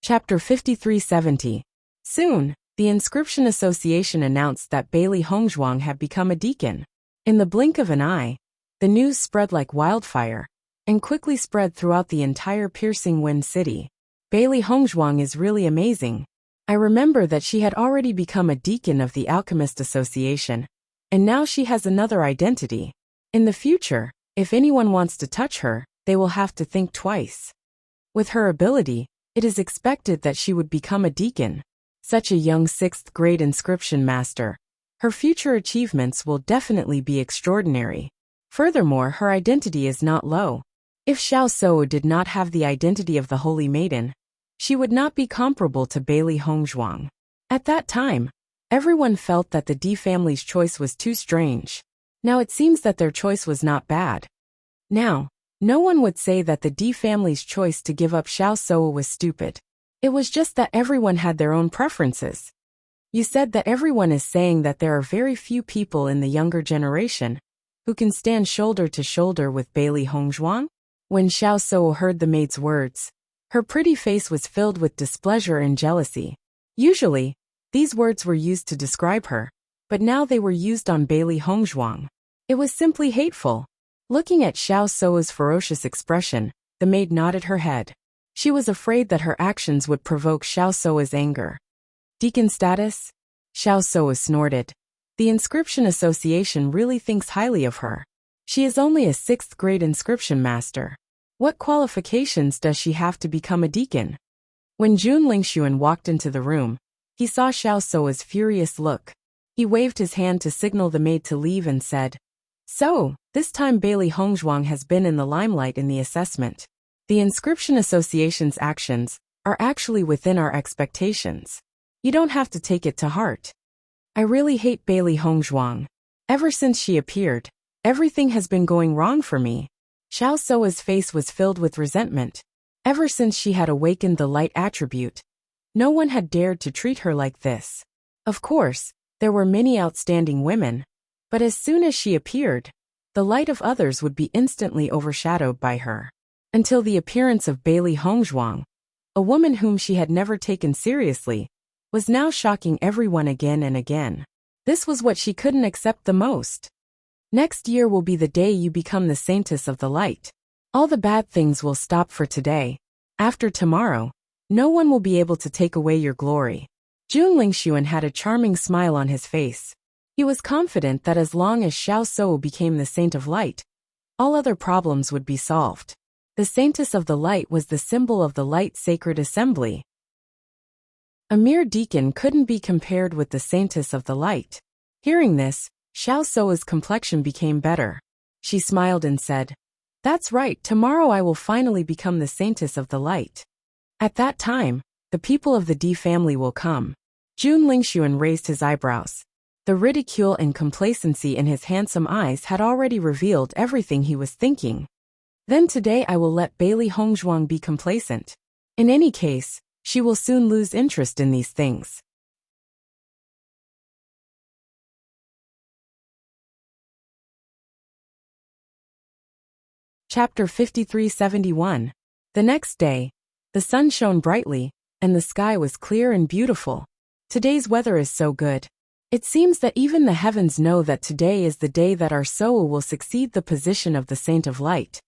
Chapter 5370. Soon, the Inscription Association announced that Bailey Hongzhuang had become a deacon. In the blink of an eye, the news spread like wildfire, and quickly spread throughout the entire Piercing Wind City. Bailey Hongzhuang is really amazing. I remember that she had already become a deacon of the Alchemist Association, and now she has another identity. In the future, if anyone wants to touch her, they will have to think twice. With her ability, it is expected that she would become a deacon. Such a young 6th grade inscription master. Her future achievements will definitely be extraordinary. Furthermore, her identity is not low. If Xiao Shou did not have the identity of the Holy Maiden, she would not be comparable to Bailey Hongzhuang. At that time, everyone felt that the D family's choice was too strange. Now it seems that their choice was not bad. Now, no one would say that the D family's choice to give up Xiao Shou was stupid. It was just that everyone had their own preferences. You said that everyone is saying that there are very few people in the younger generation who can stand shoulder to shoulder with Bailey Hongzhuang? When Xiao Shou heard the maid's words, her pretty face was filled with displeasure and jealousy. Usually, these words were used to describe her, but now they were used on Bailey Hongzhuang. It was simply hateful. Looking at Xiao Shou's ferocious expression, the maid nodded her head. She was afraid that her actions would provoke Xiao Shou's anger. Deacon status? Xiao Shou snorted. The Inscription Association really thinks highly of her. She is only a 6th grade inscription master. What qualifications does she have to become a deacon? When Jun Lingxuan walked into the room, he saw Xiao Shou's furious look. He waved his hand to signal the maid to leave and said, "So, this time Bailey Hongzhuang has been in the limelight in the assessment. The Inscription Association's actions are actually within our expectations. You don't have to take it to heart. I really hate Bailey Hongzhuang. Ever since she appeared, everything has been going wrong for me." Xiao Shou's face was filled with resentment. Ever since she had awakened the light attribute, no one had dared to treat her like this. Of course, there were many outstanding women, but as soon as she appeared, the light of others would be instantly overshadowed by her. Until the appearance of Bailey Hongzhuang, a woman whom she had never taken seriously, was now shocking everyone again and again. This was what she couldn't accept the most. Next year will be the day you become the Saintess of the Light. All the bad things will stop for today. After tomorrow, no one will be able to take away your glory. Jun Lingxuan had a charming smile on his face. He was confident that as long as Xiao Shou became the Saint of Light, all other problems would be solved. The Saintess of the Light was the symbol of the Light Sacred Assembly. A mere deacon couldn't be compared with the Saintess of the Light. Hearing this, Xiao Shou's complexion became better. She smiled and said, "That's right, tomorrow I will finally become the Saintess of the Light. At that time, the people of the D family will come." Jun Lingxuan raised his eyebrows. The ridicule and complacency in his handsome eyes had already revealed everything he was thinking. Then today I will let Bailey Hongzhuang be complacent. In any case, she will soon lose interest in these things. Chapter 5371. The next day, the sun shone brightly, and the sky was clear and beautiful. Today's weather is so good. It seems that even the heavens know that today is the day that our soul will succeed the position of the Saint of Light.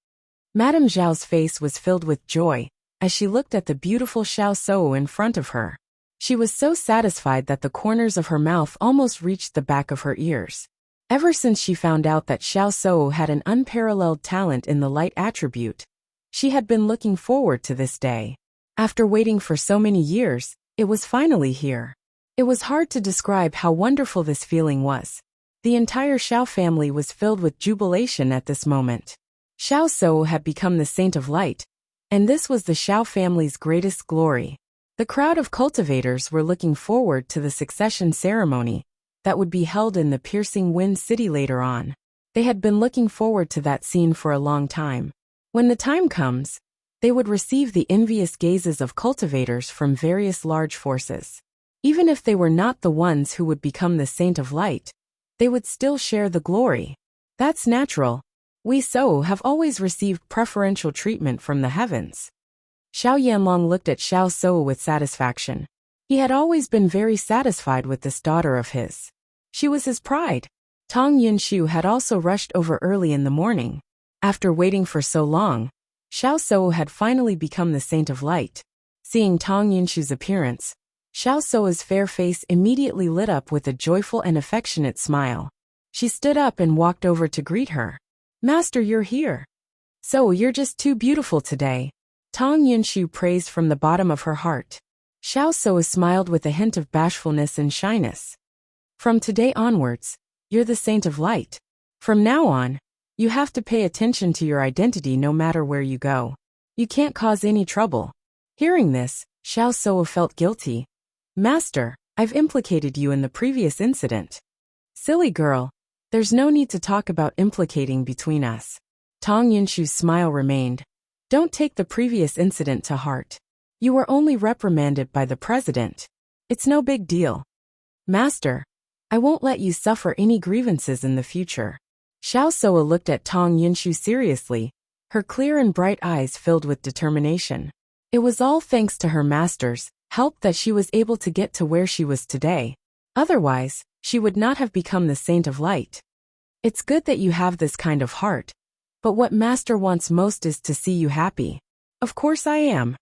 Madame Zhao's face was filled with joy as she looked at the beautiful Xiao Shou in front of her. She was so satisfied that the corners of her mouth almost reached the back of her ears. Ever since she found out that Xiao Shou had an unparalleled talent in the light attribute, she had been looking forward to this day. After waiting for so many years, it was finally here. It was hard to describe how wonderful this feeling was. The entire Xiao family was filled with jubilation at this moment. Xiao Shou had become the Saint of Light, and this was the Xiao family's greatest glory. The crowd of cultivators were looking forward to the succession ceremony that would be held in the Piercing Wind City later on. They had been looking forward to that scene for a long time. When the time comes, they would receive the envious gazes of cultivators from various large forces. Even if they were not the ones who would become the Saint of Light, they would still share the glory. That's natural. We so have always received preferential treatment from the heavens. Xiao Yanlong looked at Xiao Souwu with satisfaction. He had always been very satisfied with this daughter of his. She was his pride. Tong Yunshu had also rushed over early in the morning. After waiting for so long, Xiao Souwu had finally become the saint of light. Seeing Tong Yunshu's appearance, Xiao Souwu's fair face immediately lit up with a joyful and affectionate smile. She stood up and walked over to greet her. Master, you're here. So you're just too beautiful today. Tong Yunshu praised from the bottom of her heart. Xiao Souwu smiled with a hint of bashfulness and shyness. From today onwards, you're the saint of light. From now on, you have to pay attention to your identity no matter where you go. You can't cause any trouble. Hearing this, Xiao Souwu felt guilty. Master, I've implicated you in the previous incident. Silly girl, there's no need to talk about implicating between us. Tong Yunshu's smile remained. Don't take the previous incident to heart. You were only reprimanded by the president. It's no big deal. Master, I won't let you suffer any grievances in the future. Xiao Souwu looked at Tong Yunshu seriously, her clear and bright eyes filled with determination. It was all thanks to her master's help that she was able to get to where she was today. Otherwise, she would not have become the saint of light. It's good that you have this kind of heart, but what master wants most is to see you happy. Of course I am.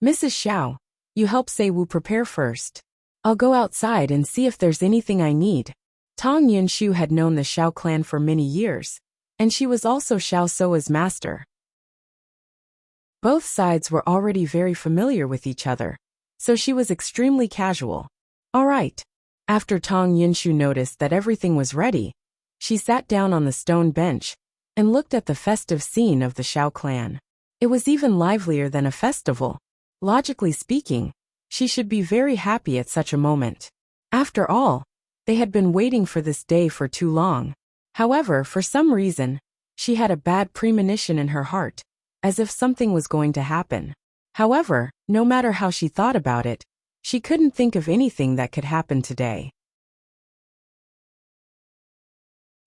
Mrs. Xiao, you help Seiwu prepare first. I'll go outside and see if there's anything I need. Tong Yunshu had known the Xiao clan for many years, and she was also Xiao Souwu's master. Both sides were already very familiar with each other, so she was extremely casual. All right. After Tong Yunshu noticed that everything was ready, she sat down on the stone bench and looked at the festive scene of the Xiao clan. It was even livelier than a festival. Logically speaking, she should be very happy at such a moment. After all, they had been waiting for this day for too long. However, for some reason, she had a bad premonition in her heart, as if something was going to happen. However, no matter how she thought about it, she couldn't think of anything that could happen today.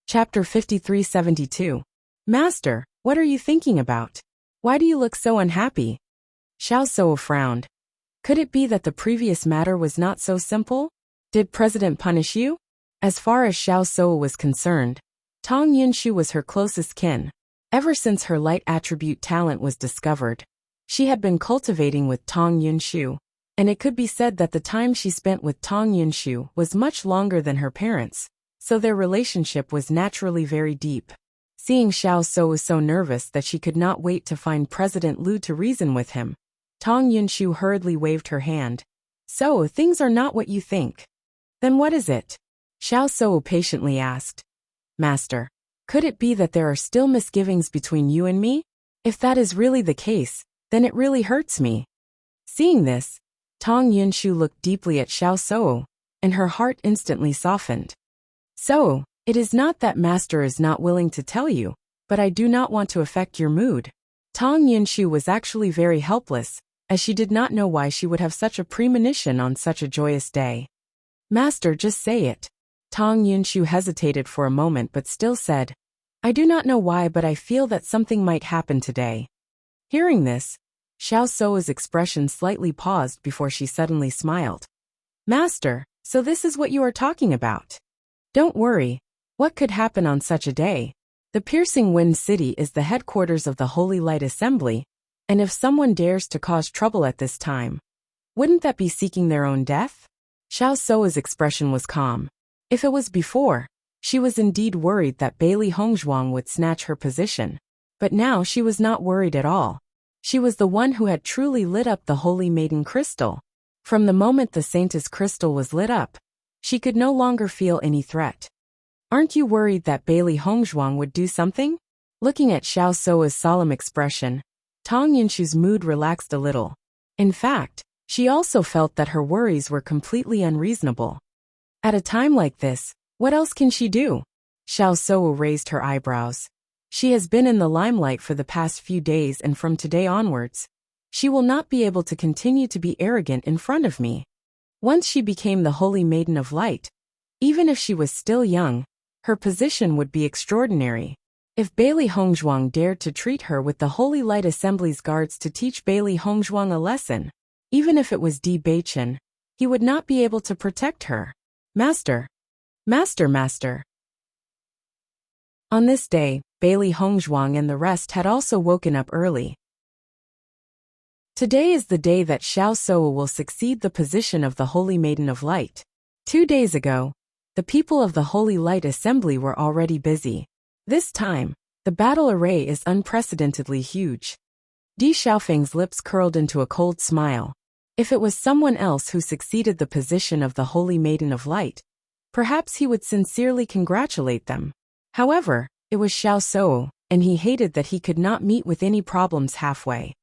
Chapter 5372. Master, what are you thinking about? Why do you look so unhappy? Xiao Souwu frowned. Could it be that the previous matter was not so simple? Did President punish you? As far as Xiao Souwu was concerned, Tong Yunshu was her closest kin. Ever since her light attribute talent was discovered, she had been cultivating with Tong Yunshu, and it could be said that the time she spent with Tong Yunshu was much longer than her parents, so their relationship was naturally very deep. Seeing Xiao Souwu so nervous that she could not wait to find President Lu to reason with him, Tong Yunshu hurriedly waved her hand. So, things are not what you think. Then what is it? Xiao Souwu patiently asked. Master, could it be that there are still misgivings between you and me? If that is really the case, then it really hurts me. Seeing this, Tong Yunshu looked deeply at Xiao Souwu, and her heart instantly softened. So, it is not that Master is not willing to tell you, but I do not want to affect your mood. Tong Yunshu was actually very helpless, as she did not know why she would have such a premonition on such a joyous day. Master, just say it. Tong Yunshu hesitated for a moment but still said, I do not know why, but I feel that something might happen today. Hearing this, Xiao Souwu's expression slightly paused before she suddenly smiled. Master, so this is what you are talking about. Don't worry. What could happen on such a day? The Piercing Wind City is the headquarters of the Holy Light Assembly, and if someone dares to cause trouble at this time, wouldn't that be seeking their own death? Xiao Souwu's expression was calm. If it was before, she was indeed worried that Bailey Hongzhuang would snatch her position, but now she was not worried at all. She was the one who had truly lit up the Holy Maiden Crystal. From the moment the Saintess Crystal was lit up, she could no longer feel any threat. Aren't you worried that Bailey Hongzhuang would do something? Looking at Xiao Souwu's solemn expression, Tong Yunshu's mood relaxed a little. In fact, she also felt that her worries were completely unreasonable. At a time like this, what else can she do? Xiao Souwu raised her eyebrows. She has been in the limelight for the past few days, and from today onwards, she will not be able to continue to be arrogant in front of me. Once she became the Holy Maiden of Light, even if she was still young, her position would be extraordinary. If Bailey Hongzhuang dared to treat her with the Holy Light Assembly's guards to teach Bailey Hongzhuang a lesson, even if it was Di Beichen, he would not be able to protect her. Master! Master! On this day, Bailey Hongzhuang and the rest had also woken up early. Today is the day that Xiao Souwu will succeed the position of the Holy Maiden of Light. 2 days ago, the people of the Holy Light Assembly were already busy. This time, the battle array is unprecedentedly huge. Di Xiaofeng's lips curled into a cold smile. If it was someone else who succeeded the position of the Holy Maiden of Light, perhaps he would sincerely congratulate them. However, it was Xiao Souwu, and he hated that he could not meet with any problems halfway.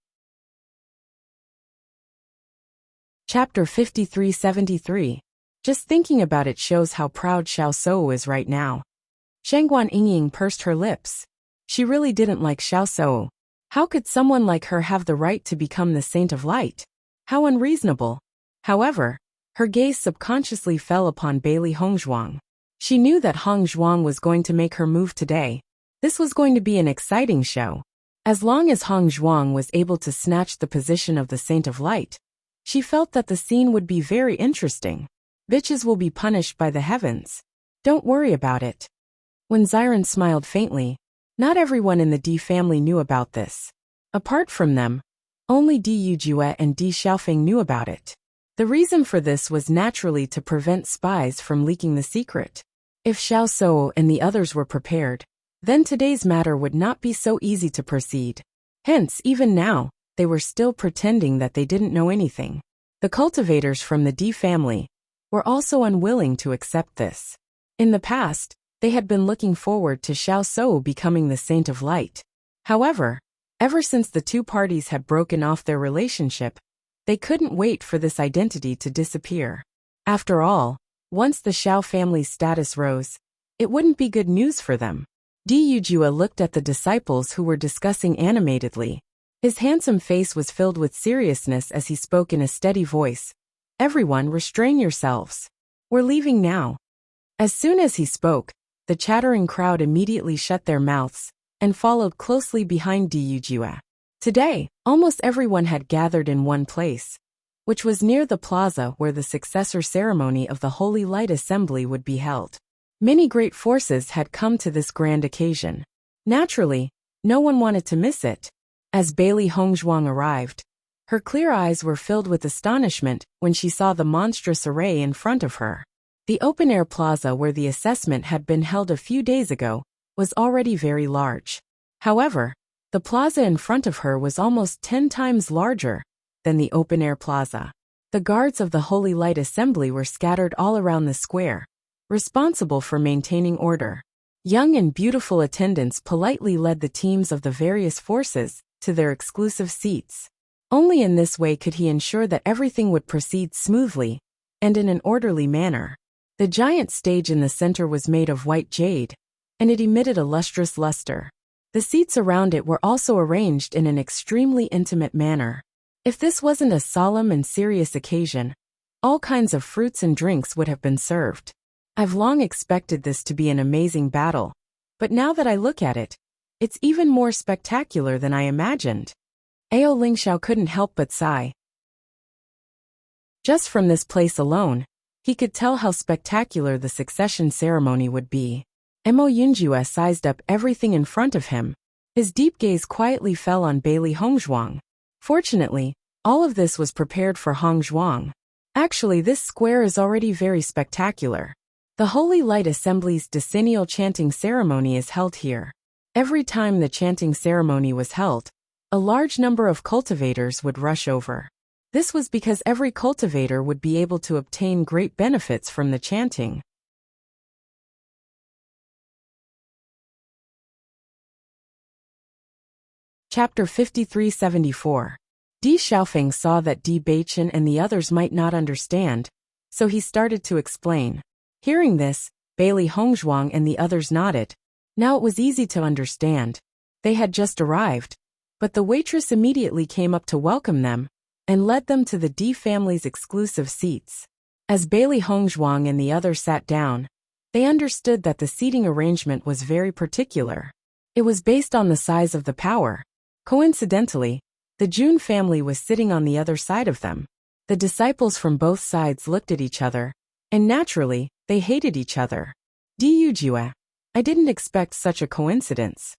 Chapter 5373. Just thinking about it shows how proud Xiao Souwu is right now. Shangguan Yingying pursed her lips. She really didn't like Xiao Souwu. How could someone like her have the right to become the Saint of Light? How unreasonable. However, her gaze subconsciously fell upon Bailey Hongzhuang. She knew that Hongzhuang was going to make her move today. This was going to be an exciting show. As long as Hongzhuang was able to snatch the position of the Saint of Light, she felt that the scene would be very interesting. Bitches will be punished by the heavens. Don't worry about it. When Xiren smiled faintly, not everyone in the Di family knew about this. Apart from them, only Di Yujue and Di Xiaofeng knew about it. The reason for this was naturally to prevent spies from leaking the secret. If Xiao Souwu and the others were prepared, then today's matter would not be so easy to proceed. Hence, even now, they were still pretending that they didn't know anything. The cultivators from the Di family were also unwilling to accept this. In the past, they had been looking forward to Xiao Souwu becoming the Saint of Light. However, ever since the two parties had broken off their relationship, they couldn't wait for this identity to disappear. After all, once the Xiao family's status rose, it wouldn't be good news for them. Di Yujue looked at the disciples who were discussing animatedly. His handsome face was filled with seriousness as he spoke in a steady voice. Everyone, restrain yourselves. We're leaving now. As soon as he spoke, the chattering crowd immediately shut their mouths and followed closely behind Di Yujue. Today, almost everyone had gathered in one place, which was near the plaza where the successor ceremony of the Holy Light Assembly would be held. Many great forces had come to this grand occasion. Naturally, no one wanted to miss it. As Bailey Hongzhuang arrived, her clear eyes were filled with astonishment when she saw the monstrous array in front of her. The open-air plaza where the assessment had been held a few days ago was already very large. However, the plaza in front of her was almost 10 times larger than the open-air plaza. The guards of the Holy Light Assembly were scattered all around the square, responsible for maintaining order. Young and beautiful attendants politely led the teams of the various forces to their exclusive seats. Only in this way could he ensure that everything would proceed smoothly and in an orderly manner. The giant stage in the center was made of white jade, and it emitted a lustrous luster. The seats around it were also arranged in an extremely intimate manner. If this wasn't a solemn and serious occasion, all kinds of fruits and drinks would have been served. I've long expected this to be an amazing battle, but now that I look at it, it's even more spectacular than I imagined. Ao Lingxiao couldn't help but sigh. Just from this place alone, he could tell how spectacular the succession ceremony would be. Mo Yunjue sized up everything in front of him. His deep gaze quietly fell on Bailey Hongzhuang. Fortunately, all of this was prepared for Hongzhuang. Actually, this square is already very spectacular. The Holy Light Assembly's decennial chanting ceremony is held here. Every time the chanting ceremony was held, a large number of cultivators would rush over. This was because every cultivator would be able to obtain great benefits from the chanting. Chapter 5374. Di Xiaofeng saw that Di Beichen and the others might not understand, so he started to explain. Hearing this, Bailey Hongzhuang and the others nodded. Now it was easy to understand. They had just arrived, but the waitress immediately came up to welcome them and led them to the Di family's exclusive seats. As Bailey Hongzhuang and the others sat down, they understood that the seating arrangement was very particular. It was based on the size of the power. Coincidentally, the Jun family was sitting on the other side of them. The disciples from both sides looked at each other, and naturally, they hated each other. Diyujue. I didn't expect such a coincidence.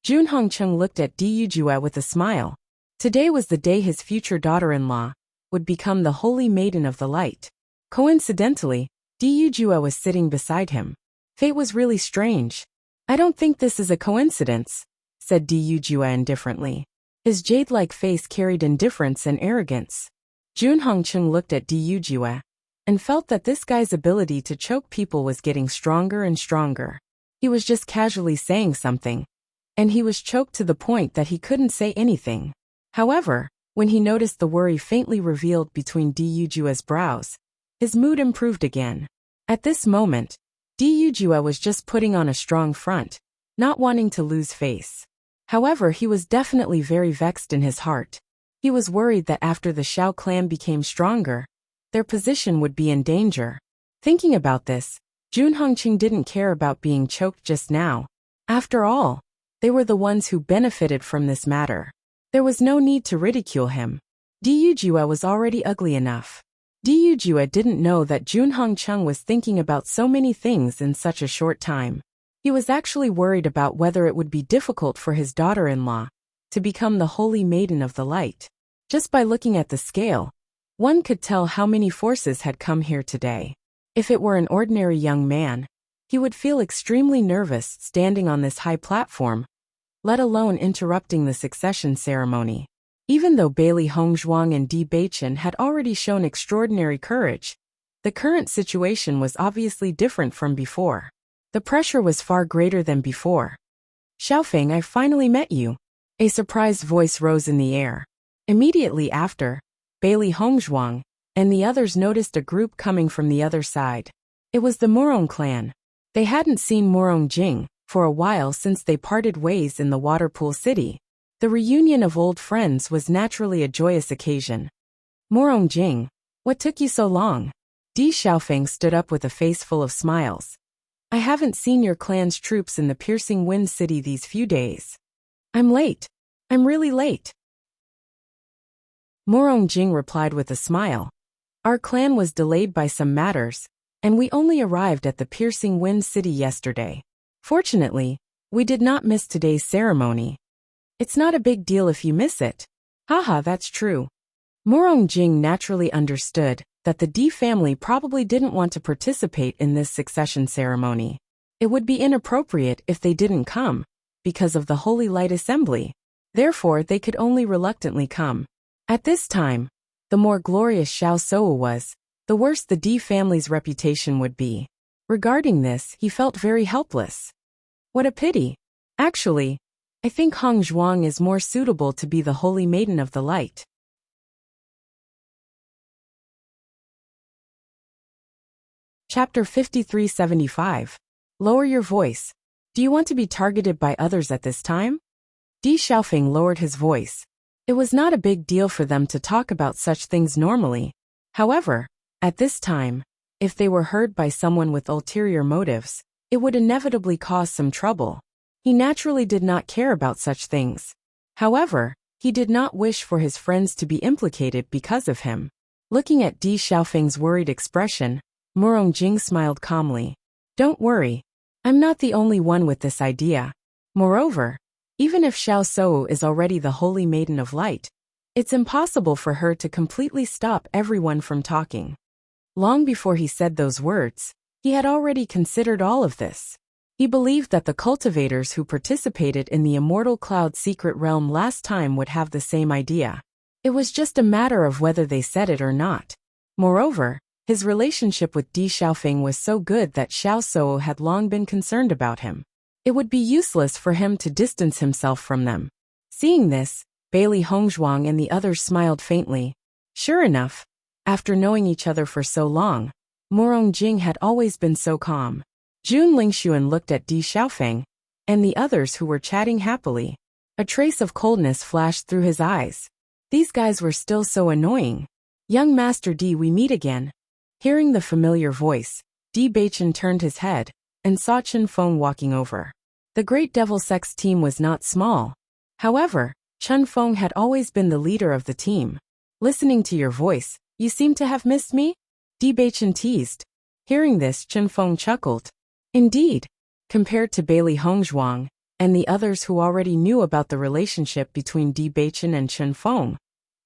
Jun Hongcheng looked at Diyujue with a smile. Today was the day his future daughter-in-law would become the holy maiden of the light. Coincidentally, Diyujue was sitting beside him. Fate was really strange. I don't think this is a coincidence, said Diyujue indifferently. His jade-like face carried indifference and arrogance. Jun Hongcheng looked at Diyujue and felt that this guy's ability to choke people was getting stronger and stronger. He was just casually saying something, and he was choked to the point that he couldn't say anything. However, when he noticed the worry faintly revealed between Diyujue's brows, his mood improved again. At this moment, Diyujue was just putting on a strong front, not wanting to lose face. However, he was definitely very vexed in his heart. He was worried that after the Xiao clan became stronger, their position would be in danger. Thinking about this, Jun Hongqing didn't care about being choked just now. After all, they were the ones who benefited from this matter. There was no need to ridicule him. Diyujue was already ugly enough. Diyujue didn't know that Jun Hongcheng was thinking about so many things in such a short time. He was actually worried about whether it would be difficult for his daughter-in-law to become the holy maiden of the light. Just by looking at the scale, one could tell how many forces had come here today. If it were an ordinary young man, he would feel extremely nervous standing on this high platform, let alone interrupting the succession ceremony. Even though Bailey Hongzhuang and Di Beichen had already shown extraordinary courage, the current situation was obviously different from before. The pressure was far greater than before. Xiaofeng, I finally met you. A surprised voice rose in the air. Immediately after, Bailey Hongzhuang and the others noticed a group coming from the other side. It was the Murong clan. They hadn't seen Murong Jing for a while since they parted ways in the Waterpool City. The reunion of old friends was naturally a joyous occasion. Murong Jing, what took you so long? Di Xiaofeng stood up with a face full of smiles. I haven't seen your clan's troops in the Piercing Wind City these few days. I'm late. I'm really late. Murong Jing replied with a smile. Our clan was delayed by some matters, and we only arrived at the Piercing Wind City yesterday. Fortunately, we did not miss today's ceremony. It's not a big deal if you miss it. Haha, that's true. Murong Jing naturally understood that the Di family probably didn't want to participate in this succession ceremony. It would be inappropriate if they didn't come, because of the Holy Light Assembly. Therefore, they could only reluctantly come. At this time, the more glorious Xiao Sowu was, the worse the Di family's reputation would be. Regarding this, he felt very helpless. What a pity. Actually, I think Hong Zhuang is more suitable to be the Holy Maiden of the Light. Chapter 5375. Lower your voice. Do you want to be targeted by others at this time? Di Xiaofeng lowered his voice. It was not a big deal for them to talk about such things normally. However, at this time, if they were heard by someone with ulterior motives, it would inevitably cause some trouble. He naturally did not care about such things. However, he did not wish for his friends to be implicated because of him. Looking at Di Xiaofeng's worried expression, Murong Jing smiled calmly. Don't worry. I'm not the only one with this idea. Moreover, even if Xiao Sowu is already the Holy Maiden of Light, it's impossible for her to completely stop everyone from talking. Long before he said those words, he had already considered all of this. He believed that the cultivators who participated in the Immortal Cloud Secret Realm last time would have the same idea. It was just a matter of whether they said it or not. Moreover, his relationship with Di Xiaofeng was so good that Xiao Sowu had long been concerned about him. It would be useless for him to distance himself from them. Seeing this, Bailey Hongzhuang and the others smiled faintly. Sure enough, after knowing each other for so long, Murong Jing had always been so calm. Jun Lingxuan looked at Di Xiaofeng and the others who were chatting happily. A trace of coldness flashed through his eyes. These guys were still so annoying. Young Master Di, we meet again. Hearing the familiar voice, Di Beichen turned his head and saw Chen Feng walking over. The Great Devil Sect's team was not small. However, Chun Feng had always been the leader of the team. Listening to your voice, you seem to have missed me? Di Baichen teased. Hearing this, Chun Feng chuckled. Indeed. Compared to Bailey Hongzhuang, and the others who already knew about the relationship between Di Baichen and Chun Feng,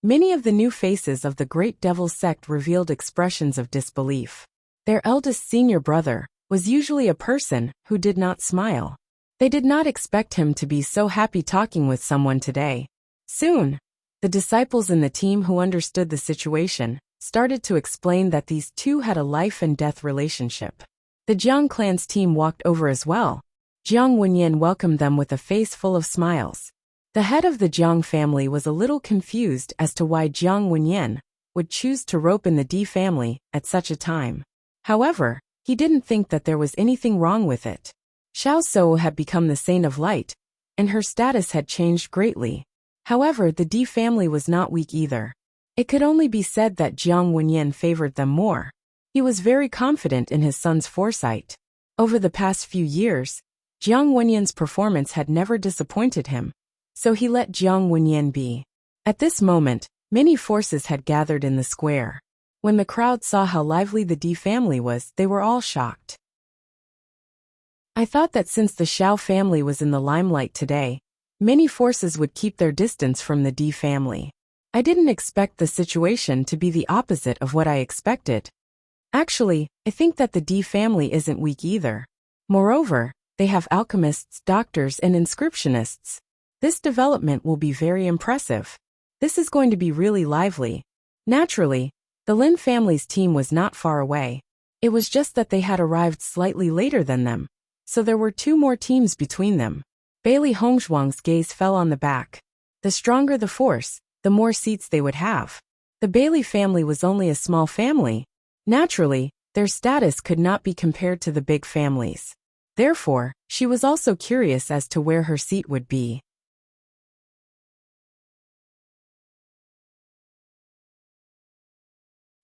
many of the new faces of the Great Devil Sect revealed expressions of disbelief. Their eldest senior brother was usually a person who did not smile. They did not expect him to be so happy talking with someone today. Soon, the disciples in the team who understood the situation started to explain that these two had a life and death relationship. The Jiang clan's team walked over as well. Jiang Wenyan welcomed them with a face full of smiles. The head of the Jiang family was a little confused as to why Jiang Wenyan would choose to rope in the Di family at such a time. However, he didn't think that there was anything wrong with it. Xiao Shou had become the Saint of Light, and her status had changed greatly. However, the Di family was not weak either. It could only be said that Jiang Wenyan favored them more. He was very confident in his son's foresight. Over the past few years, Jiang Wenyan's performance had never disappointed him, so he let Jiang Wenyan be. At this moment, many forces had gathered in the square. When the crowd saw how lively the Di family was, they were all shocked. I thought that since the Xiao family was in the limelight today, many forces would keep their distance from the Di family. I didn't expect the situation to be the opposite of what I expected. Actually, I think that the Di family isn't weak either. Moreover, they have alchemists, doctors, and inscriptionists. This development will be very impressive. This is going to be really lively. Naturally, the Lin family's team was not far away. It was just that they had arrived slightly later than them, so there were two more teams between them. Bailey Hongzhuang's gaze fell on the back. The stronger the force, the more seats they would have. The Bailey family was only a small family. Naturally, their status could not be compared to the big families. Therefore, she was also curious as to where her seat would be.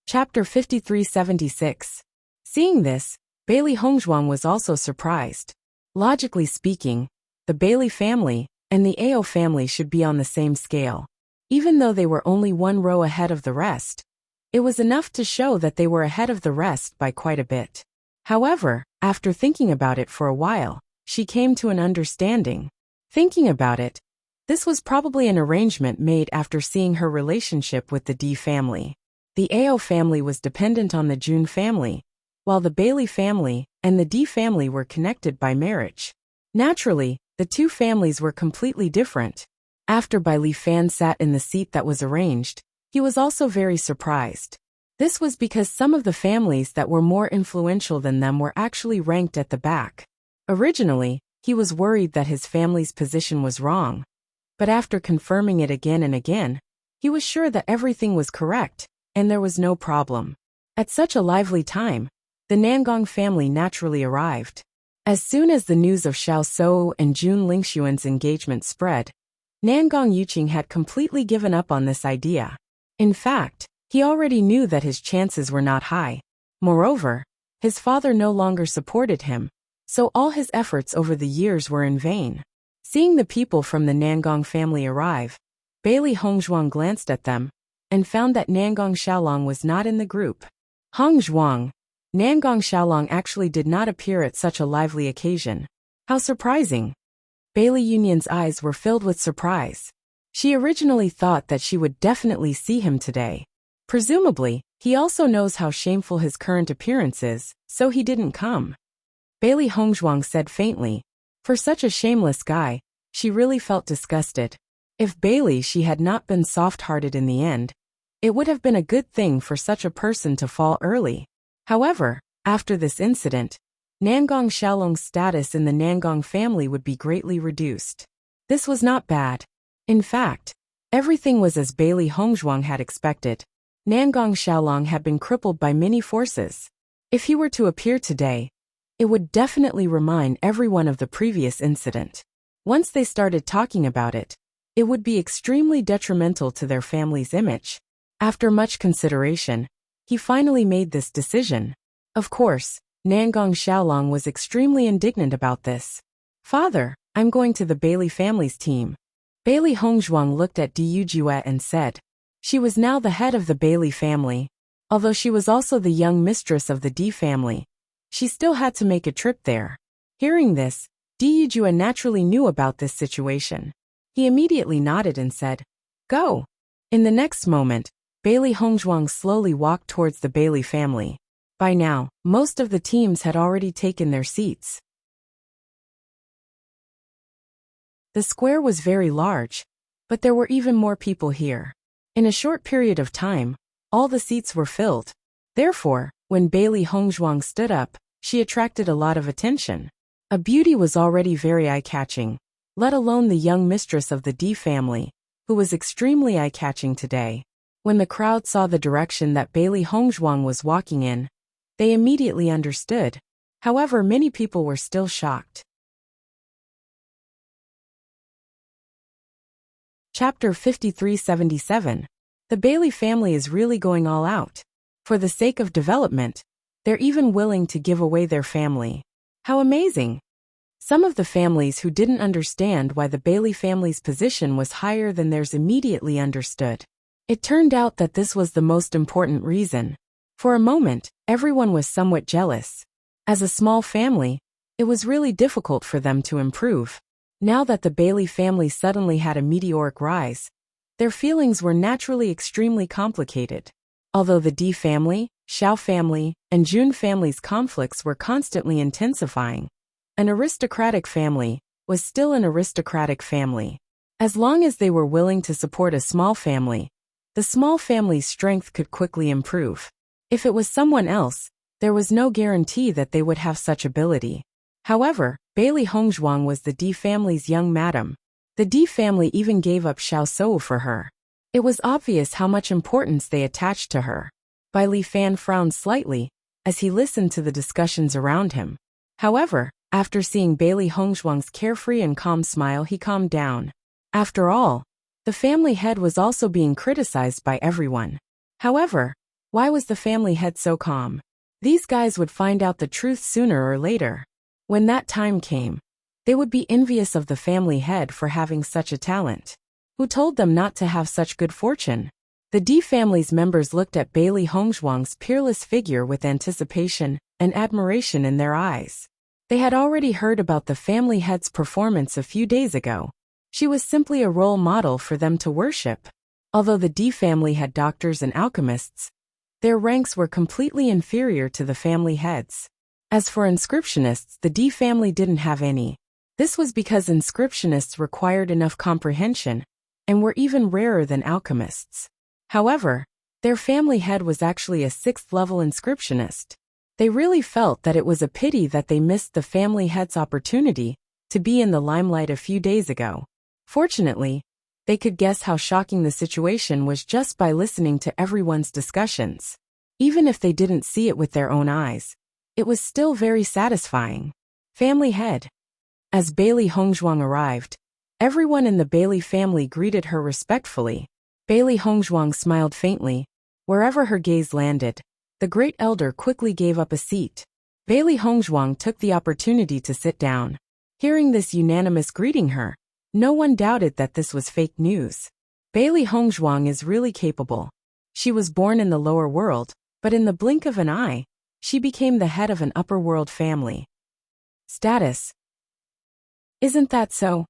Chapter 5376. Seeing this, Bailey Hongzhuang was also surprised. Logically speaking, the Bailey family and the Ao family should be on the same scale. Even though they were only one row ahead of the rest, it was enough to show that they were ahead of the rest by quite a bit. However, after thinking about it for a while, she came to an understanding. Thinking about it, this was probably an arrangement made after seeing her relationship with the Di family. The Ao family was dependent on the Jun family, while the Bailey family and the Di family were connected by marriage. Naturally, the two families were completely different. After Bai Li Fan sat in the seat that was arranged, he was also very surprised. This was because some of the families that were more influential than them were actually ranked at the back. Originally, he was worried that his family's position was wrong, but after confirming it again and again, he was sure that everything was correct, and there was no problem. At such a lively time, the Nangong family naturally arrived. As soon as the news of Xiao Shou and Jun Lingxuan's engagement spread, Nangong Yuqing had completely given up on this idea. In fact, he already knew that his chances were not high. Moreover, his father no longer supported him, so all his efforts over the years were in vain. Seeing the people from the Nangong family arrive, Bailey Hongzhuang glanced at them and found that Nangong Xiaolong was not in the group. Hongzhuang, Nangong Xiaolong actually did not appear at such a lively occasion. How surprising! Bailey Yunyan's eyes were filled with surprise. She originally thought that she would definitely see him today. Presumably, he also knows how shameful his current appearance is, so he didn't come. Bailey Hongzhuang said faintly. For such a shameless guy, she really felt disgusted. If Bailey she had not been soft-hearted in the end, it would have been a good thing for such a person to fall early. However, after this incident, Nangong Xiaolong's status in the Nangong family would be greatly reduced. This was not bad. In fact, everything was as Bailey Hongzhuang had expected. Nangong Xiaolong had been crippled by many forces. If he were to appear today, it would definitely remind everyone of the previous incident. Once they started talking about it, it would be extremely detrimental to their family's image. After much consideration, he finally made this decision. Of course, Nangong Xiaolong was extremely indignant about this. Father, I'm going to the Bailey family's team. Bailey Hongzhuang looked at Diyu Jue and said. She was now the head of the Bailey family. Although she was also the young mistress of the Di family, she still had to make a trip there. Hearing this, Diyu Jue naturally knew about this situation. He immediately nodded and said, Go. In the next moment, Bailey Hongzhuang slowly walked towards the Bailey family. By now, most of the teams had already taken their seats. The square was very large, but there were even more people here. In a short period of time, all the seats were filled. Therefore, when Bailey Hongzhuang stood up, she attracted a lot of attention. A beauty was already very eye-catching, let alone the young mistress of the Di family, who was extremely eye-catching today. When the crowd saw the direction that Bailey Hongzhuang was walking in, they immediately understood. However, many people were still shocked. Chapter 5377. The Bailey family is really going all out. For the sake of development, they're even willing to give away their family. How amazing! Some of the families who didn't understand why the Bailey family's position was higher than theirs immediately understood. It turned out that this was the most important reason. For a moment, everyone was somewhat jealous. As a small family, it was really difficult for them to improve. Now that the Bailey family suddenly had a meteoric rise, their feelings were naturally extremely complicated. Although the Di family, Xiao family, and Jun family's conflicts were constantly intensifying, an aristocratic family was still an aristocratic family. As long as they were willing to support a small family, the small family's strength could quickly improve. If it was someone else, there was no guarantee that they would have such ability. However, Bailey Hongzhuang was the Di family's young madam. The Di family even gave up Xiao Sou for her. It was obvious how much importance they attached to her. Bai Li Fan frowned slightly as he listened to the discussions around him. However, after seeing Bailey Hongzhuang's carefree and calm smile, he calmed down. After all, the family head was also being criticized by everyone. However, why was the family head so calm? These guys would find out the truth sooner or later. When that time came, they would be envious of the family head for having such a talent. Who told them not to have such good fortune? The Di family's members looked at Bailey Hongzhuang's peerless figure with anticipation and admiration in their eyes. They had already heard about the family head's performance a few days ago. She was simply a role model for them to worship. Although the Di family had doctors and alchemists, their ranks were completely inferior to the family heads. As for inscriptionists, the Di family didn't have any. This was because inscriptionists required enough comprehension and were even rarer than alchemists. However, their family head was actually a 6th-level inscriptionist. They really felt that it was a pity that they missed the family head's opportunity to be in the limelight a few days ago. Fortunately, they could guess how shocking the situation was just by listening to everyone's discussions. Even if they didn't see it with their own eyes, it was still very satisfying. Family head. As Bailey Hongzhuang arrived, everyone in the Bailey family greeted her respectfully. Bailey Hongzhuang smiled faintly. Wherever her gaze landed, the great elder quickly gave up a seat. Bailey Hongzhuang took the opportunity to sit down. Hearing this unanimous greeting her, no one doubted that this was fake news. Bailey Hongzhuang is really capable. She was born in the lower world, but in the blink of an eye, she became the head of an upper world family. Status. Isn't that so?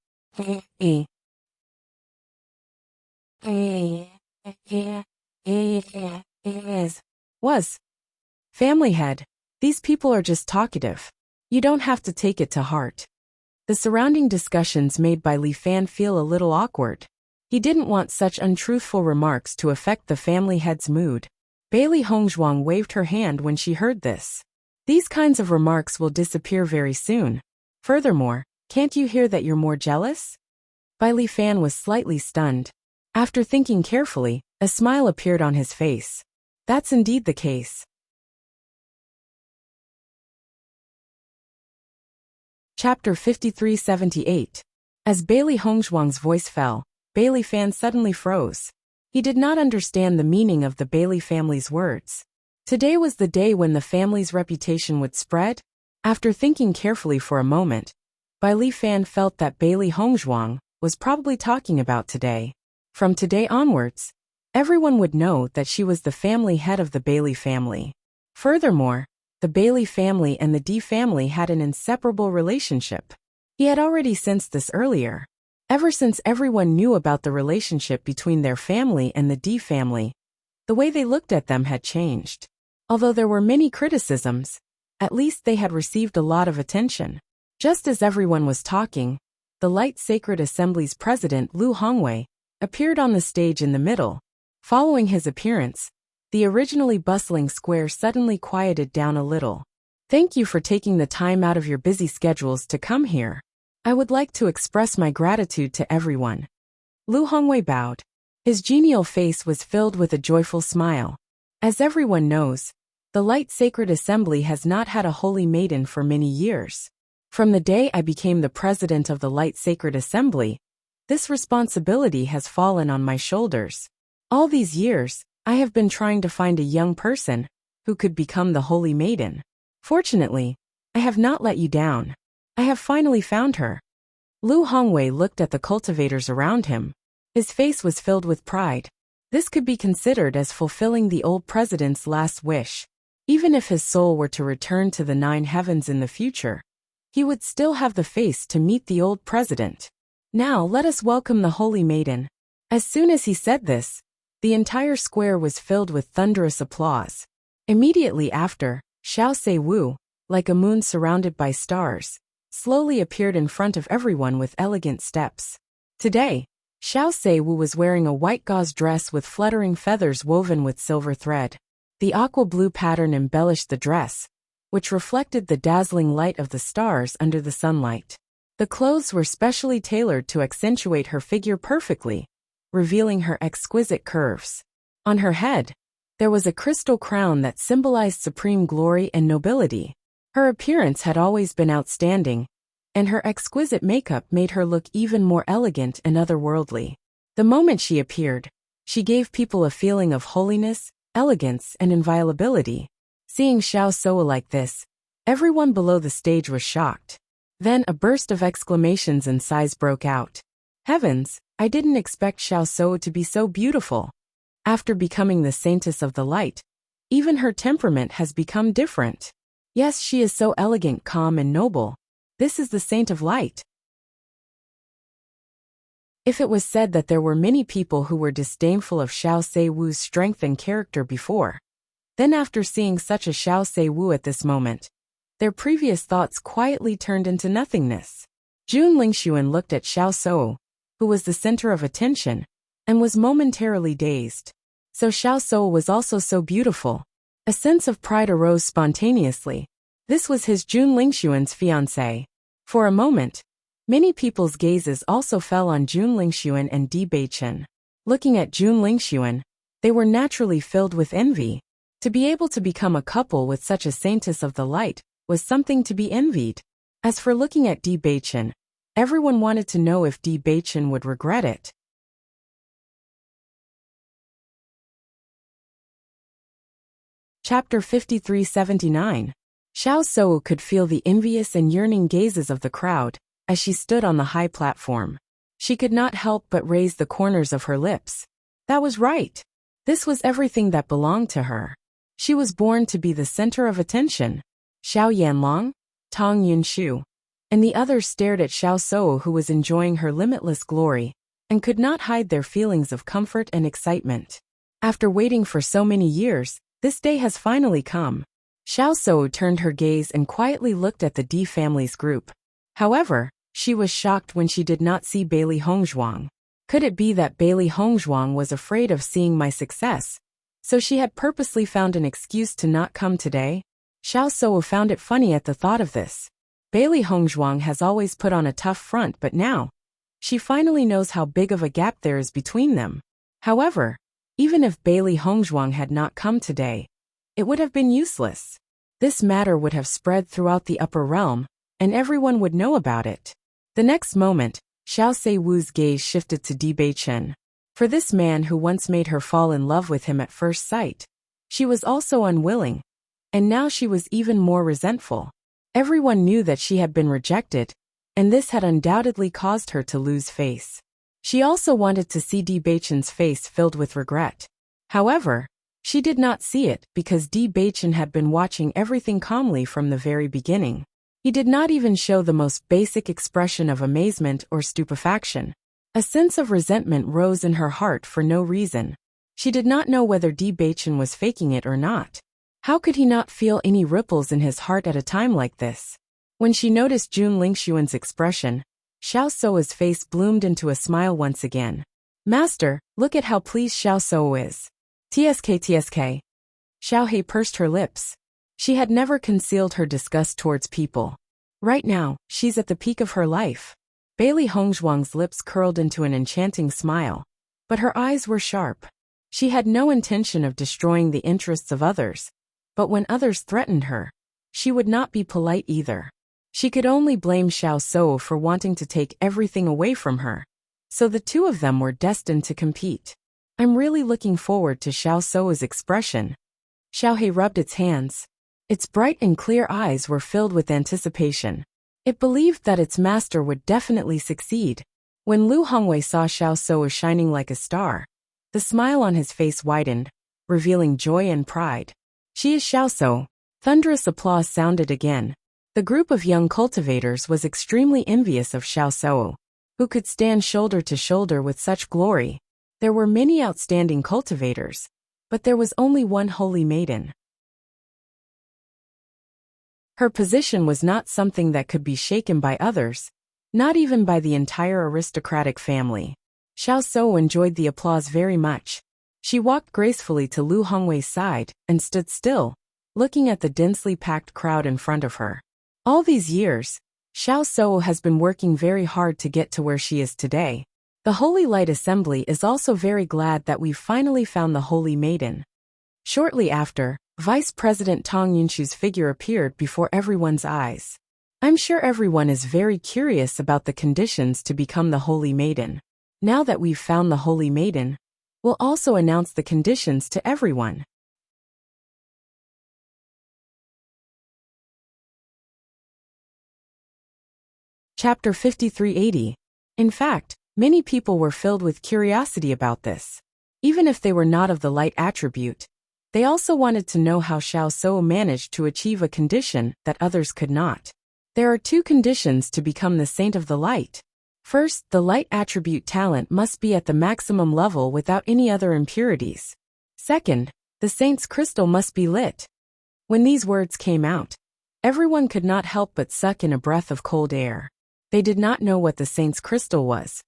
Was. Family head. These people are just talkative. You don't have to take it to heart. The surrounding discussions made Bai Li Fan feel a little awkward. He didn't want such untruthful remarks to affect the family head's mood. Bailey Hongzhuang waved her hand when she heard this. These kinds of remarks will disappear very soon. Furthermore, can't you hear that you're more jealous? Bai Li Fan was slightly stunned. After thinking carefully, a smile appeared on his face. That's indeed the case. Chapter 5378. As Bailey Hongzhuang's voice fell, Bailey Fan suddenly froze. He did not understand the meaning of the Bailey family's words. Today was the day when the family's reputation would spread? After thinking carefully for a moment, Bai Li Fan felt that Bailey Hongzhuang was probably talking about today. From today onwards, everyone would know that she was the family head of the Bailey family. Furthermore, the Bailey family and the D family had an inseparable relationship. He had already sensed this earlier. Ever since everyone knew about the relationship between their family and the D family, the way they looked at them had changed. Although there were many criticisms, at least they had received a lot of attention. Just as everyone was talking, the Light Sacred Assembly's president Lu Hongwei appeared on the stage in the middle. Following his appearance, the originally bustling square suddenly quieted down a little. Thank you for taking the time out of your busy schedules to come here. I would like to express my gratitude to everyone. Lu Hongwei bowed. His genial face was filled with a joyful smile. As everyone knows, the Light Sacred Assembly has not had a holy maiden for many years. From the day I became the president of the Light Sacred Assembly, this responsibility has fallen on my shoulders. All these years, I have been trying to find a young person who could become the holy maiden. Fortunately, I have not let you down. I have finally found her. Lu Hongwei looked at the cultivators around him. His face was filled with pride. This could be considered as fulfilling the old president's last wish. Even if his soul were to return to the 9 heavens in the future, he would still have the face to meet the old president. Now let us welcome the holy maiden. As soon as he said this, the entire square was filled with thunderous applause. Immediately after, Xiao Se-wu, like a moon surrounded by stars, slowly appeared in front of everyone with elegant steps. Today, Xiao Se-wu was wearing a white gauze dress with fluttering feathers woven with silver thread. The aqua blue pattern embellished the dress, which reflected the dazzling light of the stars under the sunlight. The clothes were specially tailored to accentuate her figure perfectly, revealing her exquisite curves. On her head, there was a crystal crown that symbolized supreme glory and nobility. Her appearance had always been outstanding, and her exquisite makeup made her look even more elegant and otherworldly. The moment she appeared, she gave people a feeling of holiness, elegance, and inviolability. Seeing Xiao Soa like this, everyone below the stage was shocked. Then a burst of exclamations and sighs broke out. Heavens, I didn't expect Xiao Soa to be so beautiful. After becoming the saintess of the light, even her temperament has become different. Yes, she is so elegant, calm, and noble. This is the saint of light. If it was said that there were many people who were disdainful of Xiao Se-wu's strength and character before, then after seeing such a Xiao Se-wu at this moment, their previous thoughts quietly turned into nothingness. Jun Lingxuan looked at Xiao Soa, who was the center of attention, and was momentarily dazed. So Xiao Soa was also so beautiful. A sense of pride arose spontaneously. This was his Jun Lingxuan's fiancée. For a moment, many people's gazes also fell on Jun Lingxuan and Di Beichen. Looking at Jun Lingxuan, they were naturally filled with envy. To be able to become a couple with such a saintess of the light was something to be envied. As for looking at Di Beichen, everyone wanted to know if Di Beichen would regret it. Chapter 5379. Xiao Soa could feel the envious and yearning gazes of the crowd as she stood on the high platform. She could not help but raise the corners of her lips. That was right. This was everything that belonged to her. She was born to be the center of attention. Xiao Yanlong, Tong Yunshu, and the others stared at Xiao Soa, who was enjoying her limitless glory, and could not hide their feelings of comfort and excitement. After waiting for so many years, this day has finally come. Xiao Soa turned her gaze and quietly looked at the D family's group. However, she was shocked when she did not see Bailey Hongzhuang. Could it be that Bailey Hongzhuang was afraid of seeing my success, so she had purposely found an excuse to not come today? Xiao Soa found it funny at the thought of this. Bailey Hongzhuang has always put on a tough front, but now, she finally knows how big of a gap there is between them. However, even if Bailey Hongzhuang had not come today, it would have been useless. This matter would have spread throughout the upper realm, and everyone would know about it. The next moment, Xiao Se-wu's gaze shifted to Di Beichen. For this man who once made her fall in love with him at first sight, she was also unwilling, and now she was even more resentful. Everyone knew that she had been rejected, and this had undoubtedly caused her to lose face. She also wanted to see Di Baichen's face filled with regret. However, she did not see it because Di Baichen had been watching everything calmly from the very beginning. He did not even show the most basic expression of amazement or stupefaction. A sense of resentment rose in her heart for no reason. She did not know whether Di Baichen was faking it or not. How could he not feel any ripples in his heart at a time like this? When she noticed Jun Lingxuan's expression, Xiao Sou's face bloomed into a smile once again. Master, look at how pleased Xiao Sou is. TSK. Xiao He pursed her lips. She had never concealed her disgust towards people. Right now, she's at the peak of her life. Bailey Hongzhuang's lips curled into an enchanting smile, but her eyes were sharp. She had no intention of destroying the interests of others, but when others threatened her, she would not be polite either. She could only blame Xiao Sou for wanting to take everything away from her, so the two of them were destined to compete. I'm really looking forward to Xiao Sou's expression. Xiao He rubbed its hands. Its bright and clear eyes were filled with anticipation. It believed that its master would definitely succeed. When Lu Hongwei saw Xiao Sou shining like a star, the smile on his face widened, revealing joy and pride. She is Xiao Sou. Thunderous applause sounded again. The group of young cultivators was extremely envious of Xiao Sou, who could stand shoulder to shoulder with such glory. There were many outstanding cultivators, but there was only one holy maiden. Her position was not something that could be shaken by others, not even by the entire aristocratic family. Xiao Sou enjoyed the applause very much. She walked gracefully to Lu Hongwei's side and stood still, looking at the densely packed crowd in front of her. All these years, Xiao Sou has been working very hard to get to where she is today. The Holy Light Assembly is also very glad that we've finally found the Holy Maiden. Shortly after, Vice President Tang Yunshu's figure appeared before everyone's eyes. I'm sure everyone is very curious about the conditions to become the Holy Maiden. Now that we've found the Holy Maiden, we'll also announce the conditions to everyone. Chapter 5380. In fact, many people were filled with curiosity about this. Even if they were not of the light attribute, they also wanted to know how Xiao Sou managed to achieve a condition that others could not. There are two conditions to become the Saint of the Light. First, the light attribute talent must be at the maximum level without any other impurities. Second, the Saint's crystal must be lit. When these words came out, everyone could not help but suck in a breath of cold air. They did not know what the Saint's crystal was,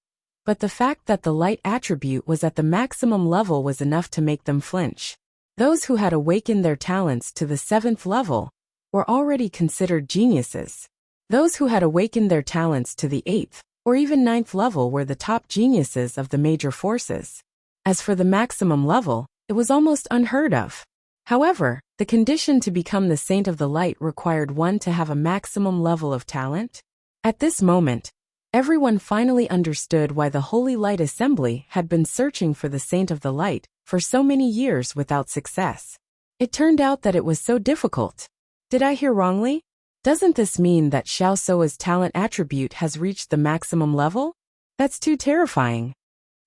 but the fact that the light attribute was at the maximum level was enough to make them flinch. Those who had awakened their talents to the 7th level were already considered geniuses. Those who had awakened their talents to the 8th or even 9th level were the top geniuses of the major forces. As for the maximum level, it was almost unheard of. However, the condition to become the Saint of the Light required one to have a maximum level of talent. At this moment, everyone finally understood why the Holy Light Assembly had been searching for the Saint of the Light for so many years without success. It turned out that it was so difficult. Did I hear wrongly? Doesn't this mean that Xiao Sou's talent attribute has reached the maximum level? That's too terrifying.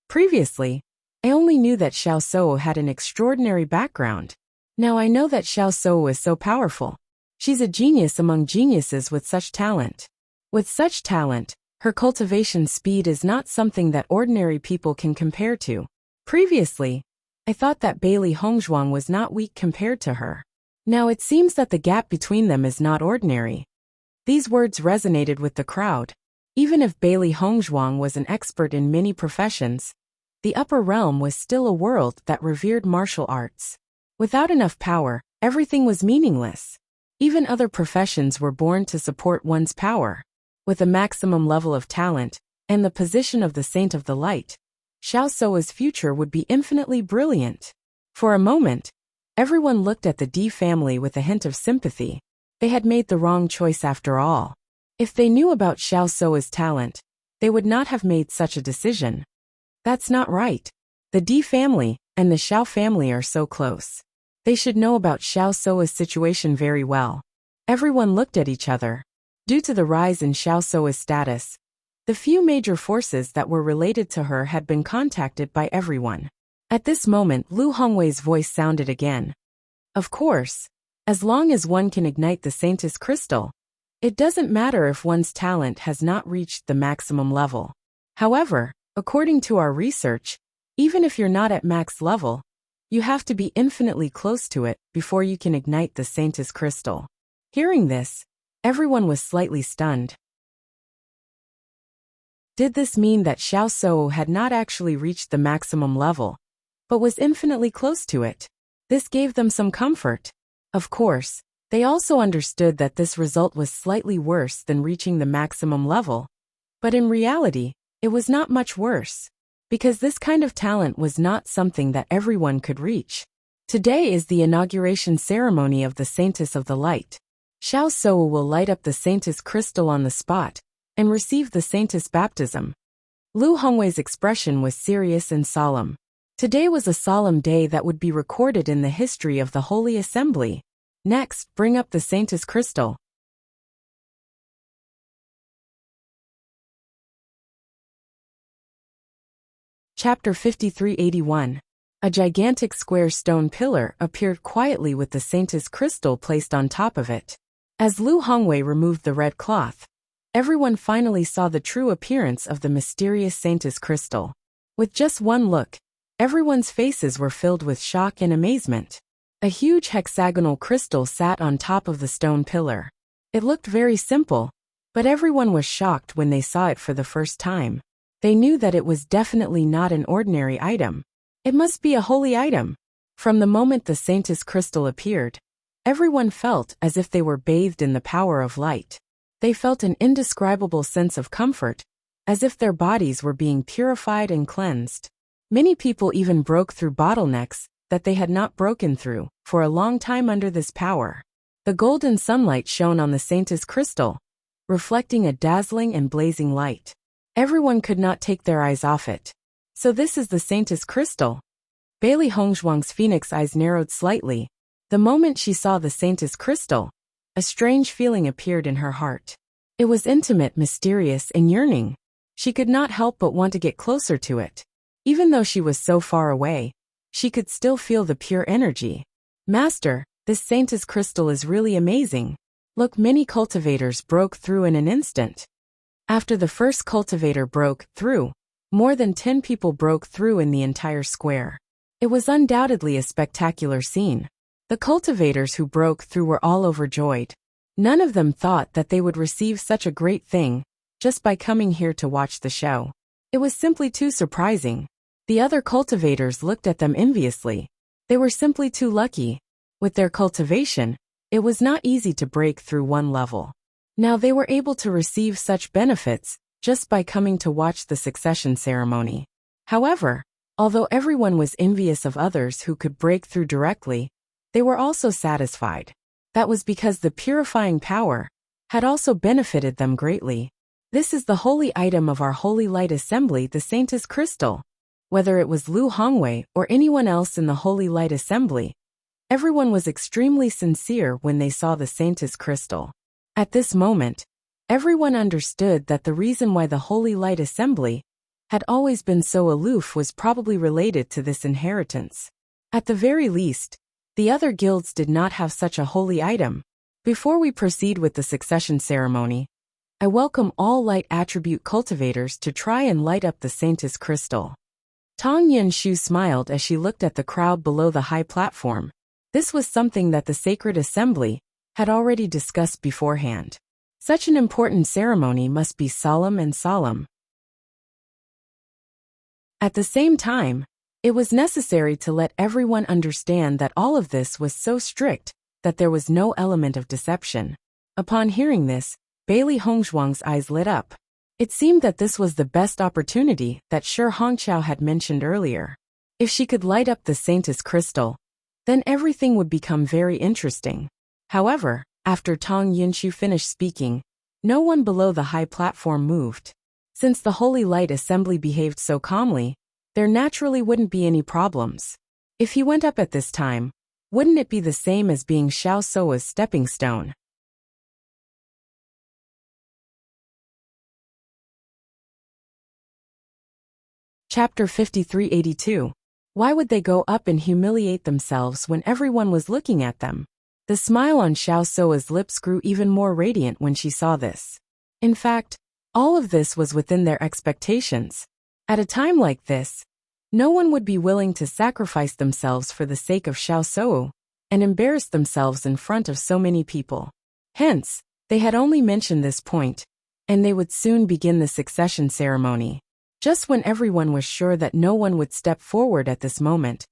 Previously, I only knew that Xiao Sou had an extraordinary background. Now I know that Xiao Sou is so powerful. She's a genius among geniuses with such talent. With such talent, her cultivation speed is not something that ordinary people can compare to. Previously, I thought that Bailey Hongzhuang was not weak compared to her. Now it seems that the gap between them is not ordinary. These words resonated with the crowd. Even if Bailey Hongzhuang was an expert in many professions, the upper realm was still a world that revered martial arts. Without enough power, everything was meaningless. Even other professions were born to support one's power. With a maximum level of talent and the position of the Saint of the Light, Xiao Sou's future would be infinitely brilliant. For a moment, everyone looked at the Di family with a hint of sympathy. They had made the wrong choice after all. If they knew about Xiao Sou's talent, they would not have made such a decision. That's not right. The Di family and the Xiao family are so close. They should know about Xiao Sou's situation very well. Everyone looked at each other. Due to the rise in Xiao Sou's status, the few major forces that were related to her had been contacted by everyone. At this moment, Lu Hongwei's voice sounded again. Of course, as long as one can ignite the Saintess crystal, it doesn't matter if one's talent has not reached the maximum level. However, according to our research, even if you're not at max level, you have to be infinitely close to it before you can ignite the Saintess crystal. Hearing this, everyone was slightly stunned. Did this mean that Xiao Sou had not actually reached the maximum level, but was infinitely close to it? This gave them some comfort. Of course, they also understood that this result was slightly worse than reaching the maximum level, but in reality, it was not much worse, because this kind of talent was not something that everyone could reach. Today is the inauguration ceremony of the Saintess of the Light. Xiao Sou will light up the Saintess crystal on the spot and receive the Saintess baptism. Lu Hongwei's expression was serious and solemn. Today was a solemn day that would be recorded in the history of the Holy Assembly. Next, bring up the Saintess crystal. Chapter 5381. A gigantic square stone pillar appeared quietly with the Saintess crystal placed on top of it. As Lu Hongwei removed the red cloth, everyone finally saw the true appearance of the mysterious Saintess crystal. With just one look, everyone's faces were filled with shock and amazement. A huge hexagonal crystal sat on top of the stone pillar. It looked very simple, but everyone was shocked when they saw it for the first time. They knew that it was definitely not an ordinary item. It must be a holy item. From the moment the Saintess crystal appeared, everyone felt as if they were bathed in the power of light. They felt an indescribable sense of comfort, as if their bodies were being purified and cleansed. Many people even broke through bottlenecks that they had not broken through for a long time under this power. The golden sunlight shone on the Saintess crystal, reflecting a dazzling and blazing light. Everyone could not take their eyes off it. So this is the Saintess crystal. Bailey Hongzhuang's phoenix eyes narrowed slightly. The moment she saw the Saintess crystal, a strange feeling appeared in her heart. It was intimate, mysterious, and yearning. She could not help but want to get closer to it. Even though she was so far away, she could still feel the pure energy. Master, this Saintess crystal is really amazing. Look, many cultivators broke through in an instant. After the first cultivator broke through, more than 10 people broke through in the entire square. It was undoubtedly a spectacular scene. The cultivators who broke through were all overjoyed. None of them thought that they would receive such a great thing just by coming here to watch the show. It was simply too surprising. The other cultivators looked at them enviously. They were simply too lucky. With their cultivation, it was not easy to break through one level. Now they were able to receive such benefits just by coming to watch the succession ceremony. However, although everyone was envious of others who could break through directly, they were also satisfied. That was because the purifying power had also benefited them greatly. This is the holy item of our Holy Light Assembly, the Saintess crystal. Whether it was Lu Hongwei or anyone else in the Holy Light Assembly, everyone was extremely sincere when they saw the Saintess crystal. At this moment, everyone understood that the reason why the Holy Light Assembly had always been so aloof was probably related to this inheritance. At the very least, the other guilds did not have such a holy item. Before we proceed with the succession ceremony, I welcome all light attribute cultivators to try and light up the Saintess crystal. Tong Yunshu smiled as she looked at the crowd below the high platform. This was something that the Sacred Assembly had already discussed beforehand. Such an important ceremony must be solemn and solemn. At the same time, it was necessary to let everyone understand that all of this was so strict that there was no element of deception. Upon hearing this, Bailey Hongzhuang's eyes lit up. It seemed that this was the best opportunity that Shi Hongqiao had mentioned earlier. If she could light up the Saintess crystal, then everything would become very interesting. However, after Tong Yunshu finished speaking, no one below the high platform moved. Since the Holy Light Assembly behaved so calmly, there naturally wouldn't be any problems. If he went up at this time, wouldn't it be the same as being Xiao Sou's stepping stone? Chapter 5382. Why would they go up and humiliate themselves when everyone was looking at them? The smile on Xiao Soa's lips grew even more radiant when she saw this. In fact, all of this was within their expectations. At a time like this, no one would be willing to sacrifice themselves for the sake of Xiao Sou and embarrass themselves in front of so many people. Hence, they had only mentioned this point, and they would soon begin the succession ceremony. Just when everyone was sure that no one would step forward at this moment,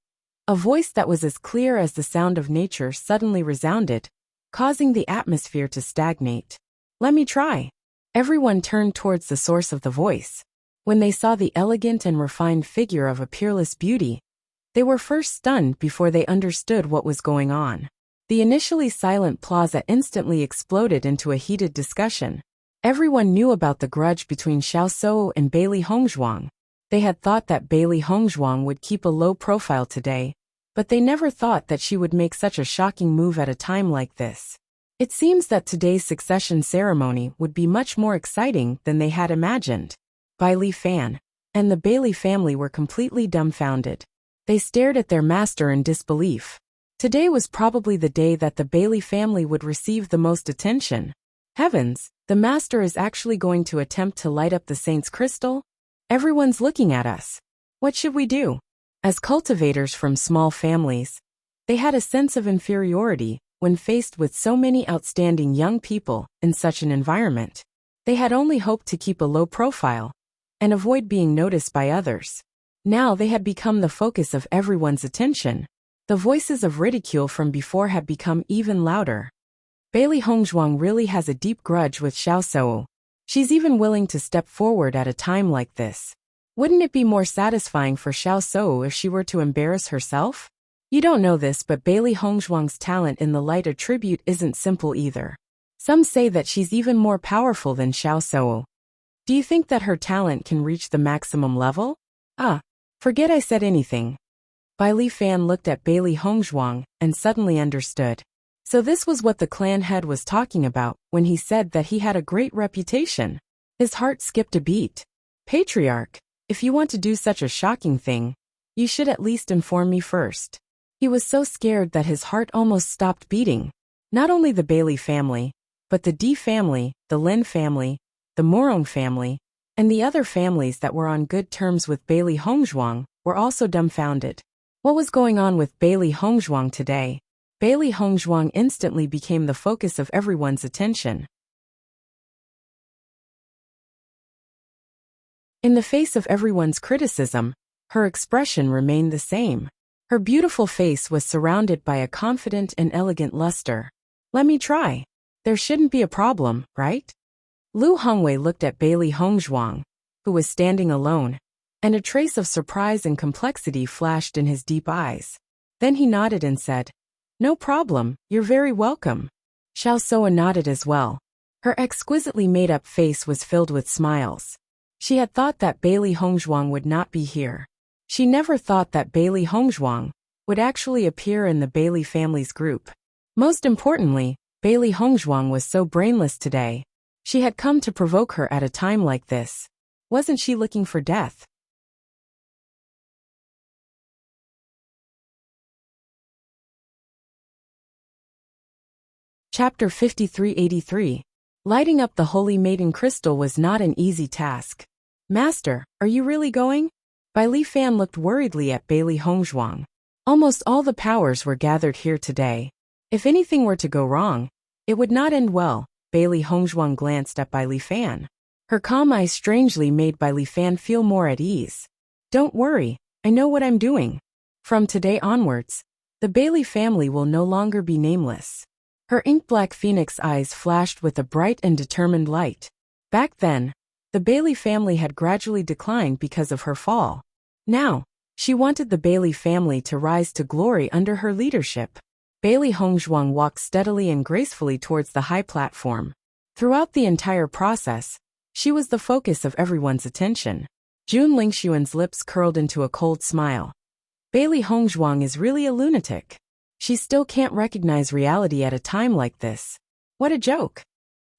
a voice that was as clear as the sound of nature suddenly resounded, causing the atmosphere to stagnate. Let me try. Everyone turned towards the source of the voice. When they saw the elegant and refined figure of a peerless beauty, they were first stunned before they understood what was going on. The initially silent plaza instantly exploded into a heated discussion. Everyone knew about the grudge between Xiao Sou and Bailey Hongzhuang. They had thought that Bailey Hongzhuang would keep a low profile today, but they never thought that she would make such a shocking move at a time like this. It seems that today's succession ceremony would be much more exciting than they had imagined. Bailey Fan and the Bailey family were completely dumbfounded. They stared at their master in disbelief. Today was probably the day that the Bailey family would receive the most attention. Heavens, the master is actually going to attempt to light up the saint's crystal? Everyone's looking at us. What should we do? As cultivators from small families, they had a sense of inferiority when faced with so many outstanding young people in such an environment. They had only hoped to keep a low profile and avoid being noticed by others. Now they had become the focus of everyone's attention. The voices of ridicule from before had become even louder. Bailey Hongzhuang really has a deep grudge with Xiao Sou. She's even willing to step forward at a time like this. Wouldn't it be more satisfying for Xiao Sou if she were to embarrass herself? You don't know this, but Bailey Hongzhuang's talent in the light attribute isn't simple either. Some say that she's even more powerful than Xiao Sou. Do you think that her talent can reach the maximum level? Forget I said anything. Bailey Fan looked at Bailey Hongzhuang and suddenly understood. So this was what the clan head was talking about when he said that he had a great reputation. His heart skipped a beat. Patriarch, if you want to do such a shocking thing, you should at least inform me first. He was so scared that his heart almost stopped beating. Not only the Bailey family, but the Di family, the Lin family, the Morong family, and the other families that were on good terms with Bailey Hongzhuang were also dumbfounded. What was going on with Bailey Hongzhuang today? Bailey Hongzhuang instantly became the focus of everyone's attention. In the face of everyone's criticism, her expression remained the same. Her beautiful face was surrounded by a confident and elegant luster. Let me try. There shouldn't be a problem, right? Lu Hongwei looked at Bailey Hongzhuang, who was standing alone, and a trace of surprise and complexity flashed in his deep eyes. Then he nodded and said, "No problem, you're very welcome." Xiao Soa nodded as well. Her exquisitely made-up face was filled with smiles. She had thought that Bailey Hongzhuang would not be here. She never thought that Bailey Hongzhuang would actually appear in the Bailey family's group. Most importantly, Bailey Hongzhuang was so brainless today. She had come to provoke her at a time like this. Wasn't she looking for death? Chapter 5383. Lighting up the Holy Maiden crystal was not an easy task. Master, are you really going? Bailey Fan looked worriedly at Bailey Hongzhuang. Almost all the powers were gathered here today. If anything were to go wrong, it would not end well. Bailey Hongzhuang glanced at Bailey Fan. Her calm eyes strangely made Bailey Fan feel more at ease. Don't worry, I know what I'm doing. From today onwards, the Bailey family will no longer be nameless. Her ink-black phoenix eyes flashed with a bright and determined light. Back then, the Bailey family had gradually declined because of her fall. Now, she wanted the Bailey family to rise to glory under her leadership. Bailey Hongzhuang walked steadily and gracefully towards the high platform. Throughout the entire process, she was the focus of everyone's attention. Jun Lingxuan's lips curled into a cold smile. Bailey Hongzhuang is really a lunatic. She still can't recognize reality at a time like this. What a joke.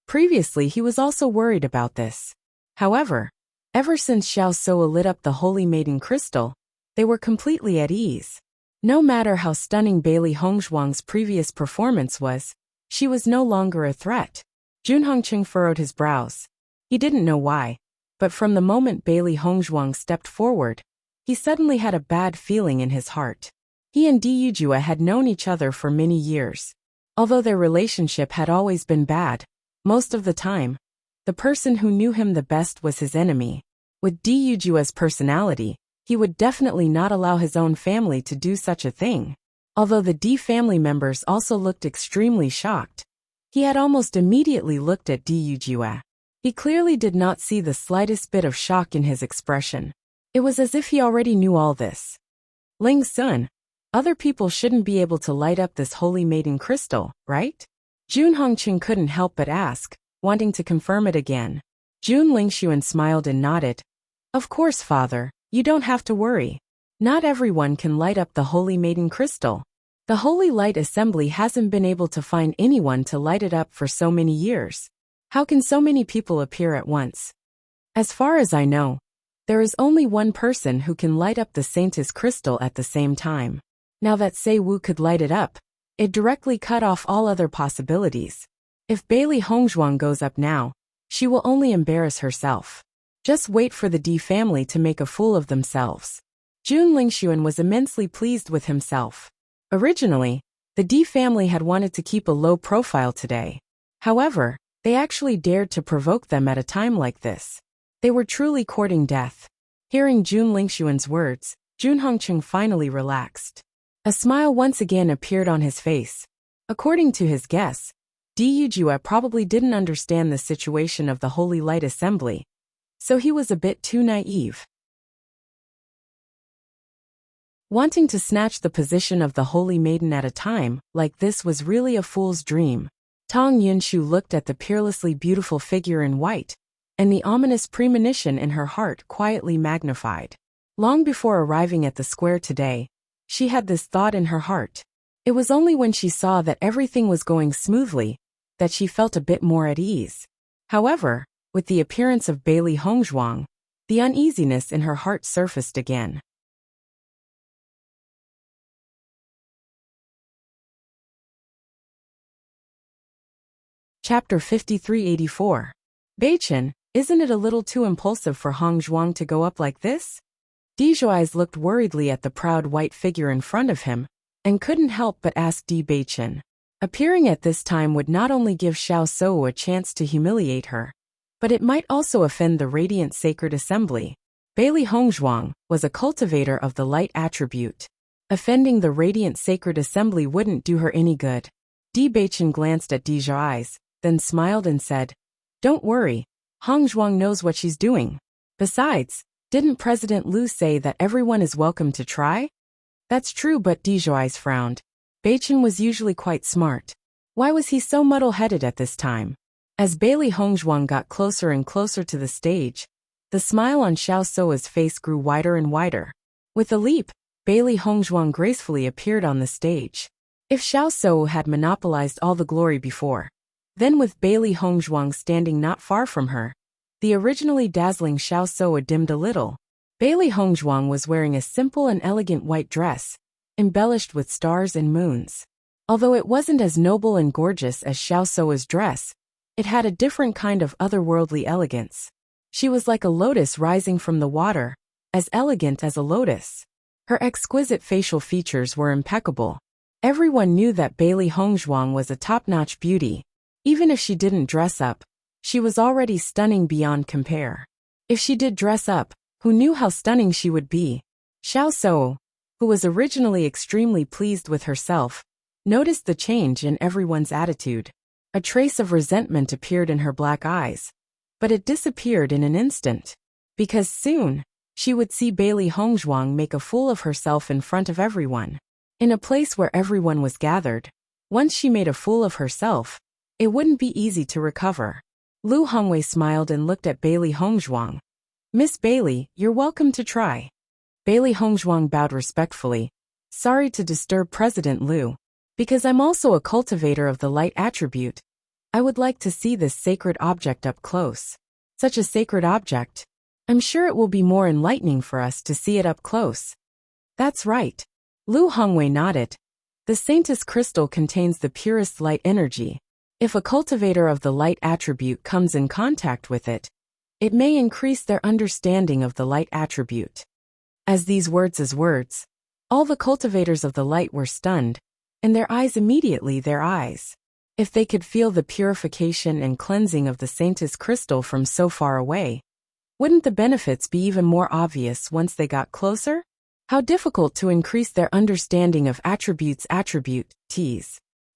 Previously he was also worried about this. However, Ever since Xiao Soa lit up the Holy Maiden crystal, they were completely at ease. No matter how stunning Bailey Hongzhuang's previous performance was, she was no longer a threat. Jun Hongqing furrowed his brows. He didn't know why, but from the moment Bailey Hongzhuang stepped forward, he suddenly had a bad feeling in his heart. He and Di Yujue had known each other for many years. Although their relationship had always been bad, most of the time, the person who knew him the best was his enemy. With Di Yujue's personality, he would definitely not allow his own family to do such a thing. Although the Di family members also looked extremely shocked, he had almost immediately looked at Di Yujue. He clearly did not see the slightest bit of shock in his expression. It was as if he already knew all this. Ling Sun, other people shouldn't be able to light up this Holy Maiden crystal, right? Jun Hongqing couldn't help but ask, wanting to confirm it again. Jun Lingxuan smiled and nodded. Of course, father, you don't have to worry. Not everyone can light up the Holy Maiden crystal. The Holy Light Assembly hasn't been able to find anyone to light it up for so many years. How can so many people appear at once? As far as I know, there is only one person who can light up the Saintess crystal at the same time. Now that Sei Wu could light it up, it directly cut off all other possibilities. If Bailey Hongzhuang goes up now, she will only embarrass herself. Just wait for the Di family to make a fool of themselves. Jun Lingxuan was immensely pleased with himself. Originally, the Di family had wanted to keep a low profile today. However, they actually dared to provoke them at a time like this. They were truly courting death. Hearing Jun Lingxuan's words, Jun Hongqing finally relaxed. A smile once again appeared on his face. According to his guess, Di Yujue probably didn't understand the situation of the Holy Light Assembly, so he was a bit too naive. Wanting to snatch the position of the Holy Maiden at a time like this was really a fool's dream. Tong Yunshu looked at the peerlessly beautiful figure in white, and the ominous premonition in her heart quietly magnified. Long before arriving at the square today, she had this thought in her heart. It was only when she saw that everything was going smoothly that she felt a bit more at ease. However, with the appearance of Bailey Hongzhuang, the uneasiness in her heart surfaced again. Chapter 5384. Beichen, isn't it a little too impulsive for Hongzhuang to go up like this? Di's eyes looked worriedly at the proud white figure in front of him, and couldn't help but ask Di Beichen. Appearing at this time would not only give Xiao Sou a chance to humiliate her, but it might also offend the Radiant Sacred Assembly. Bailey Hongzhuang was a cultivator of the light attribute. Offending the Radiant Sacred Assembly wouldn't do her any good. Di Beichen glanced at Di's eyes, then smiled and said, "Don't worry, Hongzhuang knows what she's doing. Besides, didn't President Liu say that everyone is welcome to try?" That's true, but Di's eyes frowned. Beichen was usually quite smart. Why was he so muddle-headed at this time? As Bailey Hongzhuang got closer and closer to the stage, the smile on Xiao Sou's face grew wider and wider. With a leap, Bailey Hongzhuang gracefully appeared on the stage. If Xiao Sou had monopolized all the glory before, then with Bailey Hongzhuang standing not far from her, the originally dazzling Xiao Sou dimmed a little. Bailey Hongzhuang was wearing a simple and elegant white dress, embellished with stars and moons. Although it wasn't as noble and gorgeous as Xiao Sou's dress, it had a different kind of otherworldly elegance. She was like a lotus rising from the water, as elegant as a lotus. Her exquisite facial features were impeccable. Everyone knew that Bailey Hongzhuang was a top-notch beauty. Even if she didn't dress up, she was already stunning beyond compare. If she did dress up, who knew how stunning she would be? Xiao Sou, who was originally extremely pleased with herself, noticed the change in everyone's attitude. A trace of resentment appeared in her black eyes, but it disappeared in an instant. Because soon, she would see Bailey Hongzhuang make a fool of herself in front of everyone. In a place where everyone was gathered, once she made a fool of herself, it wouldn't be easy to recover. Lu Hongwei smiled and looked at Bailey Hongzhuang. "Miss Bailey, you're welcome to try." Bailey Hongzhuang bowed respectfully. "Sorry to disturb President Liu. Because I'm also a cultivator of the light attribute, I would like to see this sacred object up close." "Such a sacred object? I'm sure it will be more enlightening for us to see it up close. That's right. Lu Hongwei nodded. The Saintess crystal contains the purest light energy. If a cultivator of the light attribute comes in contact with it, it may increase their understanding of the light attribute. As these words, all the cultivators of the light were stunned, and their eyes. If they could feel the purification and cleansing of the Saintess crystal from so far away, wouldn't the benefits be even more obvious once they got closer? How difficult to increase their understanding of attributes.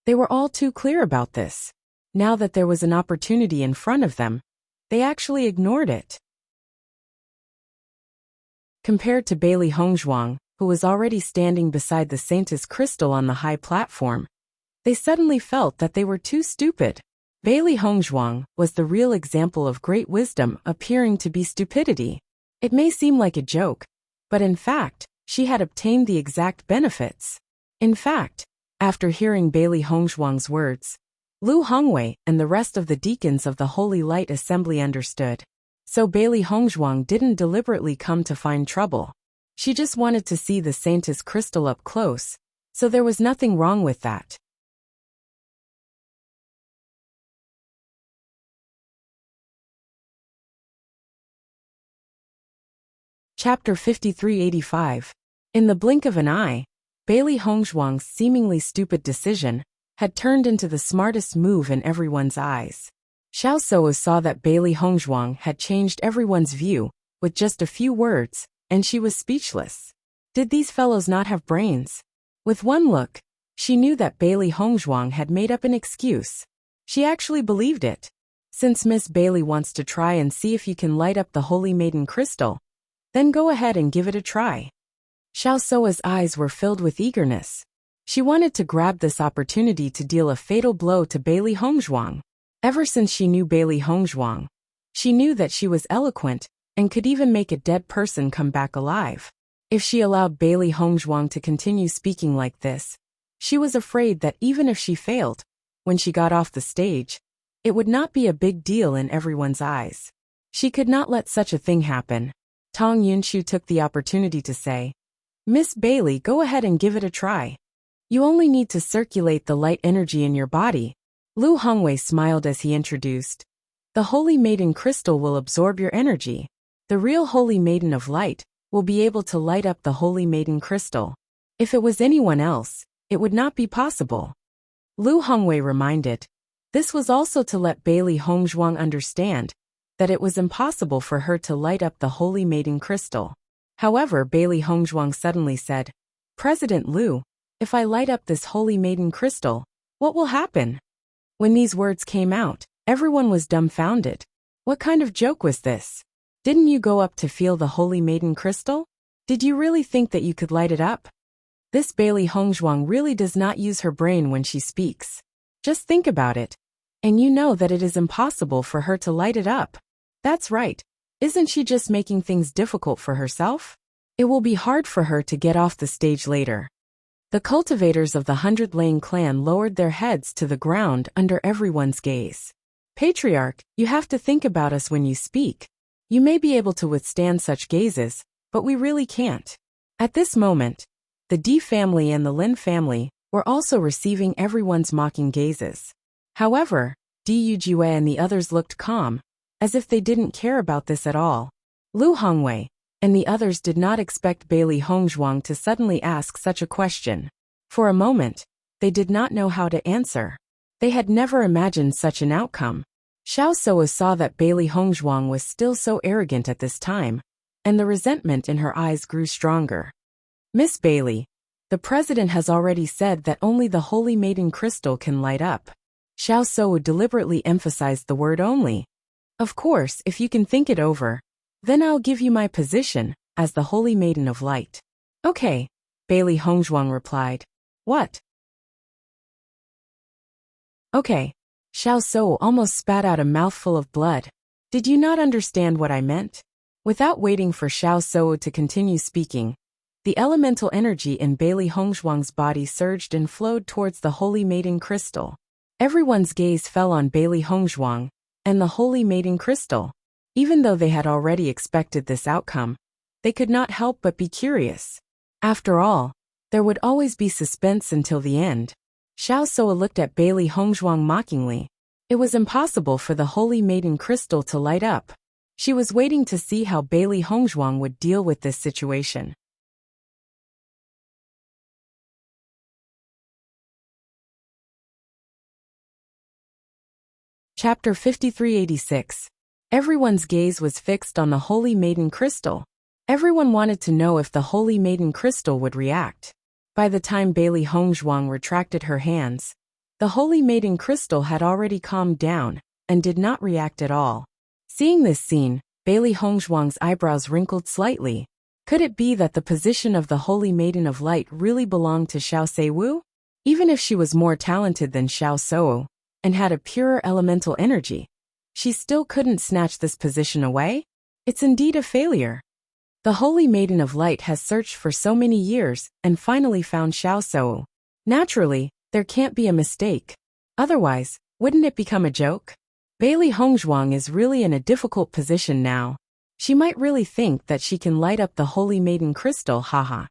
They were all too clear about this. Now that there was an opportunity in front of them, they actually ignored it. Compared to Bailey Hongzhuang, who was already standing beside the Saintess crystal on the high platform, they suddenly felt that they were too stupid. Bailey Hongzhuang was the real example of great wisdom appearing to be stupidity. It may seem like a joke, but in fact, she had obtained the exact benefits. In fact, after hearing Bailey Hongzhuang's words, Lu Hongwei and the rest of the deacons of the Holy Light Assembly understood. So Bailey Hongzhuang didn't deliberately come to find trouble. She just wanted to see the Saintess crystal up close, so there was nothing wrong with that. Chapter 5385. In the blink of an eye, Bailey Hongzhuang's seemingly stupid decision had turned into the smartest move in everyone's eyes. Xiao Suo saw that Bailey Hongzhuang had changed everyone's view with just a few words, and she was speechless. Did these fellows not have brains? With one look, she knew that Bailey Hongzhuang had made up an excuse. She actually believed it. Since Miss Bailey wants to try and see if you can light up the Holy Maiden crystal, then go ahead and give it a try. Xiao Suo's eyes were filled with eagerness. She wanted to grab this opportunity to deal a fatal blow to Bailey Hongzhuang. Ever since she knew Bailey Hongzhuang, she knew that she was eloquent and could even make a dead person come back alive. If she allowed Bailey Hongzhuang to continue speaking like this, she was afraid that even if she failed, when she got off the stage, it would not be a big deal in everyone's eyes. She could not let such a thing happen. Tong Yunshu took the opportunity to say, "Miss Bailey, go ahead and give it a try. You only need to circulate the light energy in your body." Lu Hongwei smiled as he introduced, "The Holy Maiden crystal will absorb your energy. The real Holy Maiden of Light will be able to light up the Holy Maiden crystal. If it was anyone else, it would not be possible." Lu Hongwei reminded, this was also to let Bailey Hongzhuang understand that it was impossible for her to light up the Holy Maiden crystal. However, Bailey Hongzhuang suddenly said, "President Lu, if I light up this Holy Maiden crystal, what will happen?" When these words came out, everyone was dumbfounded. What kind of joke was this? Didn't you go up to feel the Holy Maiden crystal? Did you really think that you could light it up? This Bailey Hongzhuang really does not use her brain when she speaks. Just think about it. And you know that it is impossible for her to light it up. That's right. Isn't she just making things difficult for herself? It will be hard for her to get off the stage later. The cultivators of the 100 Lane clan lowered their heads to the ground under everyone's gaze. "Patriarch, you have to think about us when you speak. You may be able to withstand such gazes, but we really can't." At this moment, the Di family and the Lin family were also receiving everyone's mocking gazes. However, Di Yujue and the others looked calm, as if they didn't care about this at all. Lu Hongwei and the others did not expect Bailey Hongzhuang to suddenly ask such a question. For a moment, they did not know how to answer. They had never imagined such an outcome. Xiao Suo saw that Bailey Hongzhuang was still so arrogant at this time, and the resentment in her eyes grew stronger. "Miss Bailey, the president has already said that only the Holy Maiden crystal can light up." Xiao Suo deliberately emphasized the word only. "Of course, if you can think it over, then I'll give you my position as the Holy Maiden of Light." "Okay," Bailey Hongzhuang replied. "What?" "Okay." Xiao Suo almost spat out a mouthful of blood. "Did you not understand what I meant?" Without waiting for Xiao Suo to continue speaking, the elemental energy in Bailey Hongzhuang's body surged and flowed towards the Holy Maiden crystal. Everyone's gaze fell on Bailey Hongzhuang and the Holy Maiden crystal. Even though they had already expected this outcome, they could not help but be curious. After all, there would always be suspense until the end. Xiao Soa looked at Bailey Hongzhuang mockingly. It was impossible for the holy maiden crystal to light up. She was waiting to see how Bailey Hongzhuang would deal with this situation. Chapter 5386. Everyone's gaze was fixed on the holy maiden crystal. Everyone wanted to know if the holy maiden crystal would react. By the time Bailey Hongzhuang retracted her hands, the holy maiden crystal had already calmed down and did not react at all. Seeing this scene, Bailey Hongzhuang's eyebrows wrinkled slightly. Could it be that the position of the holy maiden of light really belonged to Xiao Seiwu? Even if she was more talented than Xiao Sou and had a purer elemental energy, she still couldn't snatch this position away? It's indeed a failure. The Holy Maiden of Light has searched for so many years and finally found Xiao Sou. Naturally, there can't be a mistake. Otherwise, wouldn't it become a joke? Bailey Hongzhuang is really in a difficult position now. She might really think that she can light up the Holy Maiden crystal, haha.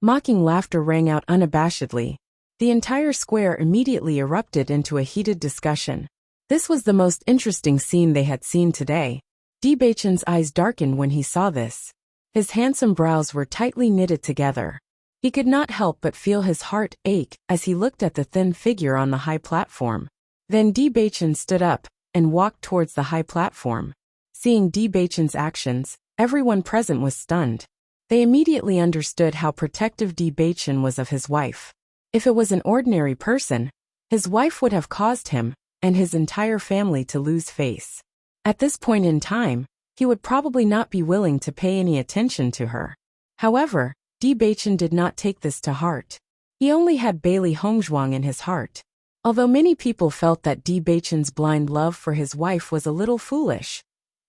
Mocking laughter rang out unabashedly. The entire square immediately erupted into a heated discussion. This was the most interesting scene they had seen today. Di Beichen's eyes darkened when he saw this. His handsome brows were tightly knitted together. He could not help but feel his heart ache as he looked at the thin figure on the high platform. Then Di Beichen stood up and walked towards the high platform. Seeing Di Beichen's actions, everyone present was stunned. They immediately understood how protective Di Beichen was of his wife. If it was an ordinary person, his wife would have caused him and his entire family to lose face. At this point in time, he would probably not be willing to pay any attention to her. However, Di Beichen did not take this to heart. He only had Bailey Hongzhuang in his heart. Although many people felt that Di Beichen's blind love for his wife was a little foolish,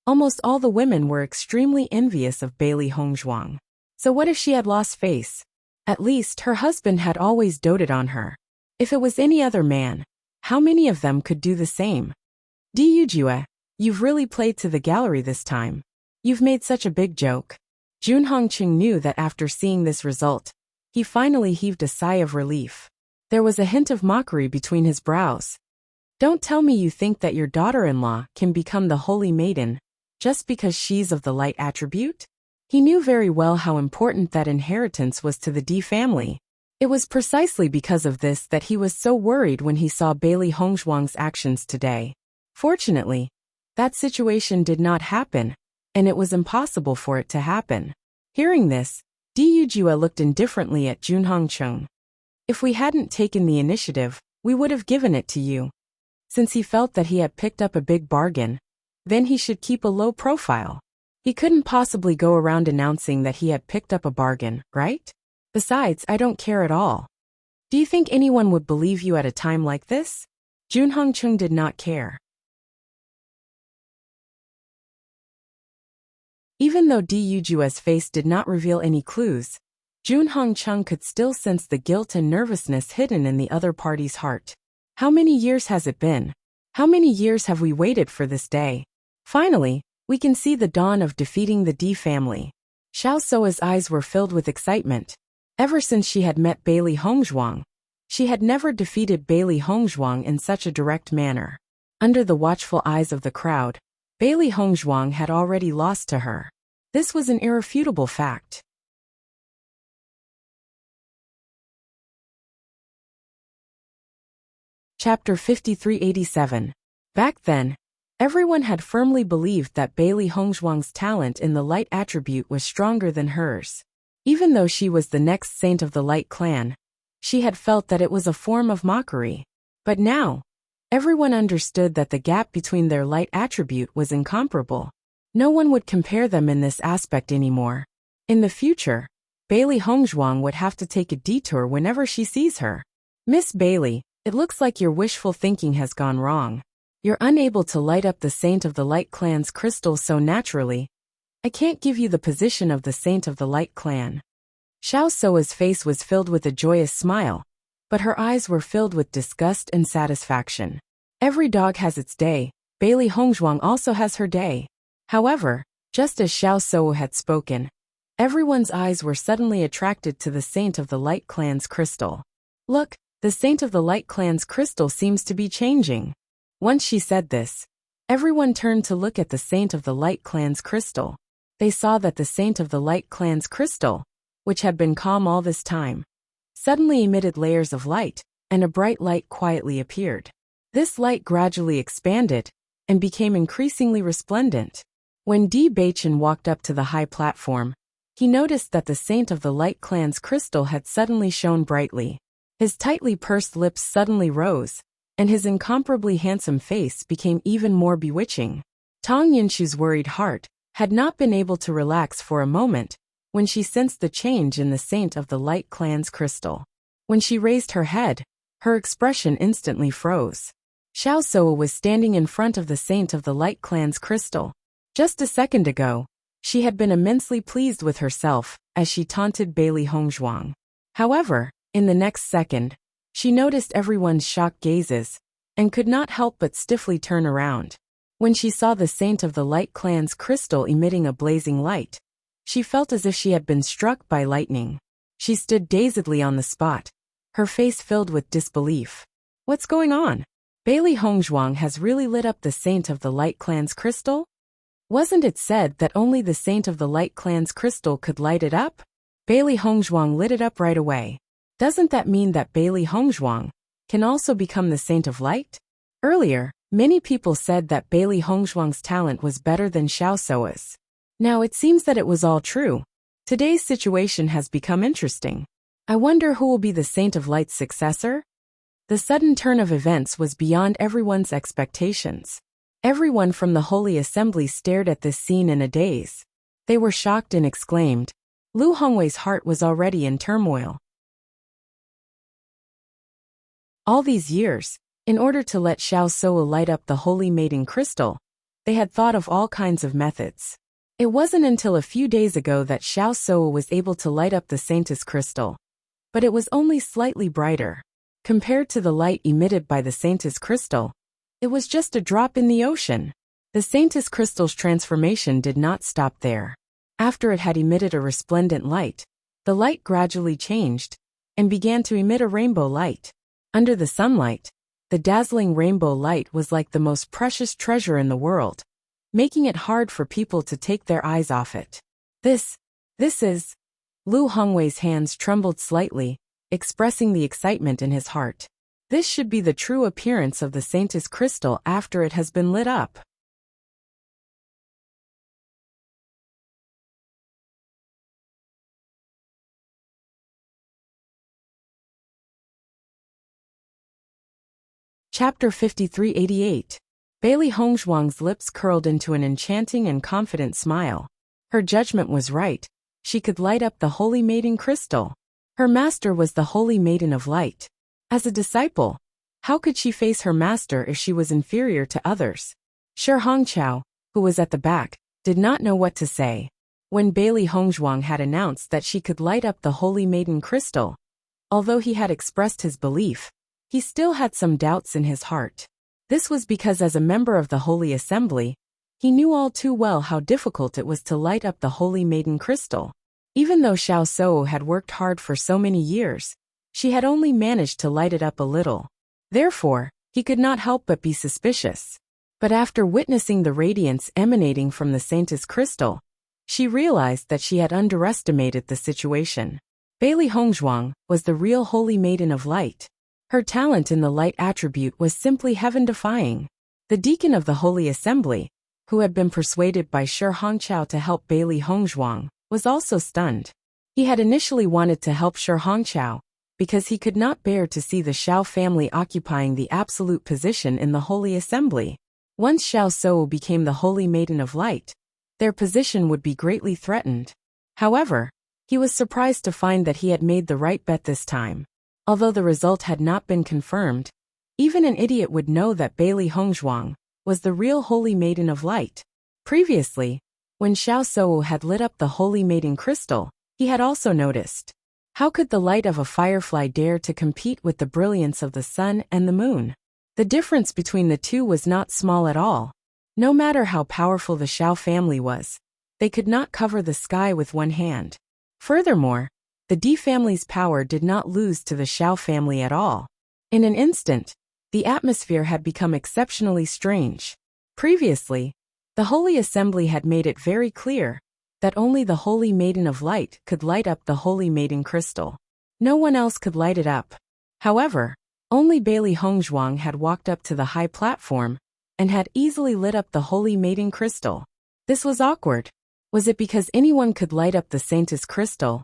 almost all the women were extremely envious of Bailey Hongzhuang. So what if she had lost face? At least her husband had always doted on her. If it was any other man, how many of them could do the same? Di Yujue, you've really played to the gallery this time. You've made such a big joke. Jun Hongqing knew that after seeing this result, he finally heaved a sigh of relief. There was a hint of mockery between his brows. Don't tell me you think that your daughter-in-law can become the Holy Maiden just because she's of the light attribute? He knew very well how important that inheritance was to the Di family. It was precisely because of this that he was so worried when he saw Bailey Hongzhuang's actions today. Fortunately, that situation did not happen, and it was impossible for it to happen. Hearing this, Di Yujue looked indifferently at Jun Hongqing. If we hadn't taken the initiative, we would have given it to you. Since he felt that he had picked up a big bargain, then he should keep a low profile. He couldn't possibly go around announcing that he had picked up a bargain, right? Besides, I don't care at all. Do you think anyone would believe you at a time like this? Jun Hongqing did not care. Even though Di Yujue's face did not reveal any clues, Jun Hongqing could still sense the guilt and nervousness hidden in the other party's heart. How many years has it been? How many years have we waited for this day? Finally, we can see the dawn of defeating the Di family. Xiao Sou's eyes were filled with excitement. Ever since she had met Bailey Hongzhuang, she had never defeated Bailey Hongzhuang in such a direct manner. Under the watchful eyes of the crowd, Bailey Hongzhuang had already lost to her. This was an irrefutable fact. Chapter 5387. Back then, everyone had firmly believed that Bailey Hongzhuang's talent in the light attribute was stronger than hers. Even though she was the next saint of the Light clan, she had felt that it was a form of mockery. But now, everyone understood that the gap between their light attribute was incomparable. No one would compare them in this aspect anymore. In the future, Bailey Hongzhuang would have to take a detour whenever she sees her. Miss Bailey, it looks like your wishful thinking has gone wrong. You're unable to light up the Saint of the Light clan's crystal so naturally. I can't give you the position of the Saint of the Light clan. Xiao Sou's face was filled with a joyous smile, but her eyes were filled with disgust and satisfaction. Every dog has its day. Bailey Hongzhuang also has her day. However, just as Xiao Suo had spoken, everyone's eyes were suddenly attracted to the Saint of the Light Clan's crystal. Look, the Saint of the Light Clan's crystal seems to be changing. Once she said this, everyone turned to look at the Saint of the Light Clan's crystal. They saw that the Saint of the Light Clan's crystal, which had been calm all this time, suddenly emitted layers of light, and a bright light quietly appeared. This light gradually expanded and became increasingly resplendent. When Di Baichen walked up to the high platform, he noticed that the Saint of the Light Clan's crystal had suddenly shone brightly. His tightly pursed lips suddenly rose, and his incomparably handsome face became even more bewitching. Tang Yinshu's worried heart had not been able to relax for a moment when she sensed the change in the Saint of the Light Clan's crystal. When she raised her head, her expression instantly froze. Xiao Suo was standing in front of the Saint of the Light Clan's crystal. Just a second ago, she had been immensely pleased with herself as she taunted Bailey Hongzhuang. However, in the next second, she noticed everyone's shocked gazes and could not help but stiffly turn around. When she saw the Saint of the Light Clan's crystal emitting a blazing light, she felt as if she had been struck by lightning. She stood dazedly on the spot, her face filled with disbelief. What's going on? Bailey Hongzhuang has really lit up the Saint of the Light Clan's crystal? Wasn't it said that only the Saint of the Light Clan's crystal could light it up? Bailey Hongzhuang lit it up right away. Doesn't that mean that Bailey Hongzhuang can also become the Saint of Light? Earlier, many people said that Bailey Hongzhuang's talent was better than Xiao Suo's. Now it seems that it was all true. Today's situation has become interesting. I wonder who will be the Saint of Light's successor? The sudden turn of events was beyond everyone's expectations. Everyone from the Holy Assembly stared at this scene in a daze. They were shocked and exclaimed. Lu Hongwei's heart was already in turmoil. All these years, in order to let Xiao Suo light up the Holy Maiden crystal, they had thought of all kinds of methods. It wasn't until a few days ago that Xiao Suo was able to light up the Saint's crystal. But it was only slightly brighter. Compared to the light emitted by the Saint's crystal, it was just a drop in the ocean. The Saint's crystal's transformation did not stop there. After it had emitted a resplendent light, the light gradually changed and began to emit a rainbow light. Under the sunlight, the dazzling rainbow light was like the most precious treasure in the world, making it hard for people to take their eyes off it. This is... Lu Hongwei's hands trembled slightly, expressing the excitement in his heart. This should be the true appearance of the Saint's crystal after it has been lit up. Chapter 5388. Bailey Hongzhuang's lips curled into an enchanting and confident smile. Her judgment was right. She could light up the Holy Maiden crystal. Her master was the Holy Maiden of Light. As a disciple, how could she face her master if she was inferior to others? Shi Hongqiao, who was at the back, did not know what to say. When Bailey Hongzhuang had announced that she could light up the Holy Maiden crystal, although he had expressed his belief, he still had some doubts in his heart. This was because as a member of the Holy Assembly, he knew all too well how difficult it was to light up the Holy Maiden crystal. Even though Xiao Suo had worked hard for so many years, she had only managed to light it up a little. Therefore, he could not help but be suspicious. But after witnessing the radiance emanating from the Saint's crystal, she realized that she had underestimated the situation. Bailey Hongzhuang was the real Holy Maiden of Light. Her talent in the light attribute was simply heaven-defying. The deacon of the Holy Assembly, who had been persuaded by Shi Hongqiao to help Bailey Hongzhuang, was also stunned. He had initially wanted to help Shi Hongqiao because he could not bear to see the Xiao family occupying the absolute position in the Holy Assembly. Once Xiao Suo became the Holy Maiden of Light, their position would be greatly threatened. However, he was surprised to find that he had made the right bet this time. Although the result had not been confirmed, even an idiot would know that Bailey Hongzhuang was the real Holy Maiden of Light. Previously, when Xiao Suo had lit up the Holy Maiden crystal, he had also noticed. How could the light of a firefly dare to compete with the brilliance of the sun and the moon? The difference between the two was not small at all. No matter how powerful the Xiao family was, they could not cover the sky with one hand. Furthermore, the Di family's power did not lose to the Xiao family at all. In an instant, the atmosphere had become exceptionally strange. Previously, the Holy Assembly had made it very clear that only the Holy Maiden of Light could light up the Holy Maiden crystal. No one else could light it up. However, only Bailey Hongzhuang had walked up to the high platform and had easily lit up the Holy Maiden crystal. This was awkward. Was it because anyone could light up the Saintess crystal?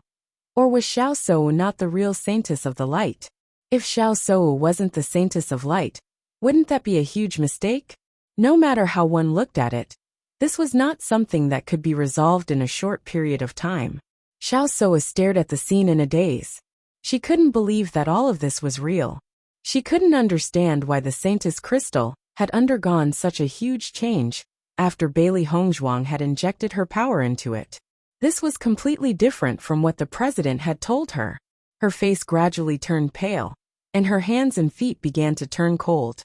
Or was Xiao Shou not the real Saintess of the Light? If Xiao Shou wasn't the Saintess of Light, wouldn't that be a huge mistake? No matter how one looked at it, this was not something that could be resolved in a short period of time. Xiao Shou stared at the scene in a daze. She couldn't believe that all of this was real. She couldn't understand why the Saintess crystal had undergone such a huge change after Bailey Hongzhuang had injected her power into it. This was completely different from what the president had told her. Her face gradually turned pale, and her hands and feet began to turn cold.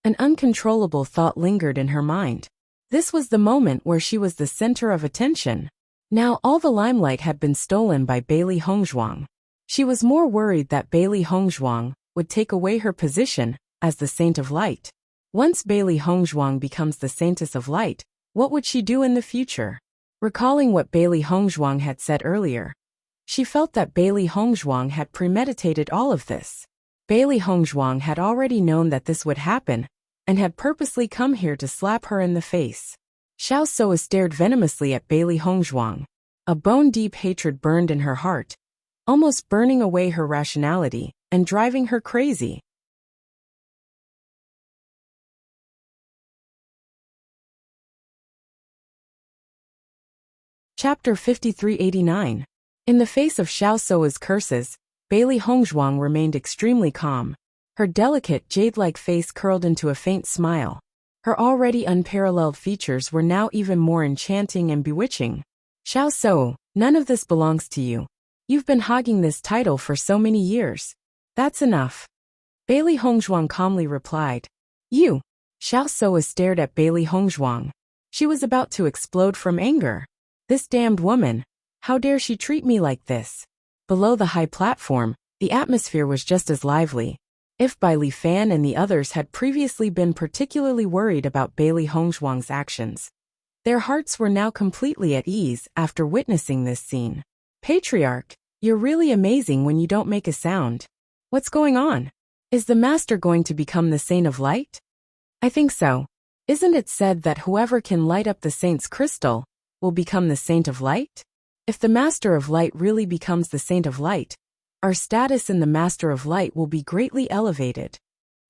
An uncontrollable thought lingered in her mind. This was the moment where she was the center of attention. Now all the limelight had been stolen by Bailey Hongzhuang. She was more worried that Bailey Hongzhuang would take away her position as the Saint of Light. Once Bailey Hongzhuang becomes the Saintess of Light, what would she do in the future? Recalling what Bailey Hongzhuang had said earlier, she felt that Bailey Hongzhuang had premeditated all of this. Bailey Hongzhuang had already known that this would happen and had purposely come here to slap her in the face. Xiao Shou stared venomously at Bailey Hongzhuang. A bone-deep hatred burned in her heart, almost burning away her rationality and driving her crazy. Chapter 5389. In the face of Xiao Shou's curses, Bailey Hongzhuang remained extremely calm. Her delicate jade-like face curled into a faint smile. Her already unparalleled features were now even more enchanting and bewitching. Xiao Shou, none of this belongs to you. You've been hogging this title for so many years. That's enough. Bailey Hongzhuang calmly replied. You. Xiao Shou stared at Bailey Hongzhuang. She was about to explode from anger. This damned woman. How dare she treat me like this? Below the high platform, the atmosphere was just as lively. If Bai Li Fan and the others had previously been particularly worried about Bailey Hongzhuang's actions, their hearts were now completely at ease after witnessing this scene. Patriarch, you're really amazing when you don't make a sound. What's going on? Is the master going to become the Saint of Light? I think so. Isn't it said that whoever can light up the Saint's crystal will become the Saint of Light? If the Master of Light really becomes the Saint of Light, our status in the Master of Light will be greatly elevated.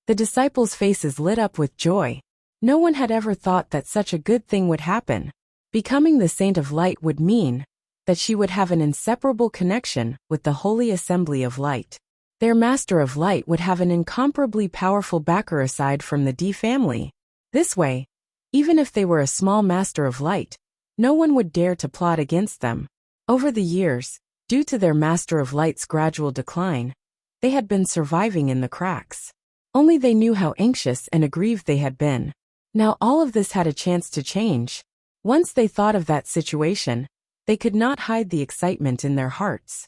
The disciples' faces lit up with joy. No one had ever thought that such a good thing would happen. Becoming the Saint of Light would mean that she would have an inseparable connection with the Holy Assembly of Light. Their Master of Light would have an incomparably powerful backer aside from the Di family. This way, even if they were a small Master of Light, no one would dare to plot against them. Over the years, due to their Master of Light's gradual decline, they had been surviving in the cracks. Only they knew how anxious and aggrieved they had been. Now all of this had a chance to change. Once they thought of that situation, they could not hide the excitement in their hearts.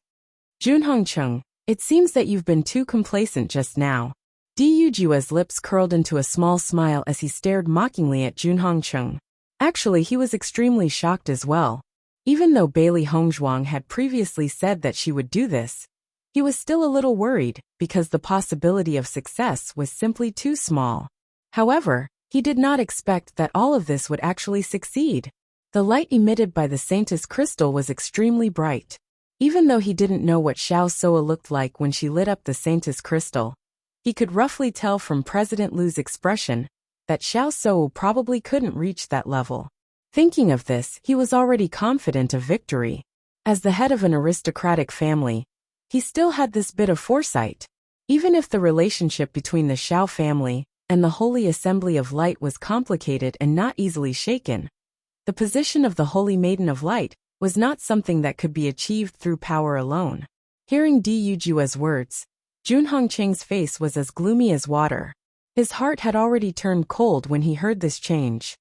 Junhongcheng, it seems that you've been too complacent just now. Di Yujua's lips curled into a small smile as he stared mockingly at Junhongcheng. Actually, he was extremely shocked as well. Even though Bailey Hongzhuang had previously said that she would do this, he was still a little worried because the possibility of success was simply too small. However, he did not expect that all of this would actually succeed. The light emitted by the Saintess crystal was extremely bright. Even though he didn't know what Xiao Shou looked like when she lit up the Saintess crystal, he could roughly tell from President Lu's expression that Xiao Shou probably couldn't reach that level. Thinking of this, he was already confident of victory. As the head of an aristocratic family, he still had this bit of foresight. Even if the relationship between the Xiao family and the Holy Assembly of Light was complicated and not easily shaken, the position of the Holy Maiden of Light was not something that could be achieved through power alone. Hearing Di Yujua's words, Junhongcheng's face was as gloomy as water. His heart had already turned cold when he heard this change.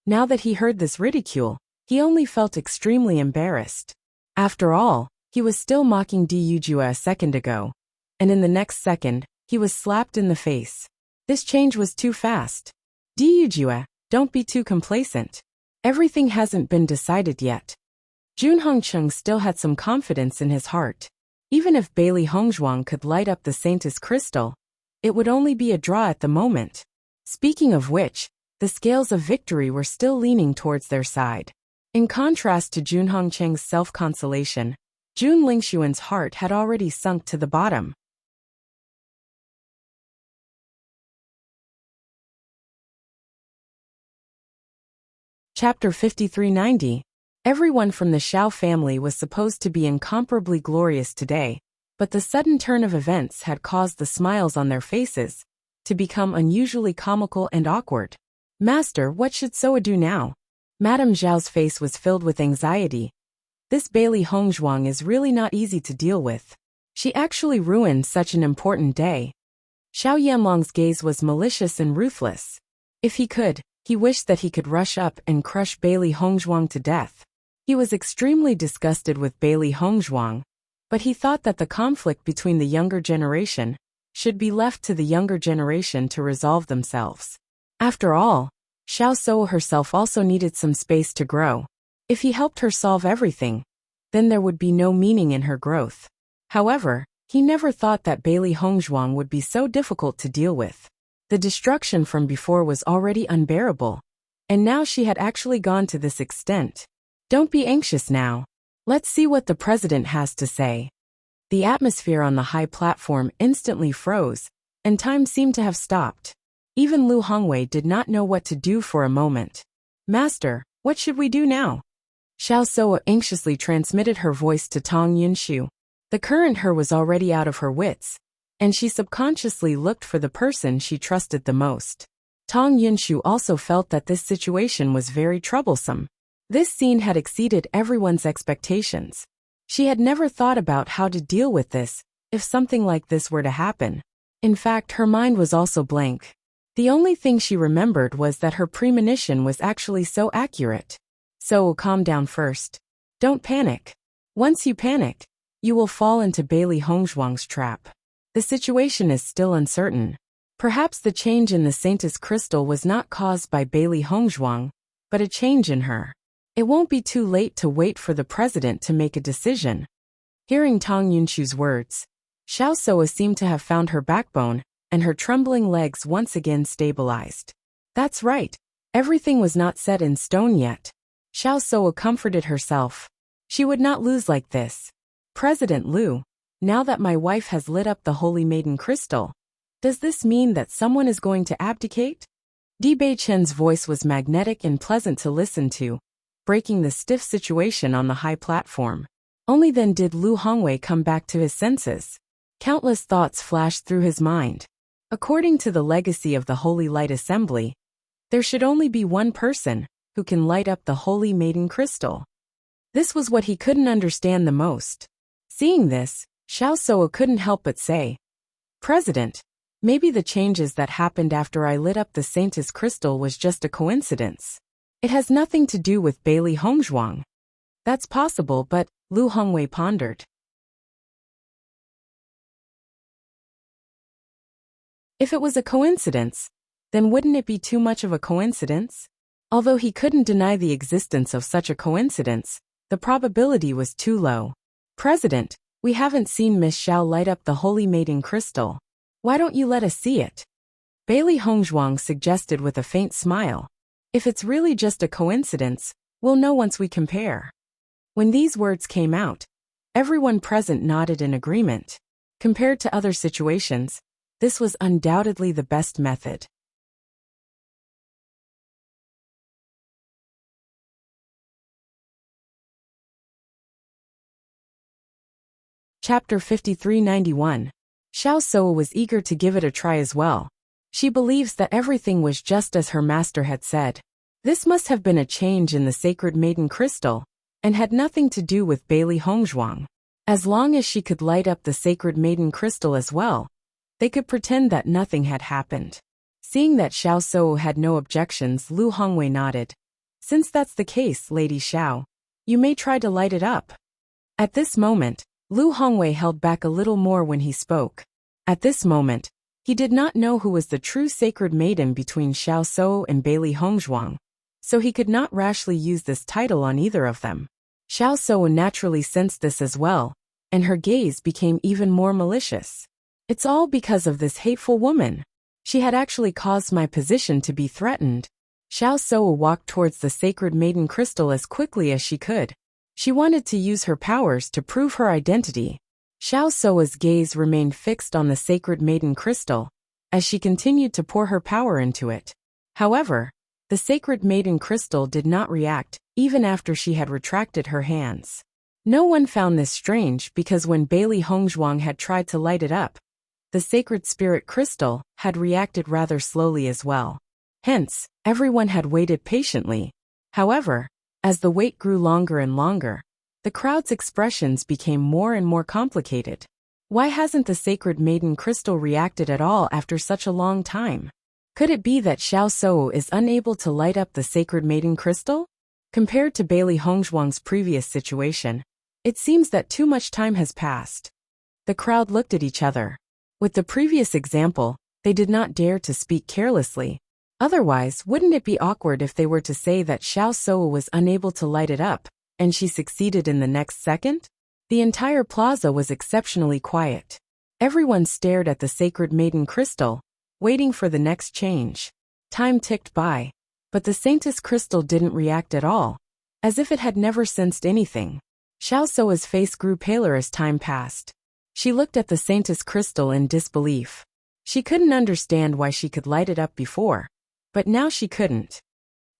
Now that he heard this ridicule, he only felt extremely embarrassed. After all, he was still mocking Dyujua a second ago, and in the next second, he was slapped in the face. This change was too fast. Dyujua, don't be too complacent. Everything hasn't been decided yet. Jun Hongcheng still had some confidence in his heart. Even if Bailey Hongzhuang could light up the Saintis crystal, it would only be a draw at the moment. Speaking of which, the scales of victory were still leaning towards their side. In contrast to Jun Hongcheng's self-consolation, Jun Lingxuan's heart had already sunk to the bottom. Chapter 5390. Everyone from the Xiao family was supposed to be incomparably glorious today, but the sudden turn of events had caused the smiles on their faces to become unusually comical and awkward. Master, what should Soa do now? Madame Zhao's face was filled with anxiety. This Bailey Hongzhuang is really not easy to deal with. She actually ruined such an important day. Xiao Yanlong's gaze was malicious and ruthless. If he could, he wished that he could rush up and crush Bailey Hongzhuang to death. He was extremely disgusted with Bailey Hongzhuang, but he thought that the conflict between the younger generation should be left to the younger generation to resolve themselves. After all, Xiao Soa herself also needed some space to grow. If he helped her solve everything, then there would be no meaning in her growth. However, he never thought that Bailey Hongzhuang would be so difficult to deal with. The destruction from before was already unbearable, and now she had actually gone to this extent. Don't be anxious now. Let's see what the president has to say. The atmosphere on the high platform instantly froze, and time seemed to have stopped. Even Lu Hongwei did not know what to do for a moment. Master, what should we do now? Xiao Soa anxiously transmitted her voice to Tong Yunshu. The current her was already out of her wits, and she subconsciously looked for the person she trusted the most. Tong Yunshu also felt that this situation was very troublesome. This scene had exceeded everyone's expectations. She had never thought about how to deal with this, if something like this were to happen. In fact, her mind was also blank. The only thing she remembered was that her premonition was actually so accurate. So, calm down first. Don't panic. Once you panic, you will fall into Bailey Hongzhuang's trap. The situation is still uncertain. Perhaps the change in the Saintis crystal was not caused by Bailey Hongzhuang, but a change in her. It won't be too late to wait for the president to make a decision. Hearing Tong Yunshu's words, Xiao Soa seemed to have found her backbone, and her trembling legs once again stabilized. That's right. Everything was not set in stone yet. Xiao Soa comforted herself. She would not lose like this. President Lu, now that my wife has lit up the Holy Maiden crystal, does this mean that someone is going to abdicate? Di Beichen's voice was magnetic and pleasant to listen to, breaking the stiff situation on the high platform. Only then did Lu Hongwei come back to his senses. Countless thoughts flashed through his mind. According to the legacy of the Holy Light Assembly, there should only be one person who can light up the Holy Maiden crystal. This was what he couldn't understand the most. Seeing this, Xiao Soa couldn't help but say, President, maybe the changes that happened after I lit up the Saintis crystal was just a coincidence. It has nothing to do with Bailey Hongzhuang. That's possible, but, Lu Hongwei pondered. If it was a coincidence, then wouldn't it be too much of a coincidence? Although he couldn't deny the existence of such a coincidence, the probability was too low. President, we haven't seen Miss Xiao light up the Holy Maiden crystal. Why don't you let us see it? Bailey Hongzhuang suggested with a faint smile. If it's really just a coincidence, we'll know once we compare. When these words came out, everyone present nodded in agreement. Compared to other situations, this was undoubtedly the best method. Chapter 5391. Xiao Soa was eager to give it a try as well. She believes that everything was just as her master had said. This must have been a change in the sacred maiden crystal, and had nothing to do with Bailey Hongzhuang. As long as she could light up the sacred maiden crystal as well, They could pretend that nothing had happened. Seeing that Xiao Sou had no objections, Lu Hongwei nodded. Since that's the case, Lady Xiao, you may try to light it up. At this moment, Lu Hongwei held back a little more when he spoke. At this moment, he did not know who was the true sacred maiden between Xiao Sou and Bailey Hongzhuang, so he could not rashly use this title on either of them. Xiao Sou naturally sensed this as well, and her gaze became even more malicious. It's all because of this hateful woman. She had actually caused my position to be threatened. Xiao Sou walked towards the sacred maiden crystal as quickly as she could. She wanted to use her powers to prove her identity. Xiao Sou's gaze remained fixed on the sacred maiden crystal, as she continued to pour her power into it. However, the sacred maiden crystal did not react, even after she had retracted her hands. No one found this strange because when Bailey Hongzhuang had tried to light it up, the sacred spirit crystal had reacted rather slowly as well. Hence, everyone had waited patiently. However, as the wait grew longer and longer, the crowd's expressions became more and more complicated. Why hasn't the sacred maiden crystal reacted at all after such a long time? Could it be that Xiao Sou is unable to light up the sacred maiden crystal? Compared to Bailey Hongzhuang's previous situation, it seems that too much time has passed. The crowd looked at each other. With the previous example, they did not dare to speak carelessly. Otherwise, wouldn't it be awkward if they were to say that Xiao Sou was unable to light it up, and she succeeded in the next second? The entire plaza was exceptionally quiet. Everyone stared at the sacred maiden crystal, waiting for the next change. Time ticked by, but the Saintess crystal didn't react at all, as if it had never sensed anything. Xiao Sou's face grew paler as time passed. She looked at the Saintess crystal in disbelief. She couldn't understand why she could light it up before, but now she couldn't.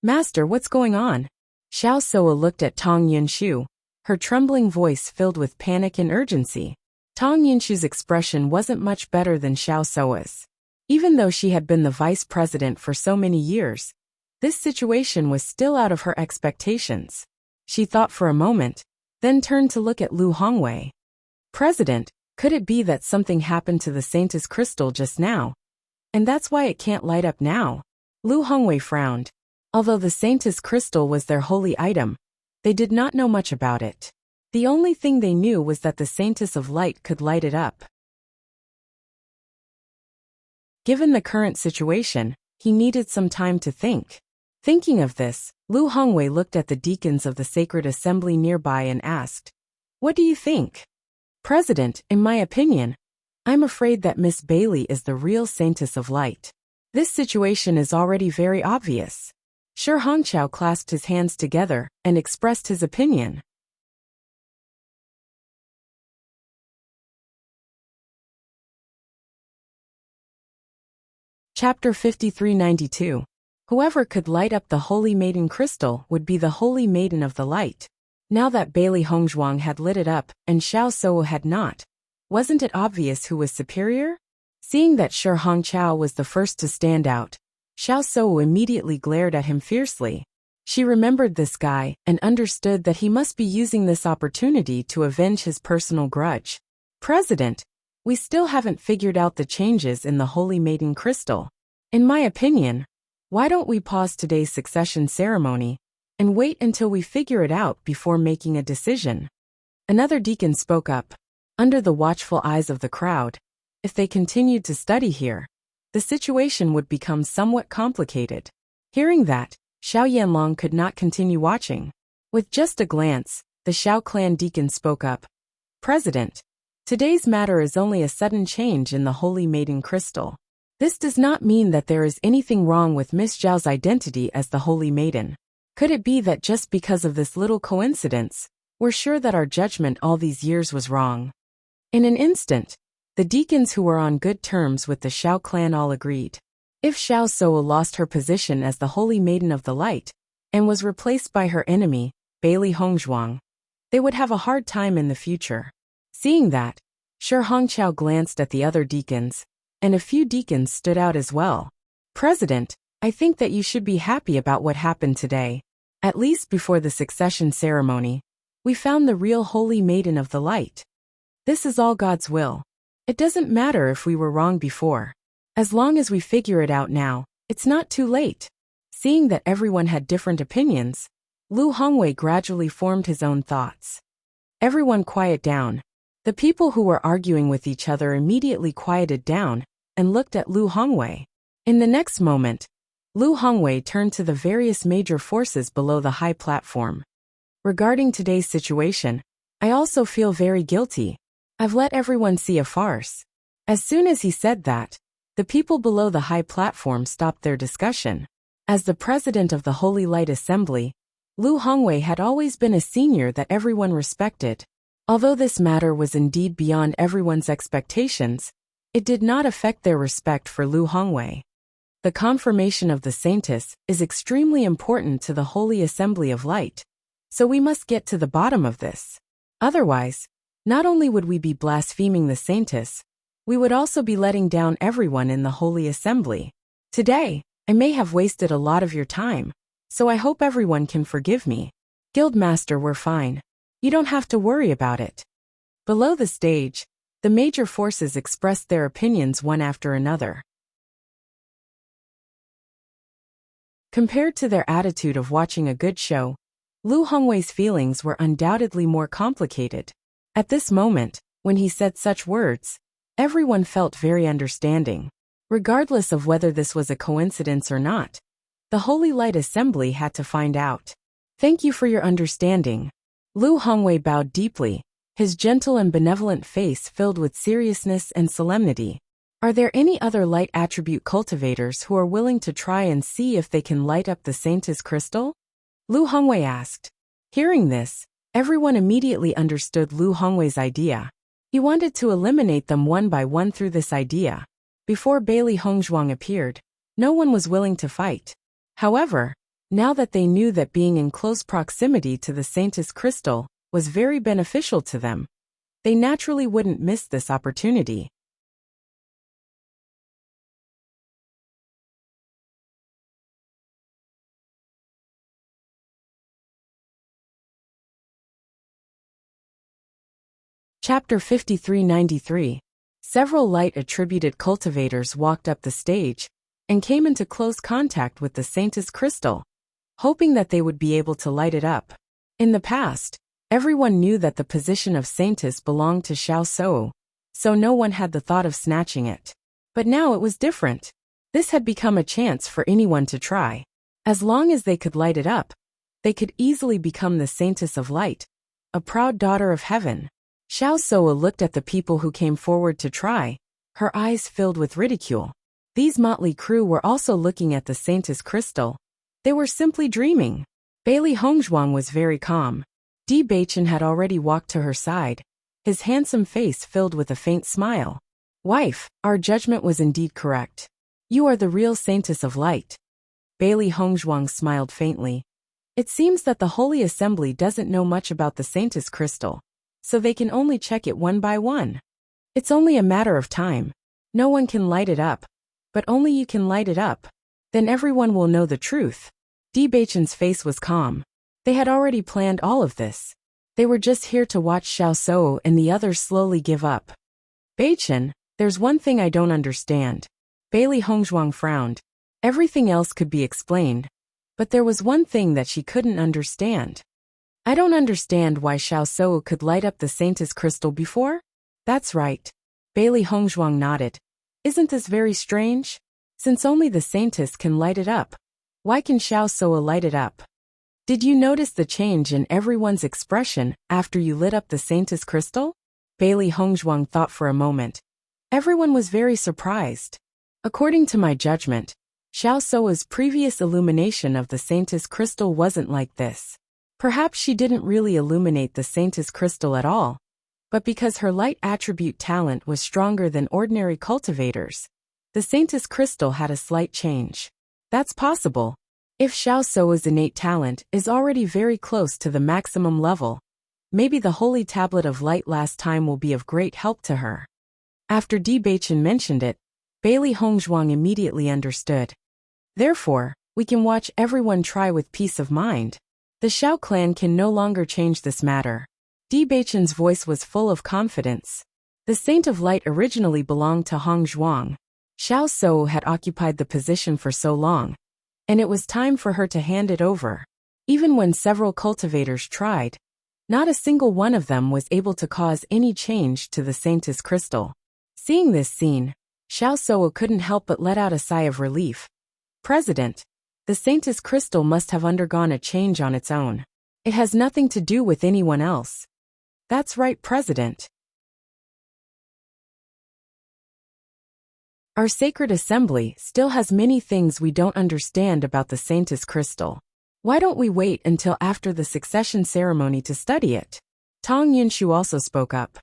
Master, what's going on? Xiao Sou looked at Tong Yunshu, her trembling voice filled with panic and urgency. Tong Yunshu's expression wasn't much better than Xiao Sou's. Even though she had been the vice president for so many years, this situation was still out of her expectations. She thought for a moment, then turned to look at Lu Hongwei. President, could it be that something happened to the Saintess crystal just now, and that's why it can't light up now? Lu Hongwei frowned. Although the Saintess crystal was their holy item, they did not know much about it. The only thing they knew was that the Saintess of Light could light it up. Given the current situation, he needed some time to think. Thinking of this, Lu Hongwei looked at the deacons of the sacred assembly nearby and asked, "What do you think?" President, in my opinion, I'm afraid that Miss Bailey is the real Saintess of Light. This situation is already very obvious. Shi Hongqiao clasped his hands together and expressed his opinion. Chapter 5392. Whoever could light up the Holy Maiden crystal would be the Holy Maiden of the Light. Now that Bailey Hongzhuang had lit it up and Xiao Sou had not, wasn't it obvious who was superior? Seeing that Shi Hongqiao was the first to stand out, Xiao Sou immediately glared at him fiercely. She remembered this guy and understood that he must be using this opportunity to avenge his personal grudge. President, we still haven't figured out the changes in the Holy Maiden crystal. In my opinion, why don't we pause today's succession ceremony and wait until we figure it out before making a decision? Another deacon spoke up. Under the watchful eyes of the crowd, if they continued to study here, the situation would become somewhat complicated. Hearing that, Xiao Yanlong could not continue watching. With just a glance, the Xiao clan deacon spoke up. President, today's matter is only a sudden change in the Holy Maiden crystal. This does not mean that there is anything wrong with Miss Zhao's identity as the Holy Maiden. Could it be that just because of this little coincidence, we're sure that our judgment all these years was wrong? In an instant, the deacons who were on good terms with the Xiao clan all agreed. If Xiao Sou lost her position as the Holy Maiden of the Light, and was replaced by her enemy, Bailey Hongzhuang, they would have a hard time in the future. Seeing that, Shi Hongqiao glanced at the other deacons, and a few deacons stood out as well. President, I think that you should be happy about what happened today. At least before the succession ceremony, we found the real Holy Maiden of the Light. This is all God's will. It doesn't matter if we were wrong before. As long as we figure it out now, it's not too late. Seeing that everyone had different opinions, Lu Hongwei gradually formed his own thoughts. Everyone quiet down. The people who were arguing with each other immediately quieted down and looked at Lu Hongwei. In the next moment, Lu Hongwei turned to the various major forces below the high platform. Regarding today's situation, I also feel very guilty. I've let everyone see a farce. As soon as he said that, the people below the high platform stopped their discussion. As the president of the Holy Light Assembly, Lu Hongwei had always been a senior that everyone respected. Although this matter was indeed beyond everyone's expectations, it did not affect their respect for Lu Hongwei. The confirmation of the Saintess is extremely important to the Holy Assembly of Light, so we must get to the bottom of this. Otherwise, not only would we be blaspheming the Saintess, we would also be letting down everyone in the Holy Assembly. Today, I may have wasted a lot of your time, so I hope everyone can forgive me. Guildmaster, we're fine. You don't have to worry about it. Below the stage, the major forces expressed their opinions one after another. Compared to their attitude of watching a good show, Lu Hongwei's feelings were undoubtedly more complicated. At this moment, when he said such words, everyone felt very understanding. Regardless of whether this was a coincidence or not, the Holy Light Assembly had to find out. Thank you for your understanding. Lu Hongwei bowed deeply, his gentle and benevolent face filled with seriousness and solemnity. Are there any other light attribute cultivators who are willing to try and see if they can light up the Saintess crystal? Lu Hongwei asked. Hearing this, everyone immediately understood Lu Hongwei's idea. He wanted to eliminate them one by one through this idea. Before Bailey Hongzhuang appeared, no one was willing to fight. However, now that they knew that being in close proximity to the Saintess crystal was very beneficial to them, they naturally wouldn't miss this opportunity. Chapter 5393. Several light-attributed cultivators walked up the stage and came into close contact with the Saintess crystal, hoping that they would be able to light it up. In the past, everyone knew that the position of Saintess belonged to Xiao Sou, so no one had the thought of snatching it. But now it was different. This had become a chance for anyone to try. As long as they could light it up, they could easily become the Saintess of Light, a proud daughter of heaven. Xiao Sou looked at the people who came forward to try, her eyes filled with ridicule. These motley crew were also looking at the Saintess crystal. They were simply dreaming. Bailey Hongzhuang was very calm. Di Beichen had already walked to her side, his handsome face filled with a faint smile. Wife, our judgment was indeed correct. You are the real Saintess of Light. Bailey Hongzhuang smiled faintly. It seems that the Holy Assembly doesn't know much about the Saintess crystal, so they can only check it one by one. It's only a matter of time. No one can light it up, but only you can light it up. Then everyone will know the truth. Di Beichen's face was calm. They had already planned all of this. They were just here to watch Xiao Sou and the others slowly give up. Beichen, there's one thing I don't understand. Bailey Hongzhuang frowned. Everything else could be explained, but there was one thing that she couldn't understand. I don't understand why Xiao Sou could light up the Saintess crystal before? That's right. Bailey Hongzhuang nodded. Isn't this very strange? Since only the Saintess can light it up, why can Xiao Sou light it up? Did you notice the change in everyone's expression after you lit up the Saintess crystal? Bailey Hongzhuang thought for a moment. Everyone was very surprised. According to my judgment, Xiao Sou's previous illumination of the Saintess crystal wasn't like this. Perhaps she didn't really illuminate the Saintess crystal at all, but because her light attribute talent was stronger than ordinary cultivators, the Saintess crystal had a slight change. That's possible. If Xiao Sou's innate talent is already very close to the maximum level, maybe the Holy Tablet of Light last time will be of great help to her. After Di Beichen mentioned it, Bailey Hongzhuang immediately understood. Therefore, we can watch everyone try with peace of mind. The Xiao clan can no longer change this matter. Di Beichen's voice was full of confidence. The Saint of Light originally belonged to Hong Zhuang. Xiao Shou had occupied the position for so long, and it was time for her to hand it over. Even when several cultivators tried, not a single one of them was able to cause any change to the Saintess crystal. Seeing this scene, Xiao Shou couldn't help but let out a sigh of relief. President, the Saintess crystal must have undergone a change on its own. It has nothing to do with anyone else. That's right, President. Our sacred assembly still has many things we don't understand about the Saintess crystal. Why don't we wait until after the succession ceremony to study it? Tang Yunshu also spoke up.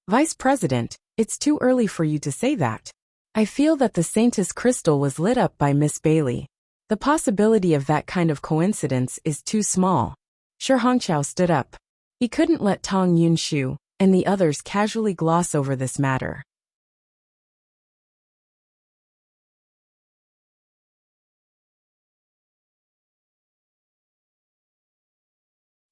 Vice President, it's too early for you to say that. I feel that the Saintess crystal was lit up by Miss Bailey. The possibility of that kind of coincidence is too small. Shi Hongqiao stood up. He couldn't let Tang Yunshu and the others casually gloss over this matter.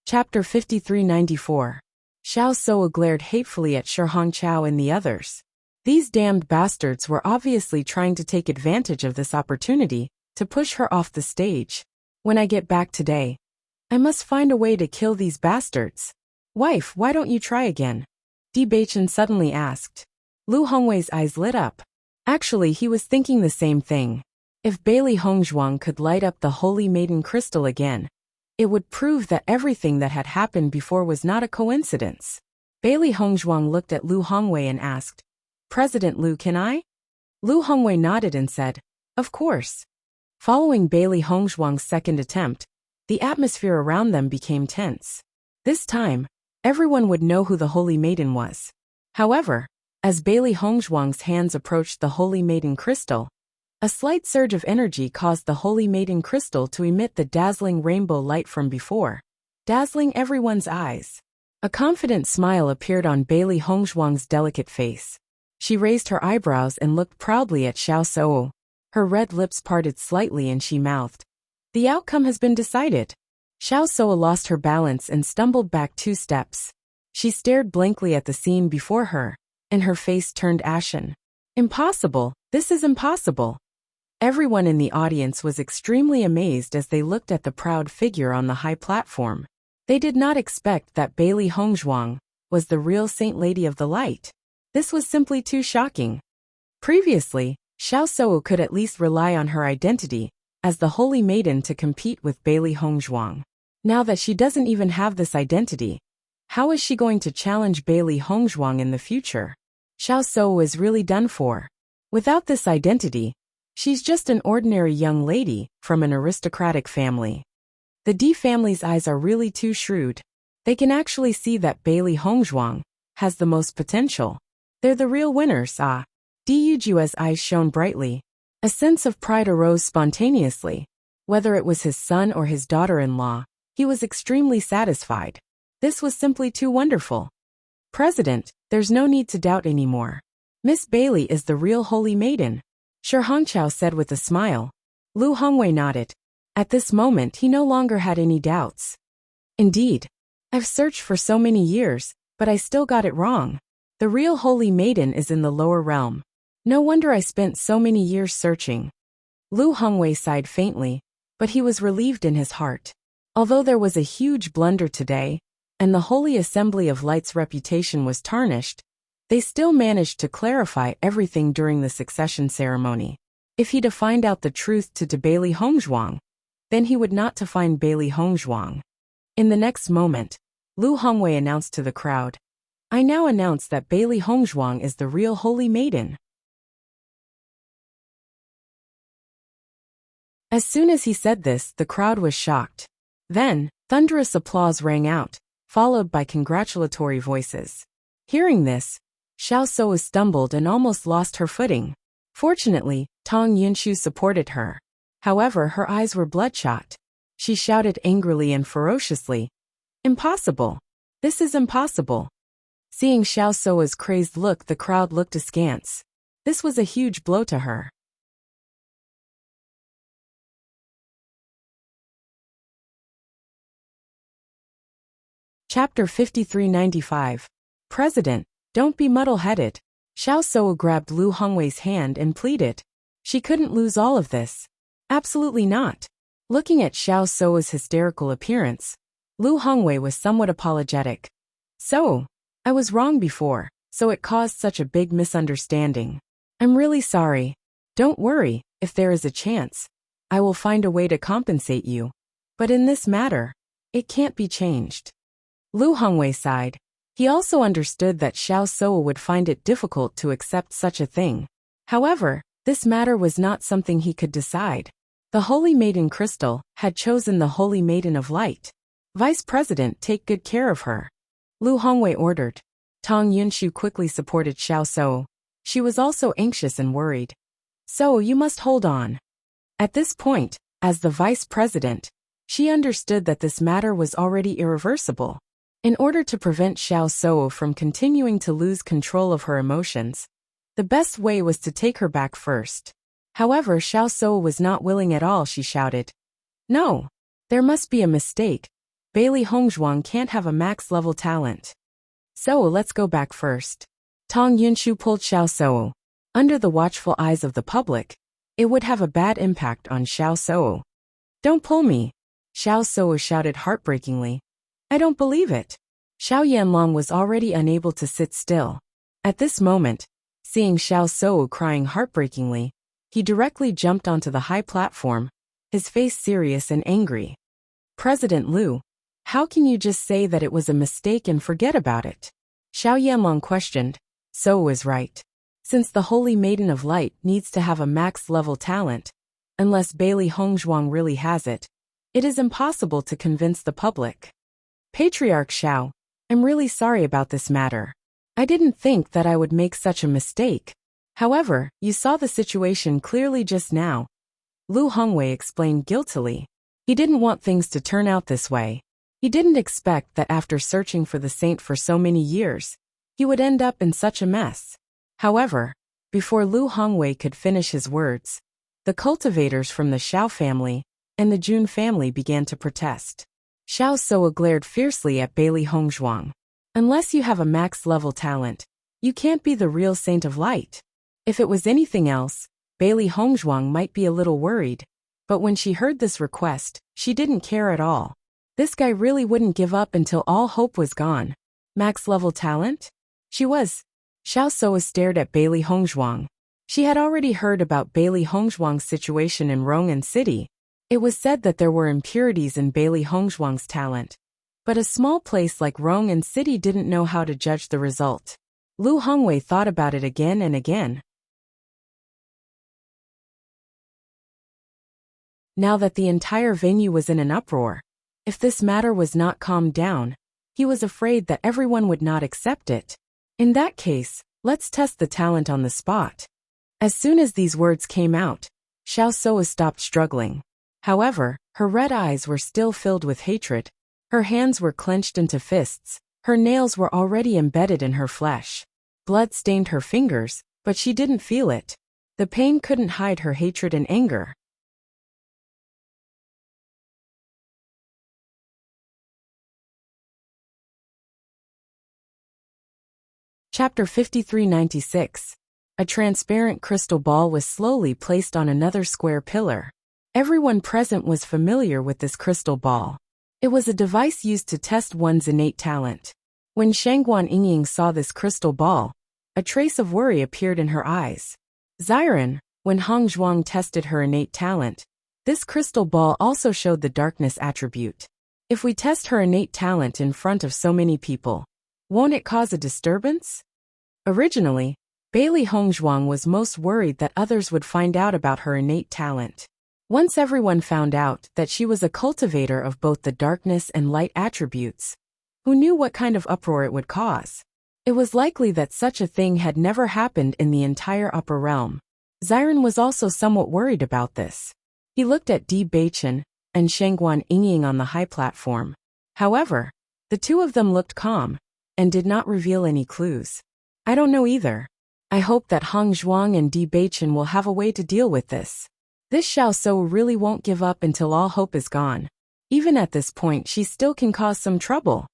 Chapter 5394. Xiao Shou glared hatefully at Shi Hongqiao and the others. These damned bastards were obviously trying to take advantage of this opportunity to push her off the stage. When I get back today, I must find a way to kill these bastards. Wife, why don't you try again? Di Baichen suddenly asked. Lu Hongwei's eyes lit up. Actually, he was thinking the same thing. If Bailey Hongzhuang could light up the Holy Maiden crystal again, it would prove that everything that had happened before was not a coincidence. Bailey Hongzhuang looked at Lu Hongwei and asked, President Lu, can I? Lu Hongwei nodded and said, Of course. Following Bailey Hongzhuang's second attempt, the atmosphere around them became tense. This time, everyone would know who the Holy Maiden was. However, as Bailey Hongzhuang's hands approached the Holy Maiden crystal, a slight surge of energy caused the Holy Maiden crystal to emit the dazzling rainbow light from before, dazzling everyone's eyes. A confident smile appeared on Bailey Hongzhuang's delicate face. She raised her eyebrows and looked proudly at Xiao Shou. Her red lips parted slightly and she mouthed, The outcome has been decided. Xiao Shou lost her balance and stumbled back 2 steps. She stared blankly at the scene before her, and her face turned ashen. Impossible, this is impossible. Everyone in the audience was extremely amazed as they looked at the proud figure on the high platform. They did not expect that Bailey Hongzhuang was the real Saint Lady of the Light. This was simply too shocking. Previously, Xiao Shou could at least rely on her identity as the Holy Maiden to compete with Bailey Hongzhuang. Now that she doesn't even have this identity, how is she going to challenge Bailey Hongzhuang in the future? Xiao Shou is really done for. Without this identity, she's just an ordinary young lady from an aristocratic family. The Di family's eyes are really too shrewd. They can actually see that Bailey Hongzhuang has the most potential. They're the real winners, ah. Di Yujua's eyes shone brightly. A sense of pride arose spontaneously. Whether it was his son or his daughter-in-law, he was extremely satisfied. This was simply too wonderful. President, there's no need to doubt anymore. Miss Bailey is the real Holy Maiden. Shi Hongqiao said with a smile. Lu Hongwei nodded. At this moment he no longer had any doubts. Indeed. I've searched for so many years, but I still got it wrong. The real Holy Maiden is in the lower realm. No wonder I spent so many years searching. Lu Hongwei sighed faintly, but he was relieved in his heart. Although there was a huge blunder today, and the Holy Assembly of Light's reputation was tarnished, they still managed to clarify everything during the succession ceremony. If he to find out the truth to Bailey Hongzhuang, then he would not to find Bailey Hongzhuang. In the next moment, Lu Hongwei announced to the crowd, I now announce that Bailey Hongzhuang is the real Holy Maiden. As soon as he said this, the crowd was shocked. Then, thunderous applause rang out, followed by congratulatory voices. Hearing this, Xiao Shou stumbled and almost lost her footing. Fortunately, Tang Yunshu supported her. However, her eyes were bloodshot. She shouted angrily and ferociously, Impossible! This is impossible! Seeing Xiao Shou's crazed look, the crowd looked askance. This was a huge blow to her. Chapter 5395. President, Don't be muddle-headed. Xiao Suo grabbed Lu Hongwei's hand and pleaded. She couldn't lose all of this. Absolutely not. Looking at Xiao Suo's hysterical appearance, Lu Hongwei was somewhat apologetic. So, I was wrong before, so it caused such a big misunderstanding. I'm really sorry. Don't worry, if there is a chance, I will find a way to compensate you. But in this matter, it can't be changed. Lu Hongwei sighed. He also understood that Xiao Suo would find it difficult to accept such a thing. However, this matter was not something he could decide. The Holy Maiden Crystal had chosen the Holy Maiden of Light. Vice President, take good care of her. Lu Hongwei ordered. Tang Yunshu quickly supported Xiao Suo. She was also anxious and worried. So you must hold on. At this point, as the Vice President, she understood that this matter was already irreversible. In order to prevent Xiao Suo from continuing to lose control of her emotions, the best way was to take her back first. However, Xiao Suo was not willing at all. She shouted. No. There must be a mistake. Bailey Hongzhuang can't have a max-level talent. So let's go back first. Tang Yunshu pulled Xiao Suo. Under the watchful eyes of the public, it would have a bad impact on Xiao Suo. Don't pull me. Xiao Suo shouted heartbreakingly. I don't believe it. Xiao Yanlong was already unable to sit still. At this moment, seeing Xiao Suo crying heartbreakingly, he directly jumped onto the high platform, his face serious and angry. President Lu, how can you just say that it was a mistake and forget about it? Xiao Yanlong questioned. Suo is right. Since the Holy Maiden of Light needs to have a max-level talent, unless Bailey Hongzhuang really has it, it is impossible to convince the public. Patriarch Xiao, I'm really sorry about this matter. I didn't think that I would make such a mistake. However, you saw the situation clearly just now. Lu Hongwei explained guiltily. He didn't want things to turn out this way. He didn't expect that after searching for the saint for so many years, he would end up in such a mess. However, before Lu Hongwei could finish his words, the cultivators from the Xiao family and the Jun family began to protest. Xiao Suo glared fiercely at Bailey Hongzhuang. Unless you have a max-level talent, you can't be the real Saint of Light. If it was anything else, Bailey Hongzhuang might be a little worried. But when she heard this request, she didn't care at all. This guy really wouldn't give up until all hope was gone. Max-level talent? She was. Xiao Suo stared at Bailey Hongzhuang. She had already heard about Bailey Hongzhuang's situation in Rong'an City. It was said that there were impurities in Bailey Hongzhuang's talent. But a small place like Rong'an City didn't know how to judge the result. Lu Hongwei thought about it again and again. Now that the entire venue was in an uproar, if this matter was not calmed down, he was afraid that everyone would not accept it. In that case, let's test the talent on the spot. As soon as these words came out, Xiao Suo stopped struggling. However, her red eyes were still filled with hatred. Her hands were clenched into fists. Her nails were already embedded in her flesh. Blood stained her fingers, but she didn't feel it. The pain couldn't hide her hatred and anger. Chapter 5396. A transparent crystal ball was slowly placed on another square pillar. Everyone present was familiar with this crystal ball. It was a device used to test one's innate talent. When Shangguan Yingying saw this crystal ball, a trace of worry appeared in her eyes. Xiren, when Hong Zhuang tested her innate talent, this crystal ball also showed the darkness attribute. If we test her innate talent in front of so many people, won't it cause a disturbance? Originally, Bailey Hongzhuang was most worried that others would find out about her innate talent. Once everyone found out that she was a cultivator of both the darkness and light attributes, who knew what kind of uproar it would cause? It was likely that such a thing had never happened in the entire upper realm. Xiren was also somewhat worried about this. He looked at Di Beichen and Shangguan Yingying on the high platform. However, the two of them looked calm and did not reveal any clues. I don't know either. I hope that Hong Zhuang and Di Beichen will have a way to deal with this. This Xiao Suo really won't give up until all hope is gone. Even at this point, she still can cause some trouble.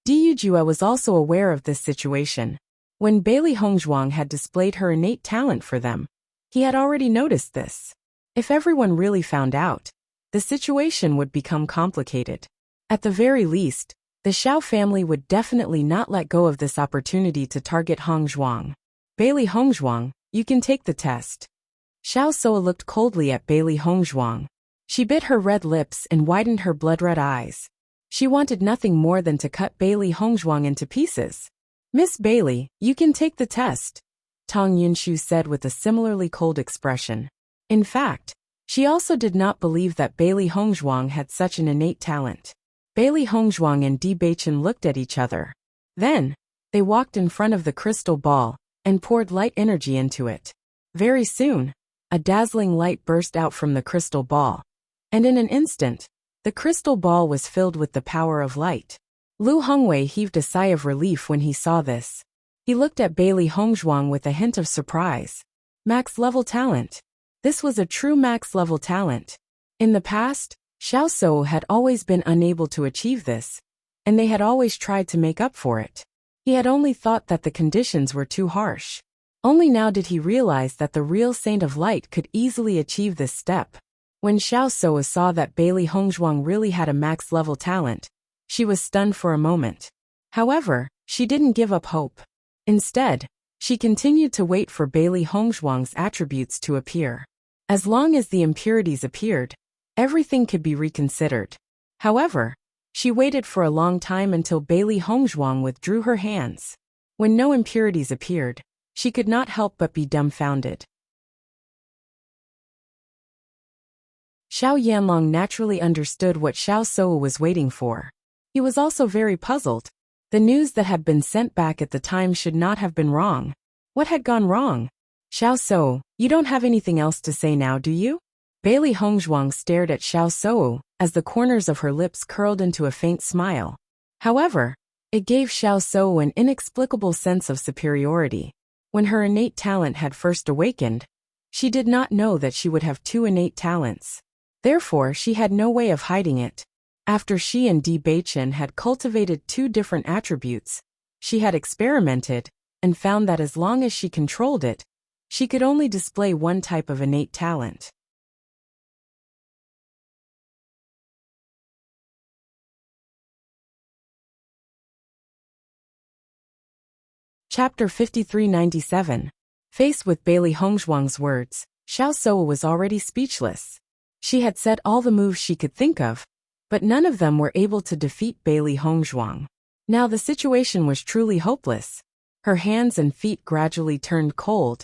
Di Yujue was also aware of this situation. When Bailey Hongzhuang had displayed her innate talent for them, he had already noticed this. If everyone really found out, the situation would become complicated. At the very least, the Xiao family would definitely not let go of this opportunity to target Hongzhuang. Bailey Hongzhuang, you can take the test. Xiao Soa looked coldly at Bailey Hongzhuang. She bit her red lips and widened her blood-red eyes. She wanted nothing more than to cut Bailey Hongzhuang into pieces. Miss Bailey, you can take the test, Tong Yunshu said with a similarly cold expression. In fact, she also did not believe that Bailey Hongzhuang had such an innate talent. Bailey Hongzhuang and Di Beichen looked at each other. Then, they walked in front of the crystal ball and poured light energy into it. Very soon, a dazzling light burst out from the crystal ball. And in an instant, the crystal ball was filled with the power of light. Lu Hongwei heaved a sigh of relief when he saw this. He looked at Bailey Hongzhuang with a hint of surprise. Max-level talent. This was a true max-level talent. In the past, Xiao Souo had always been unable to achieve this, and they had always tried to make up for it. He had only thought that the conditions were too harsh. Only now did he realize that the real Saint of Light could easily achieve this step. When Xiao Souo saw that Bailey Hongzhuang really had a max-level talent, she was stunned for a moment. However, she didn't give up hope. Instead, she continued to wait for Bailey Hongzhuang's attributes to appear. As long as the impurities appeared, everything could be reconsidered. However, she waited for a long time until Bailey Hongzhuang withdrew her hands. When no impurities appeared, she could not help but be dumbfounded. Xiao Yanlong naturally understood what Xiao Souo was waiting for. He was also very puzzled. The news that had been sent back at the time should not have been wrong. What had gone wrong? Xiao Souo, you don't have anything else to say now, do you? Bailey Hongzhuang stared at Xiao Souo as the corners of her lips curled into a faint smile. However, it gave Xiao Souo an inexplicable sense of superiority. When her innate talent had first awakened, she did not know that she would have two innate talents. Therefore, she had no way of hiding it. After she and Di Beichen had cultivated two different attributes, she had experimented and found that as long as she controlled it, she could only display one type of innate talent. Chapter 5397. Faced with Bailey Hongzhuang's words, Xiao Souo was already speechless. She had said all the moves she could think of, but none of them were able to defeat Bailey Hongzhuang. Now the situation was truly hopeless. Her hands and feet gradually turned cold,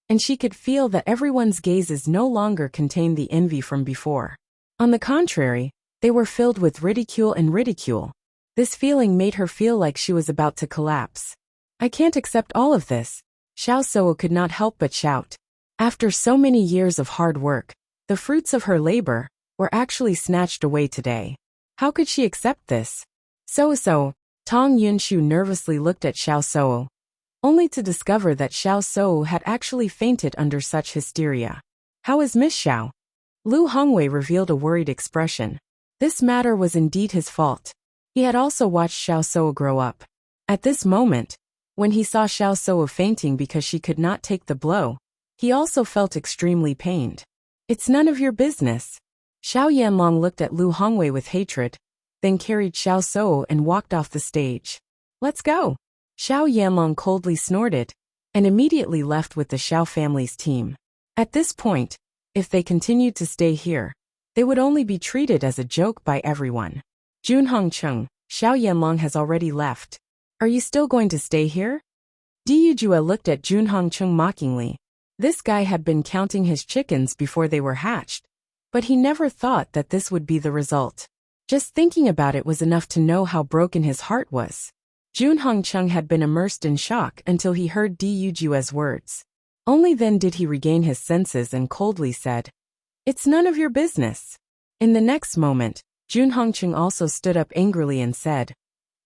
and she could feel that everyone's gazes no longer contained the envy from before. On the contrary, they were filled with ridicule and ridicule. This feeling made her feel like she was about to collapse. I can't accept all of this, Xiao Souo could not help but shout. After so many years of hard work, the fruits of her labor were actually snatched away today. How could she accept this? So, Tong Yunshu nervously looked at Xiao Souo, only to discover that Xiao Souo had actually fainted under such hysteria. How is Miss Xiao? Lu Hongwei revealed a worried expression. This matter was indeed his fault. He had also watched Xiao Souo grow up. At this moment, when he saw Xiao Souo fainting because she could not take the blow, he also felt extremely pained. It's none of your business. Xiao Yanlong looked at Lu Hongwei with hatred, then carried Xiao Souo and walked off the stage. Let's go. Xiao Yanlong coldly snorted, and immediately left with the Xiao family's team. At this point, if they continued to stay here, they would only be treated as a joke by everyone. Junhong Chung, Xiao Yanlong has already left. Are you still going to stay here? Di Yujue looked at Junhong Chung mockingly. This guy had been counting his chickens before they were hatched, but he never thought that this would be the result. Just thinking about it was enough to know how broken his heart was. Junhong Chung had been immersed in shock until he heard Di Yujue's words. Only then did he regain his senses and coldly said, "It's none of your business." In the next moment, Junhong Chung also stood up angrily and said,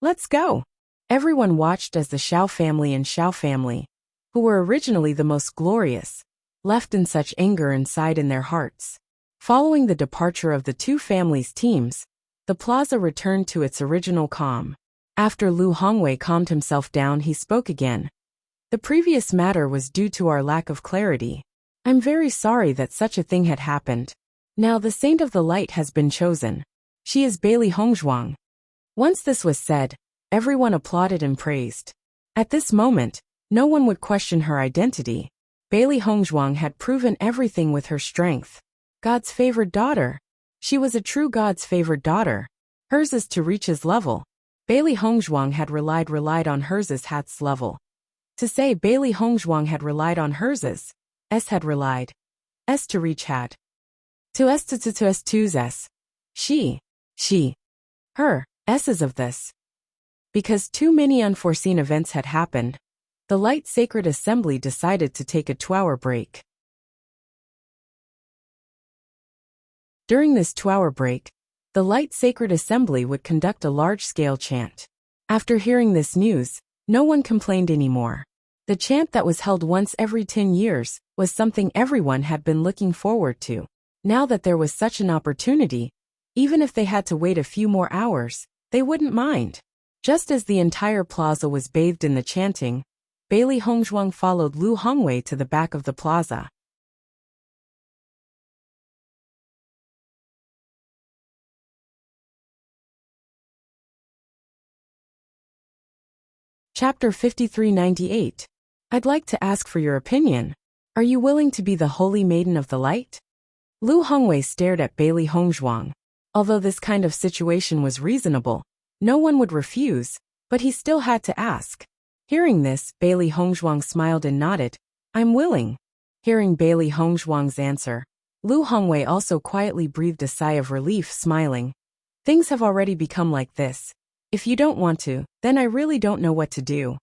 "Let's go." Everyone watched as the Xiao family and Xiao family, who were originally the most glorious, left in such anger and sighed in their hearts. Following the departure of the two families' teams, the plaza returned to its original calm. After Lu Hongwei calmed himself down, he spoke again. The previous matter was due to our lack of clarity. I'm very sorry that such a thing had happened. Now the Saint of the Light has been chosen. She is Bailey Hongzhuang. Once this was said, everyone applauded and praised. At this moment, no one would question her identity. Bailey Hongzhuang had proven everything with her strength. God's favored daughter. She was a true God's favored daughter. Hers is to reach his level. Bailey Hongzhuang had relied on hers hat's level. To say Bailey Hongzhuang had relied on hers had relied. S to reach had. To s to s to's s. She, her, s's of this. Because too many unforeseen events had happened, the Light Sacred Assembly decided to take a 2-hour break. During this 2-hour break, the Light Sacred Assembly would conduct a large-scale chant. After hearing this news, no one complained anymore. The chant that was held once every 10 years was something everyone had been looking forward to. Now that there was such an opportunity, even if they had to wait a few more hours, they wouldn't mind. Just as the entire plaza was bathed in the chanting, Bailey Hongzhuang followed Lu Hongwei to the back of the plaza. Chapter 5398. I'd like to ask for your opinion. Are you willing to be the Holy Maiden of the Light? Lu Hongwei stared at Bailey Hongzhuang. Although this kind of situation was reasonable, no one would refuse, but he still had to ask. Hearing this, Bailey Hongzhuang smiled and nodded. I'm willing. Hearing Bailey Hongzhuang's answer, Lu Hongwei also quietly breathed a sigh of relief, smiling. Things have already become like this. If you don't want to, then I really don't know what to do.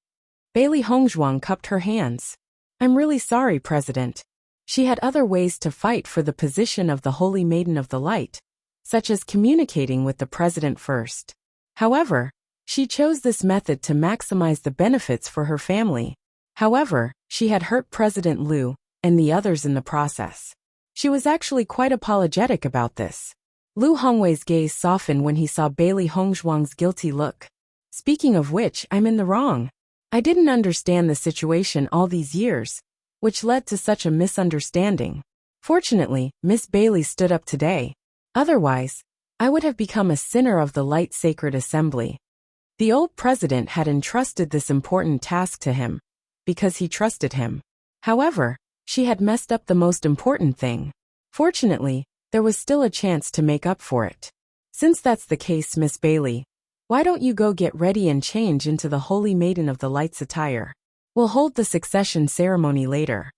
Bailey Hongzhuang cupped her hands. I'm really sorry, President. She had other ways to fight for the position of the Holy Maiden of the Light, such as communicating with the President first. However, she chose this method to maximize the benefits for her family. However, she had hurt President Liu and the others in the process. She was actually quite apologetic about this. Lu Hongwei's gaze softened when he saw Bailey Hongzhuang's guilty look. Speaking of which, I'm in the wrong. I didn't understand the situation all these years, which led to such a misunderstanding. Fortunately, Miss Bailey stood up today. Otherwise, I would have become a sinner of the Light Sacred Assembly. The old president had entrusted this important task to him, because he trusted him. However, she had messed up the most important thing. Fortunately, there was still a chance to make up for it. Since that's the case, Miss Bailey, why don't you go get ready and change into the Holy Maiden of the Light's attire? We'll hold the succession ceremony later.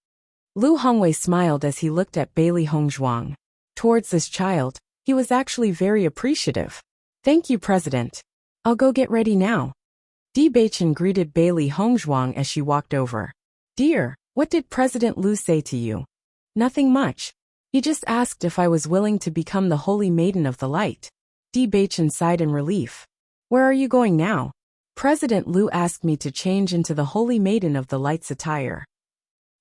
Lu Hongwei smiled as he looked at Bailey Hongzhuang. Towards this child, he was actually very appreciative. Thank you, President. I'll go get ready now. Di Beichen greeted Bailey Hongzhuang as she walked over. Dear, what did President Liu say to you? Nothing much. He just asked if I was willing to become the Holy Maiden of the Light. Di Beichen sighed in relief. Where are you going now? President Liu asked me to change into the Holy Maiden of the Light's attire.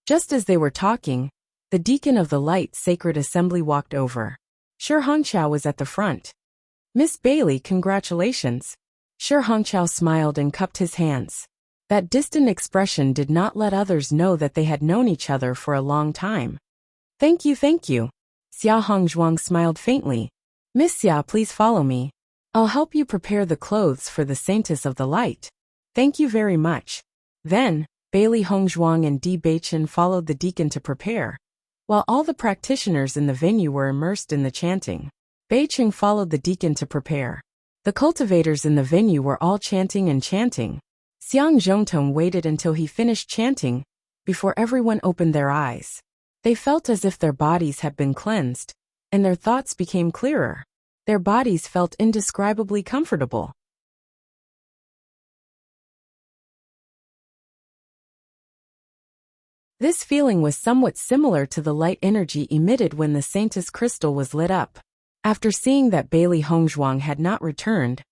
Just as they were talking, the Deacon of the Light Sacred Assembly walked over. Shi Hongqiao was at the front. Miss Bailey, congratulations. Shi Hongqiao smiled and cupped his hands. That distant expression did not let others know that they had known each other for a long time. Thank you, thank you. Xia Hongzhuang smiled faintly. Miss Xia, please follow me. I'll help you prepare the clothes for the Saintess of the Light. Thank you very much. Then, Bailey Hongzhuang and Di Beichen followed the deacon to prepare, while all the practitioners in the venue were immersed in the chanting. Beichen followed the deacon to prepare. The cultivators in the venue were all chanting and chanting. Xiang Zhongtong waited until he finished chanting, before everyone opened their eyes. They felt as if their bodies had been cleansed, and their thoughts became clearer. Their bodies felt indescribably comfortable. This feeling was somewhat similar to the light energy emitted when the Saintess crystal was lit up. After seeing that Bailey Hongzhuang had not returned,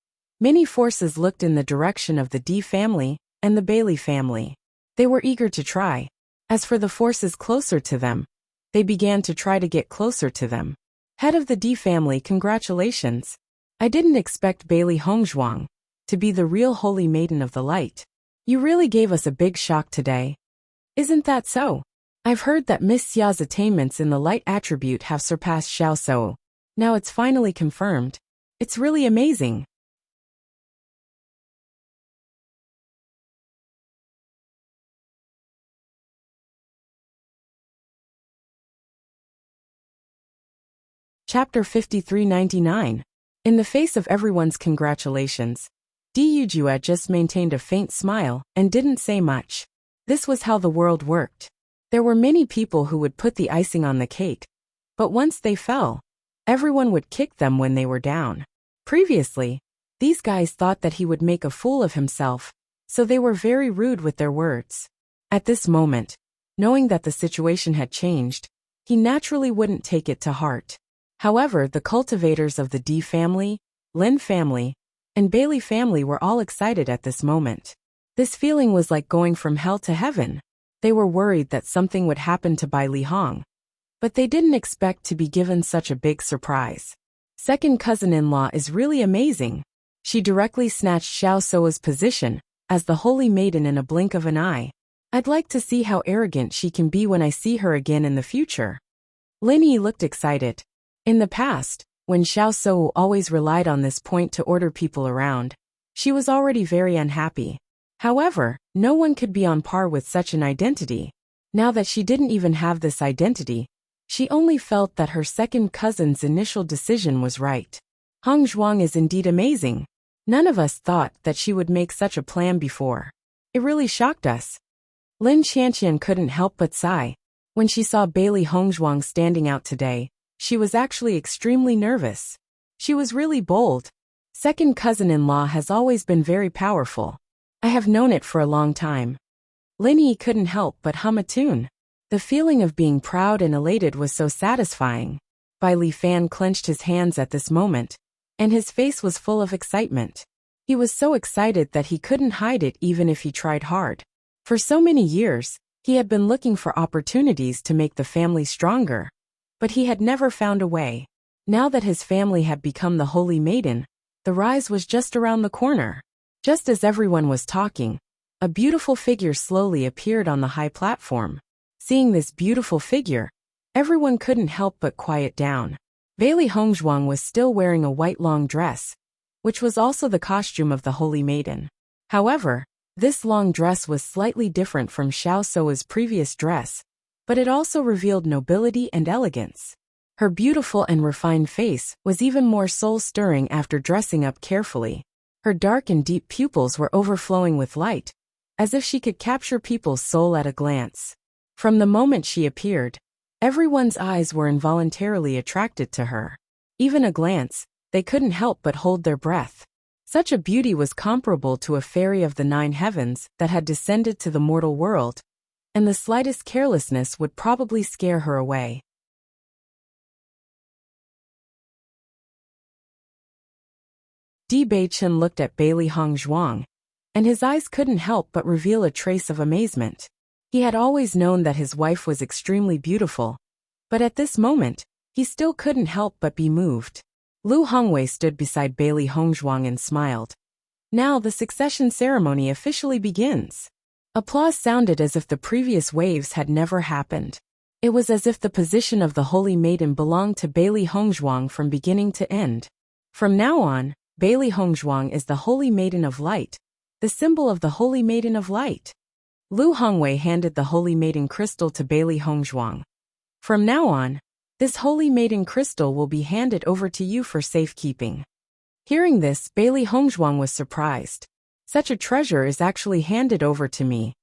many forces looked in the direction of the Di family and the Bailey family. They were eager to try. As for the forces closer to them, they began to try to get closer to them. Head of the Di family, congratulations. I didn't expect Bailey Hongzhuang to be the real Holy Maiden of the Light. You really gave us a big shock today. Isn't that so? I've heard that Miss Xia's attainments in the light attribute have surpassed Xiao Shou. Now it's finally confirmed. It's really amazing. Chapter 5399. In the face of everyone's congratulations, Di Yujue just maintained a faint smile and didn't say much. This was how the world worked. There were many people who would put the icing on the cake, but once they fell, everyone would kick them when they were down. Previously, these guys thought that he would make a fool of himself, so they were very rude with their words. At this moment, knowing that the situation had changed, he naturally wouldn't take it to heart. However, the cultivators of the D family, Lin family, and Bailey family were all excited at this moment. This feeling was like going from hell to heaven. They were worried that something would happen to Bai Li Hong, but they didn't expect to be given such a big surprise. Second cousin-in-law is really amazing. She directly snatched Xiao Shou's position as the holy maiden in a blink of an eye. I'd like to see how arrogant she can be when I see her again in the future. Lin Yi looked excited. In the past, when Xiao Shou always relied on this point to order people around, she was already very unhappy. However, no one could be on par with such an identity. Now that she didn't even have this identity, she only felt that her second cousin's initial decision was right. Hong Zhuang is indeed amazing. None of us thought that she would make such a plan before. It really shocked us. Lin Qianqian couldn't help but sigh. When she saw Bailey Hong Zhuang standing out today, she was actually extremely nervous. She was really bold. Second cousin-in-law has always been very powerful. I have known it for a long time. Lin Yi couldn't help but hum a tune. The feeling of being proud and elated was so satisfying. Bai Li Fan clenched his hands at this moment, and his face was full of excitement. He was so excited that he couldn't hide it even if he tried hard. For so many years, he had been looking for opportunities to make the family stronger, but he had never found a way. Now that his family had become the Holy Maiden, the rise was just around the corner. Just as everyone was talking, a beautiful figure slowly appeared on the high platform. Seeing this beautiful figure, everyone couldn't help but quiet down. Bailey Hong Zhuang was still wearing a white long dress, which was also the costume of the Holy Maiden. However, this long dress was slightly different from Xiao Shou's previous dress, but it also revealed nobility and elegance. Her beautiful and refined face was even more soul-stirring after dressing up carefully. Her dark and deep pupils were overflowing with light, as if she could capture people's soul at a glance. From the moment she appeared, everyone's eyes were involuntarily attracted to her. Even a glance, they couldn't help but hold their breath. Such a beauty was comparable to a fairy of the 9 heavens that had descended to the mortal world, and the slightest carelessness would probably scare her away. Di Beichen looked at Bailey Hong Zhuang, and his eyes couldn't help but reveal a trace of amazement. He had always known that his wife was extremely beautiful, but at this moment, he still couldn't help but be moved. Lu Hongwei stood beside Bailey Hong Zhuang and smiled. Now the succession ceremony officially begins. Applause sounded as if the previous waves had never happened. It was as if the position of the Holy Maiden belonged to Bailey Hong Zhuang from beginning to end. From now on, Bailey Hong Zhuang is the Holy Maiden of Light, the symbol of the Holy Maiden of Light. Lu Hongwei handed the Holy Maiden crystal to Bailey Hong Zhuang. From now on, this Holy Maiden crystal will be handed over to you for safekeeping. Hearing this, Bailey Hong Zhuang was surprised. Such a treasure is actually handed over to me.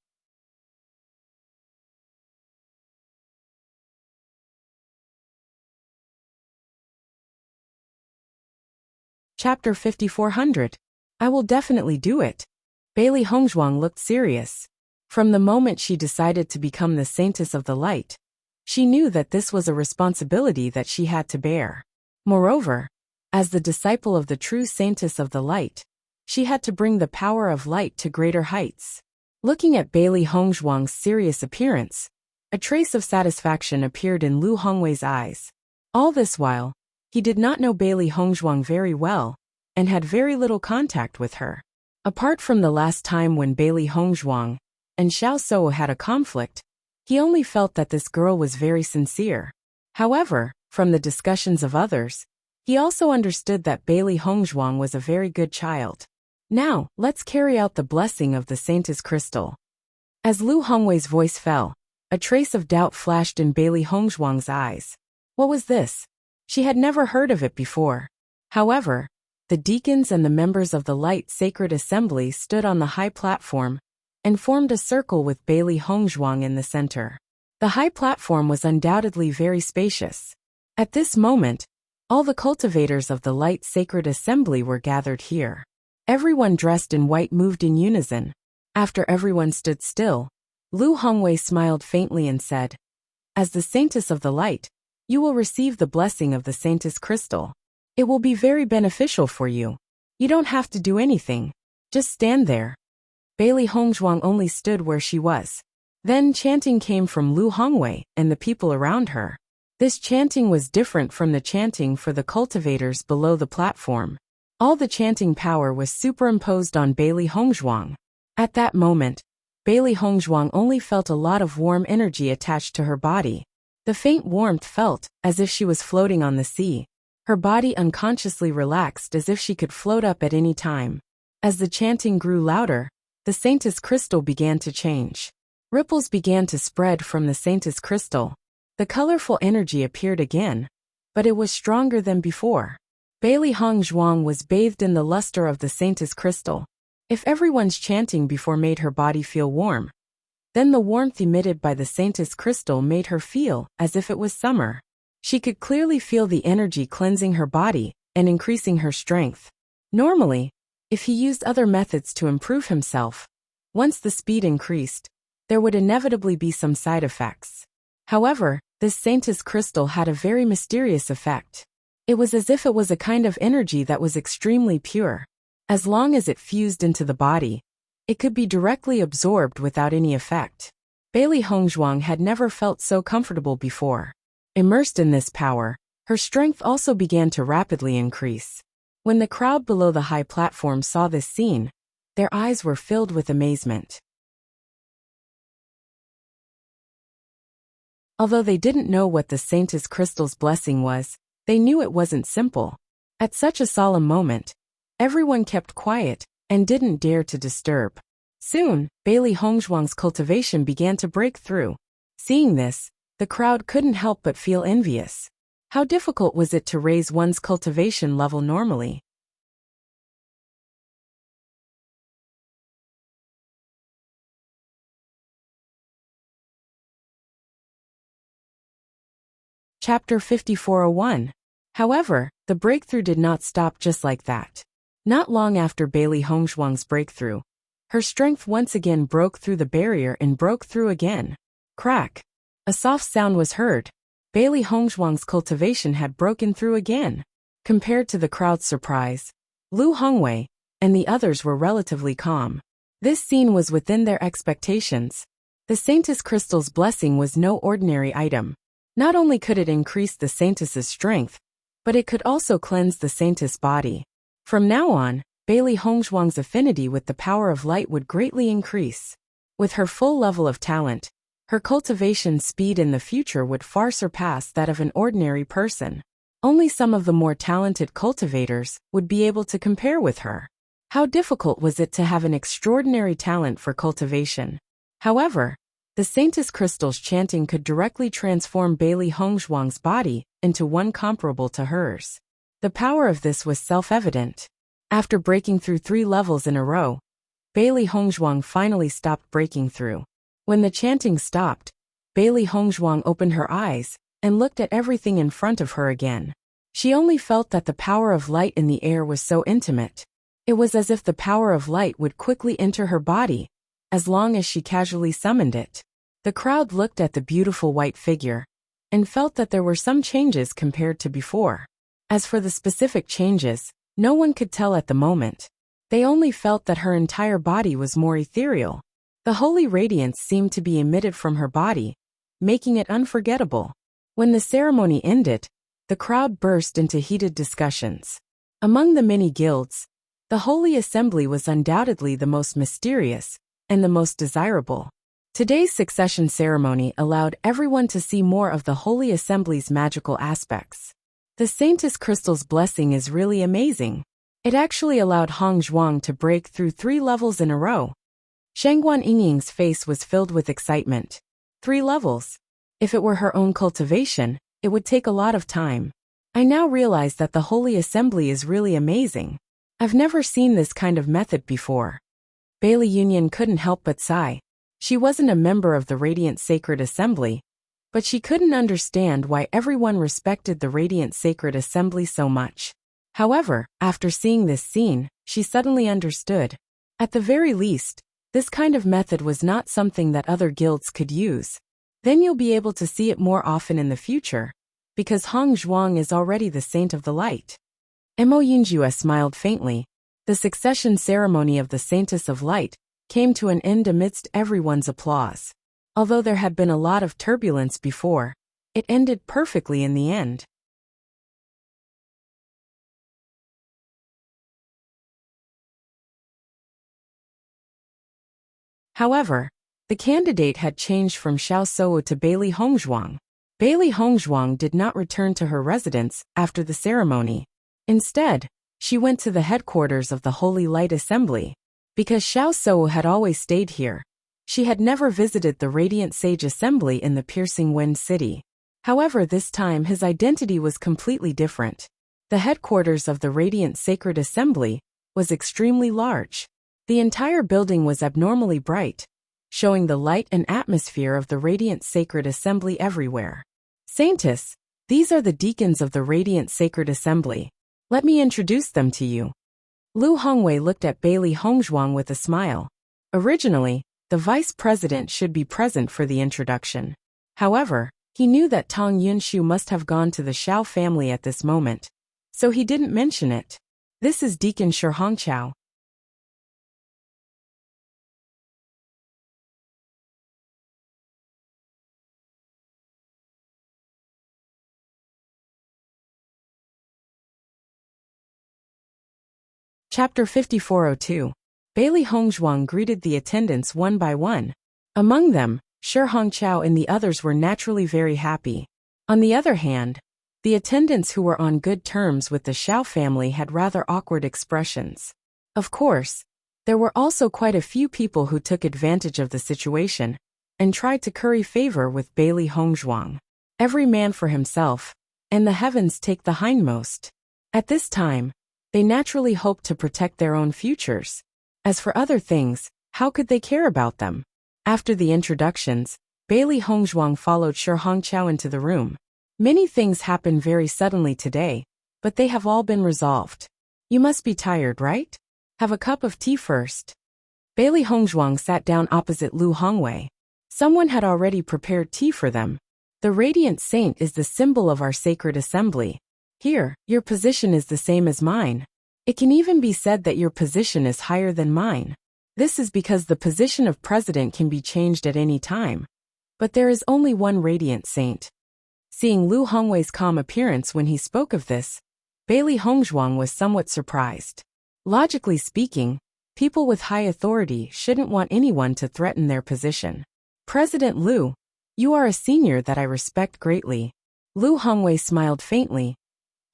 Chapter 5400. I will definitely do it. Bailey Hong Zhuang looked serious. From the moment she decided to become the Saintess of the Light, she knew that this was a responsibility that she had to bear. Moreover, as the disciple of the true Saintess of the Light, she had to bring the power of light to greater heights. Looking at Bailey Hong Zhuang's serious appearance, a trace of satisfaction appeared in Lu Hongwei's eyes. All this while, he did not know Bailey Hong Zhuang very well, and had very little contact with her. Apart from the last time when Bailey Hong Zhuang and Xiao Suo had a conflict, he only felt that this girl was very sincere. However, from the discussions of others, he also understood that Bailey Hongzhuang was a very good child. Now, let's carry out the blessing of the Saintess Crystal. As Lu Hongwei's voice fell, a trace of doubt flashed in Bailey Hongzhuang's eyes. What was this? She had never heard of it before. However, the deacons and the members of the Light Sacred Assembly stood on the high platform and formed a circle with Bailey Hongzhuang in the center. The high platform was undoubtedly very spacious. At this moment, all the cultivators of the Light Sacred Assembly were gathered here. Everyone dressed in white moved in unison. After everyone stood still, Lu Hongwei smiled faintly and said, "As the Saintess of the Light, you will receive the blessing of the Saintess Crystal. It will be very beneficial for you. You don't have to do anything. Just stand there." Bailey Hongzhuang only stood where she was. Then chanting came from Lu Hongwei and the people around her. This chanting was different from the chanting for the cultivators below the platform. All the chanting power was superimposed on Bailey Hongzhuang. At that moment, Bailey Hongzhuang only felt a lot of warm energy attached to her body. The faint warmth felt as if she was floating on the sea. Her body unconsciously relaxed as if she could float up at any time. As the chanting grew louder, the Saintess Crystal began to change. Ripples began to spread from the Saintess Crystal. The colorful energy appeared again, but it was stronger than before. Bailey Hongzhuang was bathed in the luster of the Saintess Crystal. If everyone's chanting before made her body feel warm, then the warmth emitted by the Saintess Crystal made her feel as if it was summer. She could clearly feel the energy cleansing her body and increasing her strength. Normally, if he used other methods to improve himself, once the speed increased, there would inevitably be some side effects. However, this Saintess Crystal had a very mysterious effect. It was as if it was a kind of energy that was extremely pure. As long as it fused into the body, it could be directly absorbed without any effect. Bailey Hongzhuang had never felt so comfortable before. Immersed in this power, her strength also began to rapidly increase. When the crowd below the high platform saw this scene, their eyes were filled with amazement. Although they didn't know what the Saintess Crystal's blessing was, they knew it wasn't simple. At such a solemn moment, everyone kept quiet and didn't dare to disturb. Soon, Bailey Hongzhuang's cultivation began to break through. Seeing this, the crowd couldn't help but feel envious. How difficult was it to raise one's cultivation level normally? Chapter 5401. However, the breakthrough did not stop just like that. Not long after Bailey Hongzhuang's breakthrough, her strength once again broke through the barrier and broke through again. Crack! A soft sound was heard. Bailey Hongzhuang's cultivation had broken through again. Compared to the crowd's surprise, Lu Hongwei and the others were relatively calm. This scene was within their expectations. The Saintess Crystal's blessing was no ordinary item. Not only could it increase the Saintess's strength, but it could also cleanse the Saintess' body. From now on, Bailey Hongzhuang's affinity with the power of light would greatly increase. With her full level of talent, her cultivation speed in the future would far surpass that of an ordinary person. Only some of the more talented cultivators would be able to compare with her. How difficult was it to have an extraordinary talent for cultivation? However, the Saintess Crystal's chanting could directly transform Bailey Hongzhuang's body into one comparable to hers. The power of this was self-evident. After breaking through 3 levels in a row, Bailey Hongzhuang finally stopped breaking through. When the chanting stopped, Bailey Hongzhuang opened her eyes and looked at everything in front of her again. She only felt that the power of light in the air was so intimate. It was as if the power of light would quickly enter her body, as long as she casually summoned it. The crowd looked at the beautiful white figure and felt that there were some changes compared to before. As for the specific changes, no one could tell at the moment. They only felt that her entire body was more ethereal. The holy radiance seemed to be emitted from her body, making it unforgettable. When the ceremony ended, the crowd burst into heated discussions. Among the many guilds, the Holy Assembly was undoubtedly the most mysterious and the most desirable. Today's succession ceremony allowed everyone to see more of the Holy Assembly's magical aspects. The Saintess Crystal's blessing is really amazing. It actually allowed Hong Zhuang to break through 3 levels in a row. Shangguan Yingying's face was filled with excitement. 3 levels. If it were her own cultivation, it would take a lot of time. I now realize that the Holy Assembly is really amazing. I've never seen this kind of method before. Bailey Union couldn't help but sigh. She wasn't a member of the Radiant Sacred Assembly, but she couldn't understand why everyone respected the Radiant Sacred Assembly so much. However, after seeing this scene, she suddenly understood. At the very least, this kind of method was not something that other guilds could use. Then you'll be able to see it more often in the future, because Hong Zhuang is already the Saint of the Light. Mo Yinjue smiled faintly. The succession ceremony of the Saintess of Light came to an end amidst everyone's applause. Although there had been a lot of turbulence before, it ended perfectly in the end. However, the candidate had changed from Xiao Sou to Bailey Hongzhuang. Bailey Hongzhuang did not return to her residence after the ceremony. Instead, she went to the headquarters of the Holy Light Assembly. Because Xiao Sou had always stayed here, she had never visited the Radiant Sage Assembly in the Piercing Wind City. However, this time his identity was completely different. The headquarters of the Radiant Sacred Assembly was extremely large. The entire building was abnormally bright, showing the light and atmosphere of the Radiant Sacred Assembly everywhere. Saintess, these are the deacons of the Radiant Sacred Assembly. Let me introduce them to you. Lu Hongwei looked at Bailey Hongzhuang with a smile. Originally, the vice president should be present for the introduction. However, he knew that Tang Yunshu must have gone to the Xiao family at this moment, so he didn't mention it. This is Deacon Shi Hongqiao. Chapter 5402. Bailey Hongzhuang greeted the attendants one by one. Among them, Shi Hongqiao and the others were naturally very happy. On the other hand, the attendants who were on good terms with the Xiao family had rather awkward expressions. Of course, there were also quite a few people who took advantage of the situation and tried to curry favor with Bailey Hongzhuang. Every man for himself, and the heavens take the hindmost. At this time, they naturally hoped to protect their own futures. As for other things, how could they care about them? After the introductions, Bailey Hongzhuang followed Shi Hongqiao into the room. Many things happened very suddenly today, but they have all been resolved. You must be tired, right? Have a cup of tea first. Bailey Hongzhuang sat down opposite Lu Hongwei. Someone had already prepared tea for them. The Radiant Saint is the symbol of our sacred assembly. Here, your position is the same as mine. It can even be said that your position is higher than mine. This is because the position of president can be changed at any time. But there is only one Radiant Saint. Seeing Lu Hongwei's calm appearance when he spoke of this, Bailey Hongzhuang was somewhat surprised. Logically speaking, people with high authority shouldn't want anyone to threaten their position. President Lu, you are a senior that I respect greatly. Lu Hongwei smiled faintly.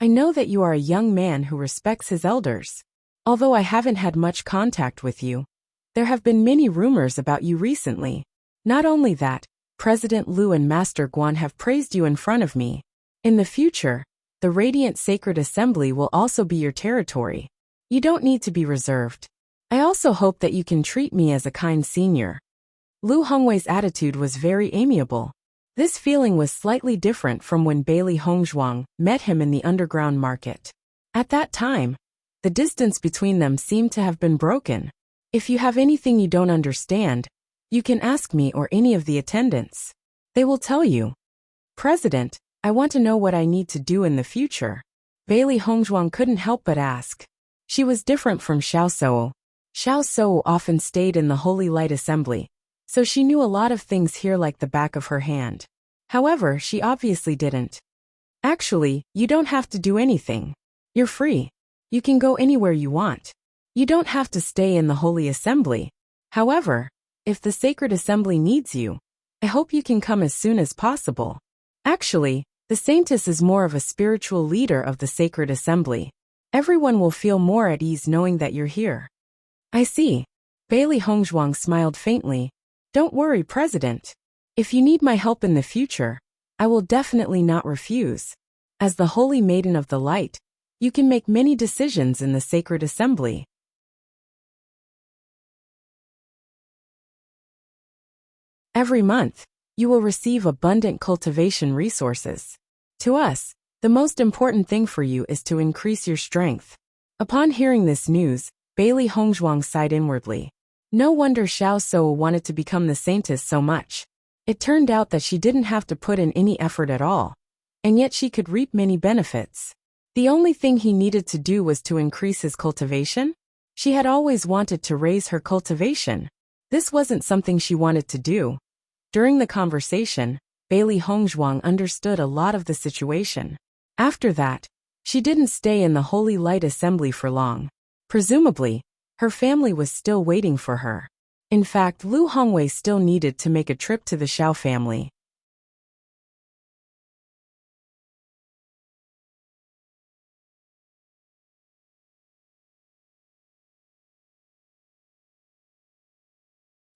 I know that you are a young man who respects his elders. Although I haven't had much contact with you, there have been many rumors about you recently. Not only that, President Lu and Master Guan have praised you in front of me. In the future, the Radiant Sacred Assembly will also be your territory. You don't need to be reserved. I also hope that you can treat me as a kind senior. Lu Hongwei's attitude was very amiable. This feeling was slightly different from when Bailey Hongzhuang met him in the underground market. At that time, the distance between them seemed to have been broken. If you have anything you don't understand, you can ask me or any of the attendants. They will tell you. President, I want to know what I need to do in the future. Bailey Hongzhuang couldn't help but ask. She was different from Xiao Sou. Xiao Sou often stayed in the Holy Light Assembly, so she knew a lot of things here like the back of her hand. However, she obviously didn't. Actually, you don't have to do anything. You're free. You can go anywhere you want. You don't have to stay in the Holy Assembly. However, If the sacred assembly needs you, I hope you can come as soon as possible. Actually, the saintess is more of a spiritual leader of the sacred assembly. Everyone will feel more at ease knowing that you're here. I see. Bailey Hongzhuang smiled faintly. Don't worry, President. If you need my help in the future, I will definitely not refuse. As the Holy Maiden of the Light, you can make many decisions in the sacred assembly. Every month, you will receive abundant cultivation resources. To us, the most important thing for you is to increase your strength. Upon hearing this news, Bailey Hongzhuang sighed inwardly. No wonder Xiao Souwu wanted to become the saintess so much. It turned out that she didn't have to put in any effort at all, and yet she could reap many benefits. The only thing he needed to do was to increase his cultivation. She had always wanted to raise her cultivation. This wasn't something she wanted to do. During the conversation, Bailey Hongzhuang understood a lot of the situation. After that, she didn't stay in the Holy Light Assembly for long. Presumably, her family was still waiting for her. In fact, Lu Hongwei still needed to make a trip to the Xiao family.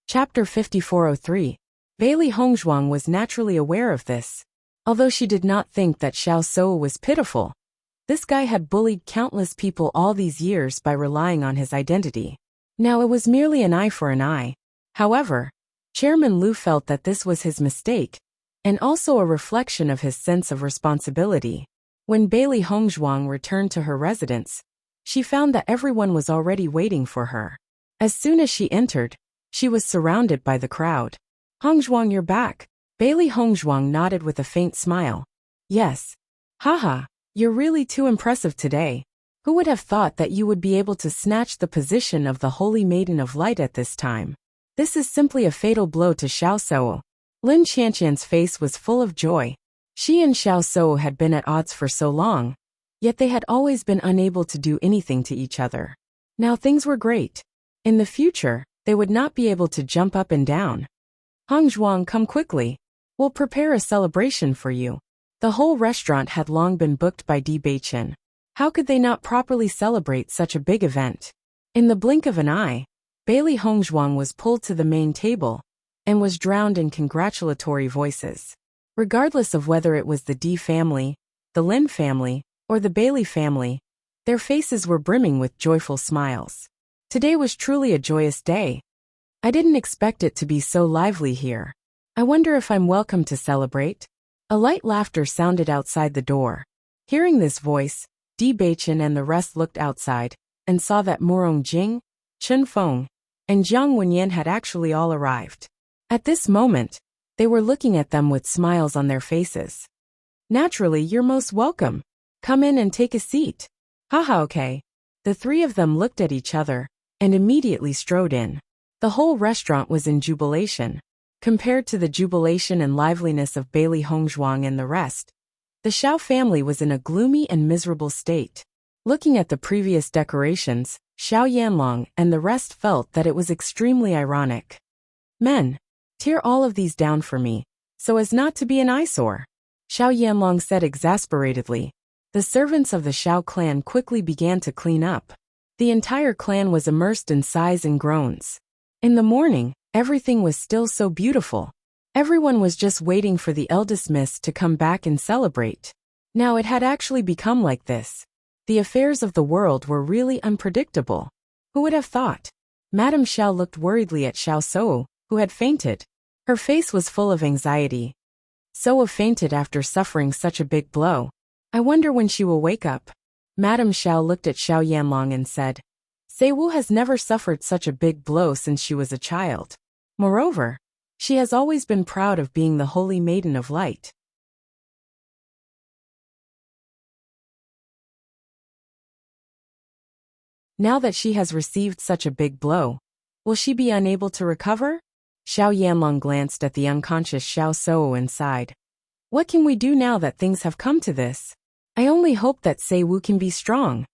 Chapter 5403. Bailey Hongzhuang was naturally aware of this. Although she did not think that Xiao Souwu was pitiful, this guy had bullied countless people all these years by relying on his identity. Now it was merely an eye for an eye. However, Chairman Lu felt that this was his mistake, and also a reflection of his sense of responsibility. When Bailey Hongzhuang returned to her residence, she found that everyone was already waiting for her. As soon as she entered, she was surrounded by the crowd. Hongzhuang, you're back. Bailey Hongzhuang nodded with a faint smile. Yes. Haha, you're really too impressive today. Who would have thought that you would be able to snatch the position of the Holy Maiden of Light at this time? This is simply a fatal blow to Xiao Souwu. Lin Qianqian's face was full of joy. She and Xiao Souwu had been at odds for so long, yet they had always been unable to do anything to each other. Now things were great. In the future, they would not be able to jump up and down. Hongzhuang, come quickly. We'll prepare a celebration for you. The whole restaurant had long been booked by Di Beichen. How could they not properly celebrate such a big event? In the blink of an eye, Bailey Hongzhuang was pulled to the main table and was drowned in congratulatory voices. Regardless of whether it was the Di family, the Lin family, or the Bailey family, their faces were brimming with joyful smiles. Today was truly a joyous day. I didn't expect it to be so lively here. I wonder if I'm welcome to celebrate? A light laughter sounded outside the door. Hearing this voice, Di Beichen and the rest looked outside and saw that Murong Jing, Chen Feng, and Jiang Wenyan had actually all arrived. At this moment, they were looking at them with smiles on their faces. Naturally, you're most welcome. Come in and take a seat. Haha, okay. The three of them looked at each other and immediately strode in. The whole restaurant was in jubilation. Compared to the jubilation and liveliness of Bailey Hongzhuang and the rest, the Xiao family was in a gloomy and miserable state. Looking at the previous decorations, Xiao Yanlong and the rest felt that it was extremely ironic. Men, tear all of these down for me, so as not to be an eyesore, Xiao Yanlong said exasperatedly. The servants of the Xiao clan quickly began to clean up. The entire clan was immersed in sighs and groans. In the morning, everything was still so beautiful. Everyone was just waiting for the eldest miss to come back and celebrate. Now it had actually become like this. The affairs of the world were really unpredictable. Who would have thought? Madame Xiao looked worriedly at Xiao Souwu, who had fainted. Her face was full of anxiety. Souwu fainted after suffering such a big blow. I wonder when she will wake up. Madame Xiao looked at Xiao Yanlong and said, Seiwu has never suffered such a big blow since she was a child. Moreover, she has always been proud of being the Holy Maiden of Light. Now that she has received such a big blow, will she be unable to recover? Xiao Yanlong glanced at the unconscious Xiao Souwu and sighed. What can we do now that things have come to this? I only hope that Seiwu can be strong.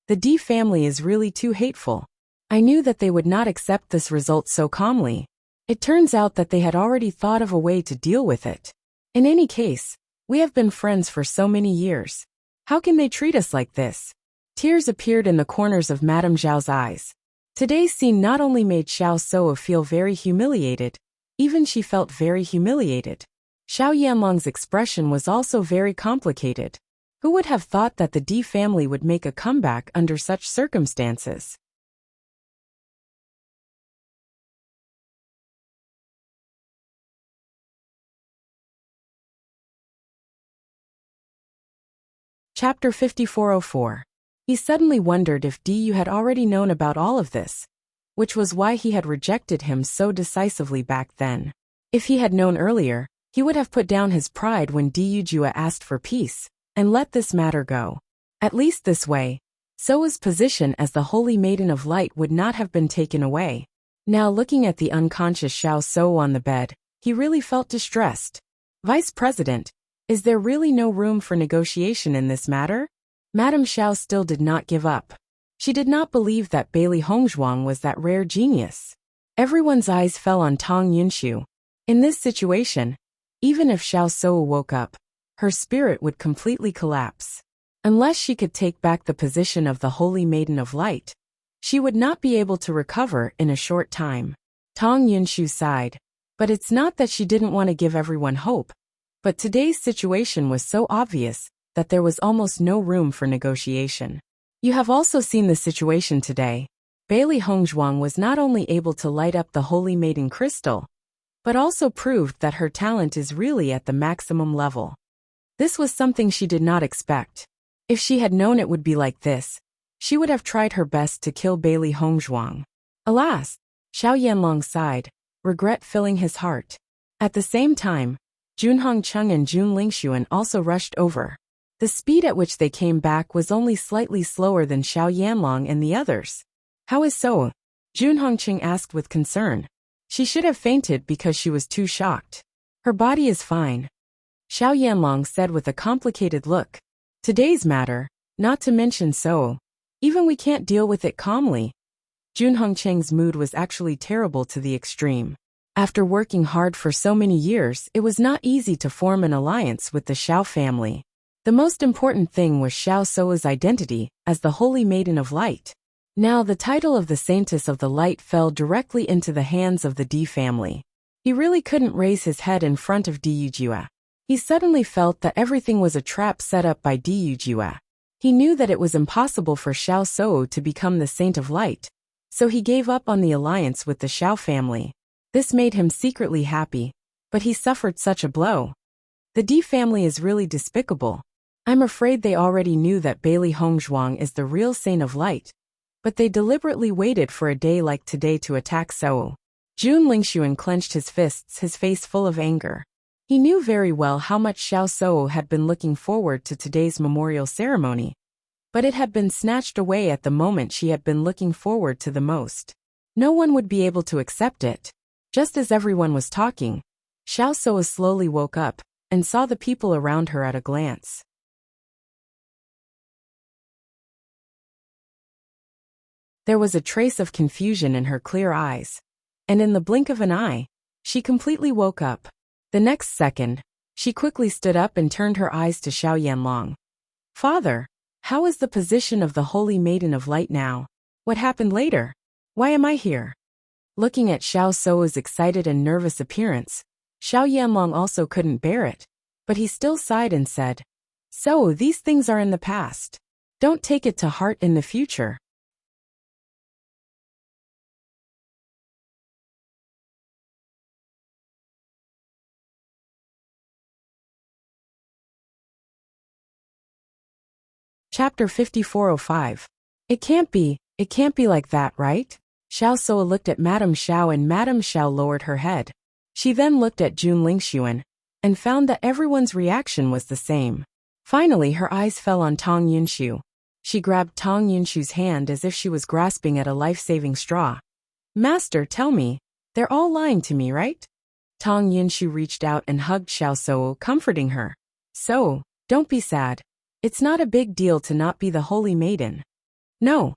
The Di family is really too hateful. I knew that they would not accept this result so calmly. It turns out that they had already thought of a way to deal with it. In any case, we have been friends for so many years. How can they treat us like this? Tears appeared in the corners of Madame Zhao's eyes. Today's scene not only made Xiao Suo feel very humiliated, even she felt very humiliated. Xiao Yanlong's expression was also very complicated. Who would have thought that the D family would make a comeback under such circumstances? Chapter 5404. He suddenly wondered if Du had already known about all of this, which was why he had rejected him so decisively back then. If he had known earlier, he would have put down his pride when Jua asked for peace, and let this matter go. At least this way, Soa's position as the Holy Maiden of Light would not have been taken away. Now looking at the unconscious Xiao Suo on the bed, he really felt distressed. Vice President, is there really no room for negotiation in this matter? Madame Xiao still did not give up. She did not believe that Bailey Hongzhuang was that rare genius. Everyone's eyes fell on Tang Yunshu. In this situation, even if Xiao Suo woke up, her spirit would completely collapse. Unless she could take back the position of the Holy Maiden of Light, she would not be able to recover in a short time. Tang Yunshu sighed. But it's not that she didn't want to give everyone hope. But today's situation was so obvious that there was almost no room for negotiation. You have also seen the situation today. Bailey Hongzhuang was not only able to light up the Holy Maiden crystal, but also proved that her talent is really at the maximum level. This was something she did not expect. If she had known it would be like this, she would have tried her best to kill Bailey Hongzhuang. Alas, Xiao Yanlong sighed, regret filling his heart. At the same time, Jun Hongcheng and Jun Lingxuan also rushed over. The speed at which they came back was only slightly slower than Xiao Yanlong and the others. How is so? Jun Hongcheng asked with concern. She should have fainted because she was too shocked. Her body is fine, Xiao Yanlong said with a complicated look. Today's matter, not to mention so, even we can't deal with it calmly. Jun Hongcheng's mood was actually terrible to the extreme. After working hard for so many years, it was not easy to form an alliance with the Xiao family. The most important thing was Xiao Suo's identity as the Holy Maiden of Light. Now the title of the Saintess of the Light fell directly into the hands of the D family. He really couldn't raise his head in front of Jua. He suddenly felt that everything was a trap set up by Jua. He knew that it was impossible for Xiao Suo to become the Saint of Light, so he gave up on the alliance with the Xiao family. This made him secretly happy, but he suffered such a blow. The D family is really despicable. I'm afraid they already knew that Bailey Hongzhuang is the real Saint of Light, but they deliberately waited for a day like today to attack Suo. Jun Lingxuan clenched his fists, his face full of anger. He knew very well how much Xiao Suo had been looking forward to today's memorial ceremony, but it had been snatched away at the moment she had been looking forward to the most. No one would be able to accept it. Just as everyone was talking, Xiao Suo slowly woke up and saw the people around her at a glance. There was a trace of confusion in her clear eyes, and in the blink of an eye, she completely woke up. The next second, she quickly stood up and turned her eyes to Xiao Yanlong. Father, how is the position of the Holy Maiden of Light now? What happened later? Why am I here? Looking at Xiao Suo's excited and nervous appearance, Xiao Yanlong also couldn't bear it, but he still sighed and said, "So these things are in the past. Don't take it to heart in the future." Chapter 5405. It can't be like that, right? Xiao Suo looked at Madame Xiao and Madame Xiao lowered her head. She then looked at Jun Lingxuan and found that everyone's reaction was the same. Finally, her eyes fell on Tang Yunshu. She grabbed Tang Yunshu's hand as if she was grasping at a life-saving straw. Master, tell me, they're all lying to me, right? Tang Yunshu reached out and hugged Xiao Suo, comforting her. So, don't be sad. It's not a big deal to not be the Holy Maiden. No,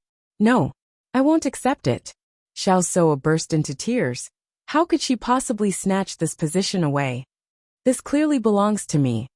I won't accept it. Xiao Suo burst into tears. How could she possibly snatch this position away? This clearly belongs to me.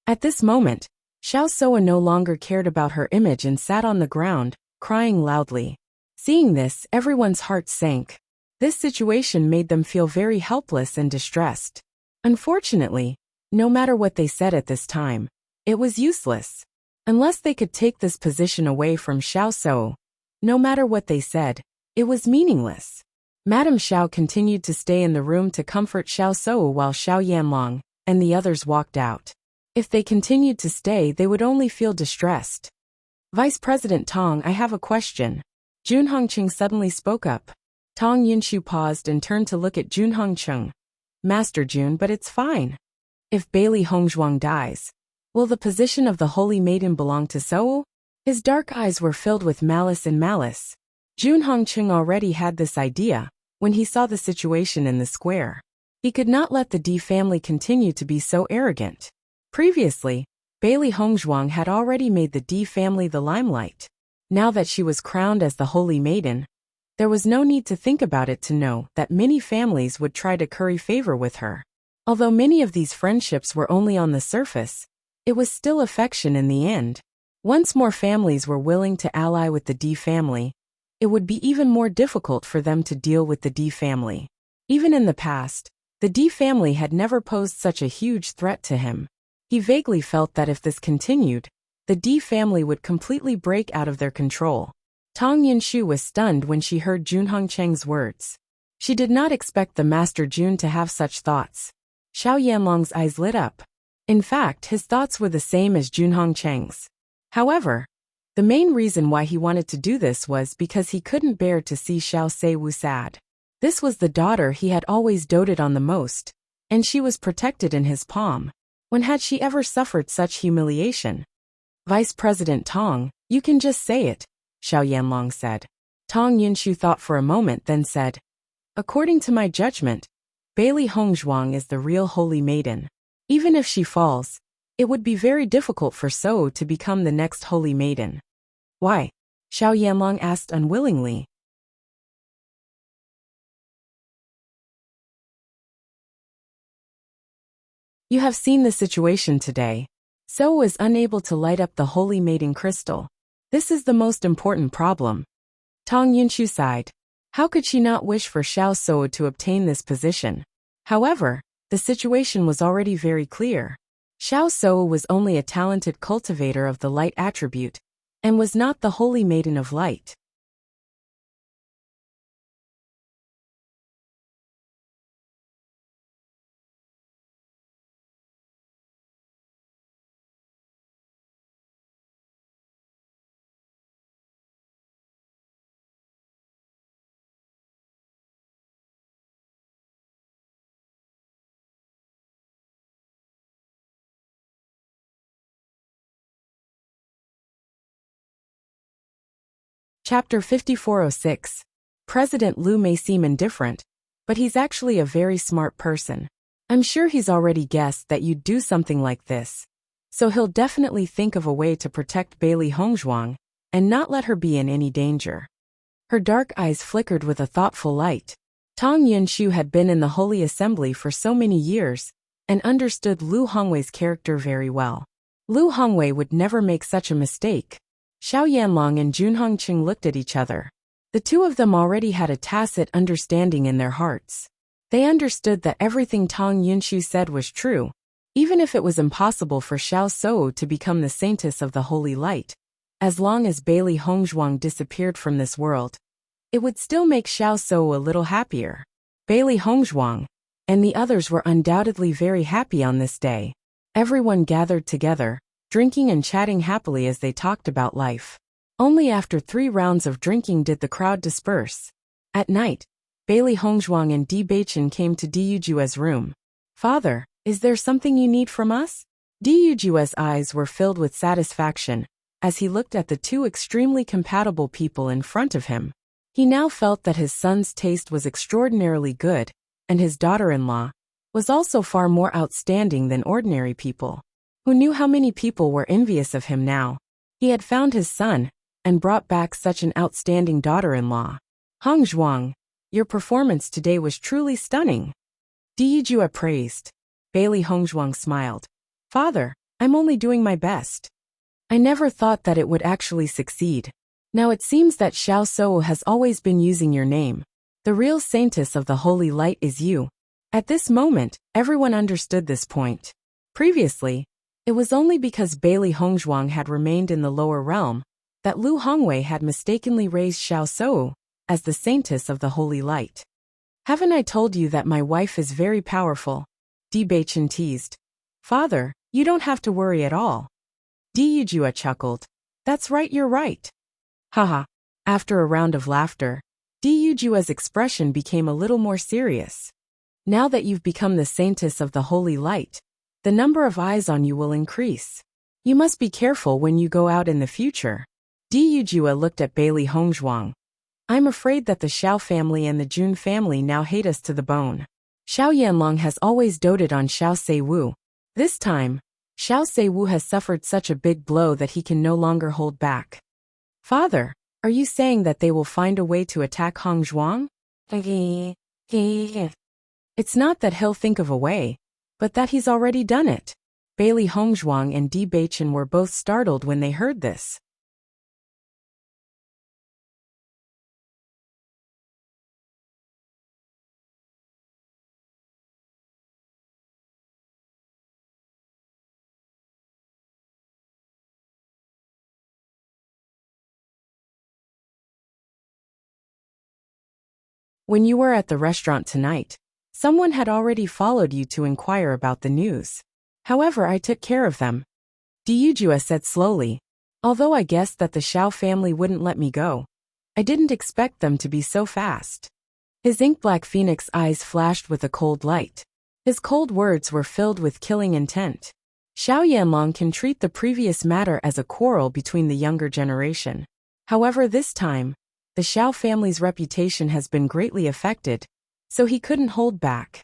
At this moment, Xiao Soa no longer cared about her image and sat on the ground, crying loudly. Seeing this, everyone's heart sank. This situation made them feel very helpless and distressed. Unfortunately, no matter what they said at this time, it was useless. Unless they could take this position away from Xiao Soa, no matter what they said, it was meaningless. Madame Xiao continued to stay in the room to comfort Xiao Soa while Xiao Yanlong and the others walked out. If they continued to stay, they would only feel distressed. Vice President Tong, I have a question. Jun Hongqing suddenly spoke up. Tong Yunshu paused and turned to look at Jun Hongqing. Master Jun, but it's fine. If Bailey Hongzhuang dies, will the position of the Holy Maiden belong to Soul? His dark eyes were filled with malice and malice. Jun Hongqing already had this idea when he saw the situation in the square. He could not let the Di family continue to be so arrogant. Previously, Bailey Hongzhuang had already made the Di family the limelight. Now that she was crowned as the Holy Maiden, there was no need to think about it to know that many families would try to curry favor with her. Although many of these friendships were only on the surface, it was still affection in the end. Once more families were willing to ally with the Di family, it would be even more difficult for them to deal with the Di family. Even in the past, the Di family had never posed such a huge threat to him. He vaguely felt that if this continued, the Di family would completely break out of their control. Tong Yunshu was stunned when she heard Jun Hongqing's words. She did not expect the Master Jun to have such thoughts. Xiao Yanlong's eyes lit up. In fact, his thoughts were the same as Jun Hongqing's. However, the main reason why he wanted to do this was because he couldn't bear to see Xiao Seiwu sad. This was the daughter he had always doted on the most, and she was protected in his palm. When had she ever suffered such humiliation? Vice President Tong, you can just say it, Xiao Yanlong said. Tong Yunshu thought for a moment then said, according to my judgment, Bailey Hongzhuang is the real Holy Maiden. Even if she falls, it would be very difficult for So to become the next Holy Maiden. Why? Xiao Yanlong asked unwillingly. You have seen the situation today. So was unable to light up the Holy Maiden crystal. This is the most important problem. Tong Yunshu sighed. How could she not wish for Xiao So to obtain this position? However, the situation was already very clear. Xiao So was only a talented cultivator of the light attribute, and was not the Holy Maiden of Light. Chapter 5406. President Liu may seem indifferent, but he's actually a very smart person. I'm sure he's already guessed that you'd do something like this. So he'll definitely think of a way to protect Bailey Hongzhuang, and not let her be in any danger. Her dark eyes flickered with a thoughtful light. Tong Yunshu had been in the Holy Assembly for so many years, and understood Liu Hongwei's character very well. Liu Hongwei would never make such a mistake. Xiao Yanlong and Jun Hongqing looked at each other. The two of them already had a tacit understanding in their hearts. They understood that everything Tong Yunshu said was true, even if it was impossible for Xiao So to become the saintess of the Holy Light. As long as Bailey Hongzhuang disappeared from this world, it would still make Xiao So a little happier. Bailey Hongzhuang and the others were undoubtedly very happy on this day. Everyone gathered together, drinking and chatting happily as they talked about life. Only after 3 rounds of drinking did the crowd disperse. At night, Bailey Hongzhuang and Di Beichen came to Di Yujue's room. Father, is there something you need from us? Di Yujue's eyes were filled with satisfaction as he looked at the 2 extremely compatible people in front of him. He now felt that his son's taste was extraordinarily good, and his daughter-in-law was also far more outstanding than ordinary people. Who knew how many people were envious of him now? He had found his son, and brought back such an outstanding daughter-in-law. Hongzhuang, Your performance today was truly stunning. Diyujua praised. Bailey Hongzhuang smiled. Father, I'm only doing my best. I never thought that it would actually succeed. Now it seems that Xiao Sou has always been using your name. The real saintess of the holy light is you. At this moment, everyone understood this point. Previously, it was only because Bailey Hongzhuang had remained in the lower realm that Lu Hongwei had mistakenly raised Xiao Sou as the saintess of the holy light. Haven't I told you that my wife is very powerful? Di Beichen teased. Father, you don't have to worry at all. Di Yujua chuckled. That's right, you're right. Haha. After a round of laughter, Di Yujua's expression became a little more serious. Now that you've become the saintess of the holy light, the number of eyes on you will increase. You must be careful when you go out in the future. Di Yujua looked at Bailey Hongzhuang. I'm afraid that the Xiao family and the Jun family now hate us to the bone. Xiao Yanlong has always doted on Xiao Seiwu. This time, Xiao Seiwu has suffered such a big blow that he can no longer hold back. Father, are you saying that they will find a way to attack Hongzhuang? It's not that he'll think of a way, but that he's already done it. Bailey Hongzhuang and Di Beichen were both startled when they heard this. When you were at the restaurant tonight, someone had already followed you to inquire about the news. However, I took care of them. Diyujua said slowly. Although I guessed that the Xiao family wouldn't let me go, I didn't expect them to be so fast. His ink-black phoenix eyes flashed with a cold light. His cold words were filled with killing intent. Xiao Yanlong can treat the previous matter as a quarrel between the younger generation. However, this time, the Xiao family's reputation has been greatly affected, so he couldn't hold back.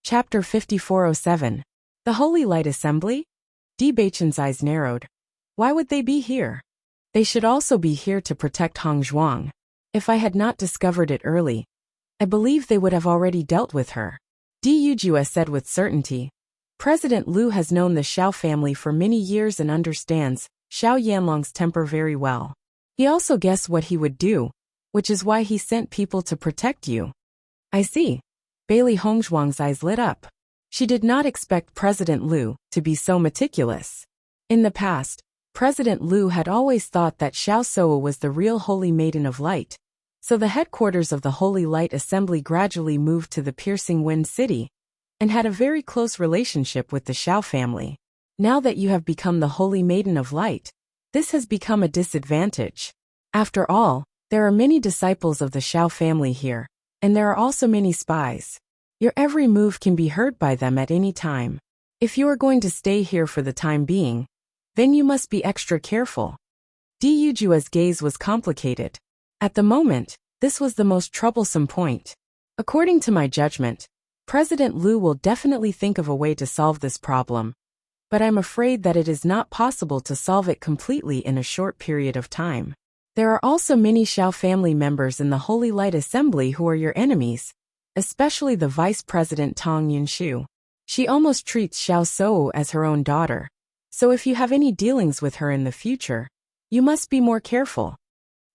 Chapter 5407. The Holy Light Assembly? Di Beichen's eyes narrowed. Why would they be here? They should also be here to protect Hongzhuang. If I had not discovered it early, I believe they would have already dealt with her. Di Yujua said with certainty. President Lu has known the Xiao family for many years and understands Xiao Yanlong's temper very well. He also guessed what he would do, which is why he sent people to protect you. I see. Bailey Hongzhuang's eyes lit up. She did not expect President Lu to be so meticulous. In the past, President Lu had always thought that Xiao Sou was the real Holy Maiden of Light, so the headquarters of the Holy Light Assembly gradually moved to the Piercing Wind City and had a very close relationship with the Xiao family. Now that you have become the Holy Maiden of Light, this has become a disadvantage. After all, there are many disciples of the Xiao family here, and there are also many spies. Your every move can be heard by them at any time. If you are going to stay here for the time being, then you must be extra careful. Di Yujua's gaze was complicated. At the moment, this was the most troublesome point. According to my judgment, President Lu will definitely think of a way to solve this problem, but I'm afraid that it is not possible to solve it completely in a short period of time. There are also many Xiao family members in the Holy Light Assembly who are your enemies, especially the Vice President Tong Yunshu. She almost treats Xiao Sou as her own daughter, so if you have any dealings with her in the future, you must be more careful.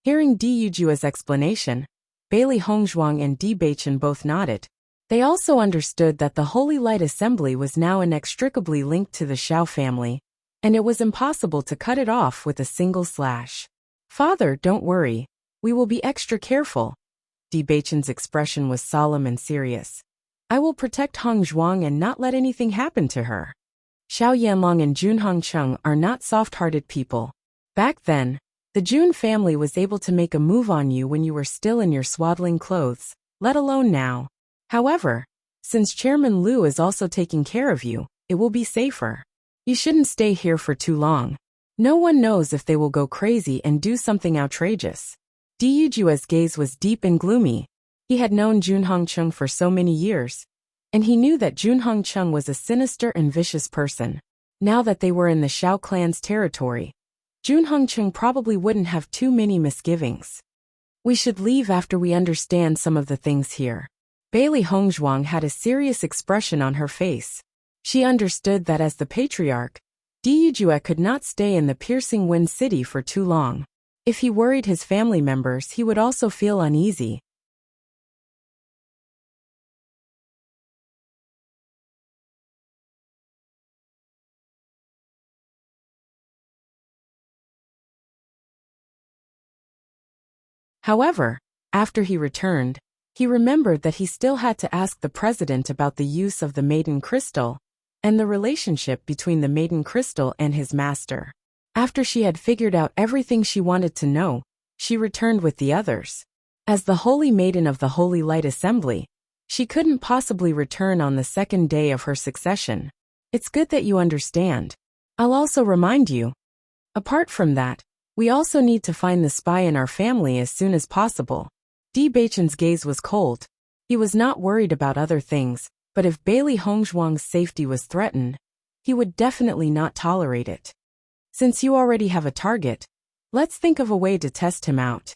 Hearing Di Yujua's explanation, Bailey Hongzhuang and Di Beichen both nodded. They also understood that the Holy Light Assembly was now inextricably linked to the Xiao family, and it was impossible to cut it off with a single slash. Father, don't worry. We will be extra careful. Di Beichen's expression was solemn and serious. I will protect Hongzhuang and not let anything happen to her. Xiao Yanlong and Jun Hongcheng are not soft-hearted people. Back then, The Jun family was able to make a move on you when you were still in your swaddling clothes, let alone now. However, since Chairman Liu is also taking care of you, it will be safer. You shouldn't stay here for too long. No one knows if they will go crazy and do something outrageous. Di Yujua's gaze was deep and gloomy. He had known Jun Hongcheng for so many years, and he knew that Jun Hongcheng was a sinister and vicious person. Now that they were in the Shao clan's territory, Jun Hongcheng probably wouldn't have too many misgivings. We should leave after we understand some of the things here. Bailey Hongzhuang had a serious expression on her face. She understood that as the patriarch, Di Yujue could not stay in the piercing wind city for too long. If he worried his family members, he would also feel uneasy. However, after he returned, he remembered that he still had to ask the president about the use of the maiden crystal and the relationship between the maiden crystal and his master. After she had figured out everything she wanted to know, she returned with the others. As the Holy Maiden of the Holy Light Assembly, she couldn't possibly return on the second day of her succession. It's good that you understand. I'll also remind you. Apart from that, we also need to find the spy in our family as soon as possible. Di Baichen's gaze was cold. He was not worried about other things, but if Bailey Hongzhuang's safety was threatened, he would definitely not tolerate it. Since you already have a target, let's think of a way to test him out.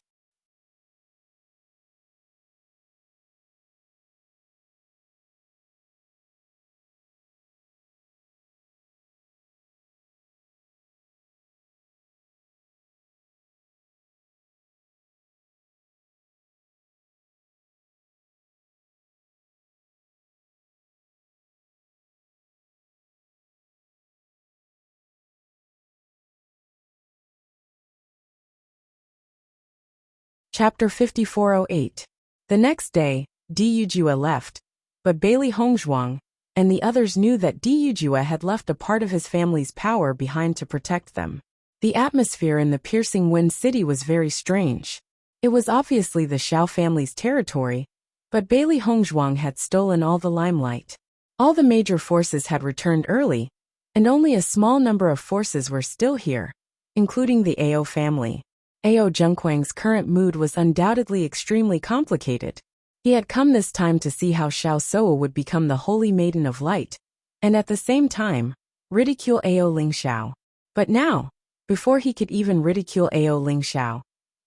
Chapter 5408. The next day, Di Yujue left, but Bailey Hongzhuang and the others knew that Di Yujue had left a part of his family's power behind to protect them. The atmosphere in the piercing wind city was very strange. It was obviously the Shao family's territory, but Bailey Hongzhuang had stolen all the limelight. All the major forces had returned early, and only a small number of forces were still here, including the Ao family. Ao Zhengquang's current mood was undoubtedly extremely complicated. He had come this time to see how Xiao Soa would become the Holy Maiden of Light, and at the same time, ridicule Ao Lingxiao. But now, before he could even ridicule Ao Lingxiao,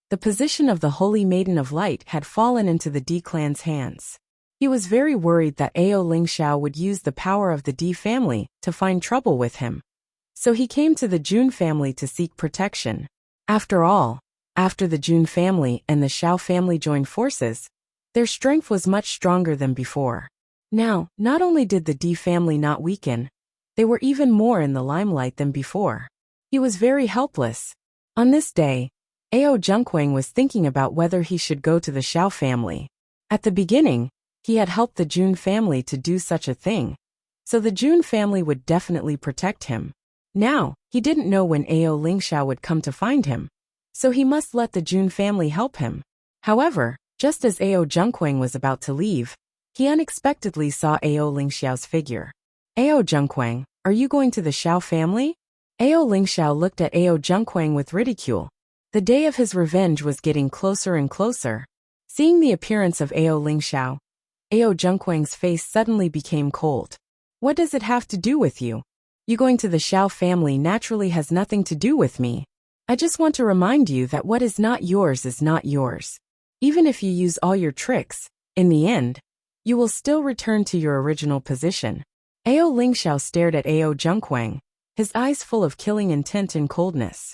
the position of the Holy Maiden of Light had fallen into the Di clan's hands. He was very worried that Ao Lingxiao would use the power of the Di family to find trouble with him. So he came to the Jun family to seek protection. After all, after the Jun family and the Shao family joined forces, their strength was much stronger than before. Now, not only did the Di family not weaken, they were even more in the limelight than before. He was very helpless. On this day, Ao Zhengquang was thinking about whether he should go to the Shao family. At the beginning, he had helped the Jun family to do such a thing, so the Jun family would definitely protect him. Now, he didn't know when Ao Lingxiao would come to find him, so he must let the Jun family help him. However, just as Ao Zhengquang was about to leave, he unexpectedly saw Ao Lingxiao's figure. Ao Zhengquang, are you going to the Shao family? Ao Lingxiao looked at Ao Zhengquang with ridicule. The day of his revenge was getting closer and closer. Seeing the appearance of Ao Lingxiao, Ao Zhengquang's face suddenly became cold. What does it have to do with you? You going to the Shao family naturally has nothing to do with me. I just want to remind you that what is not yours is not yours. Even if you use all your tricks, in the end, you will still return to your original position. Ao Lingxiao stared at Ao Zhengquang, his eyes full of killing intent and coldness.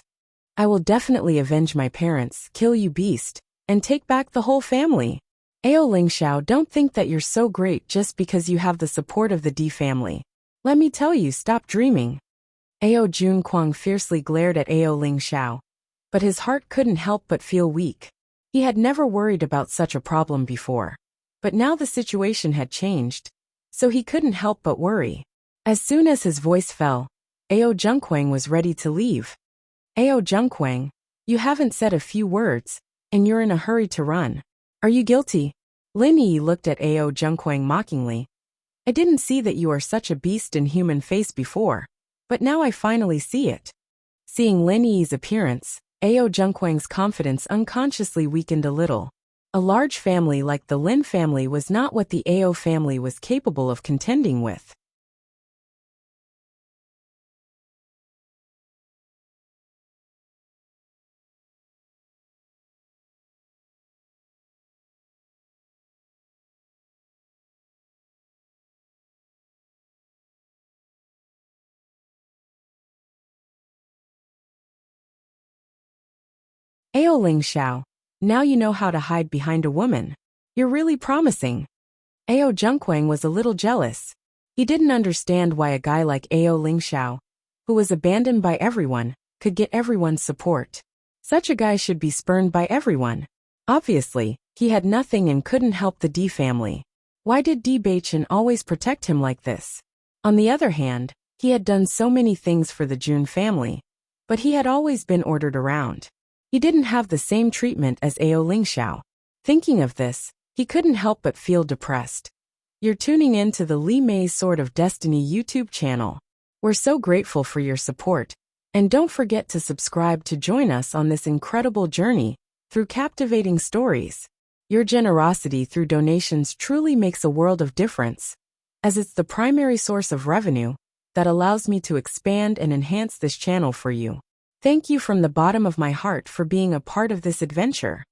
I will definitely avenge my parents, kill you beast, and take back the whole family. Ao Lingxiao, don't think that you're so great just because you have the support of the Di family. Let me tell you, stop dreaming. Ao Zhengquang fiercely glared at Ao Lingxiao, but his heart couldn't help but feel weak. He had never worried about such a problem before, but now the situation had changed, so he couldn't help but worry. As soon as his voice fell, Ao Zhengquang was ready to leave. Ao Zhengquang, You haven't said a few words, and you're in a hurry to run. Are you guilty? Lin Yi looked at Ao Zhengquang mockingly. I didn't see that you are such a beast in human face before, but now I finally see it. Seeing Lin Yi's appearance, Ao Zhengquang's confidence unconsciously weakened a little. A large family like the Lin family was not what the Ao family was capable of contending with. Ao Ling Xiao, now you know how to hide behind a woman. You're really promising. Ao Zhengquang was a little jealous. He didn't understand why a guy like Ao Ling Xiao, who was abandoned by everyone, could get everyone's support. Such a guy should be spurned by everyone. Obviously, he had nothing and couldn't help the D family. Why did D Baichen always protect him like this? On the other hand, he had done so many things for the Jun family, but he had always been ordered around. He didn't have the same treatment as Ao Ling Xiao. Thinking of this, he couldn't help but feel depressed. You're tuning in to the Li Mei's Sword of Destiny YouTube channel. We're so grateful for your support, and don't forget to subscribe to join us on this incredible journey through captivating stories. Your generosity through donations truly makes a world of difference, as it's the primary source of revenue that allows me to expand and enhance this channel for you. Thank you from the bottom of my heart for being a part of this adventure.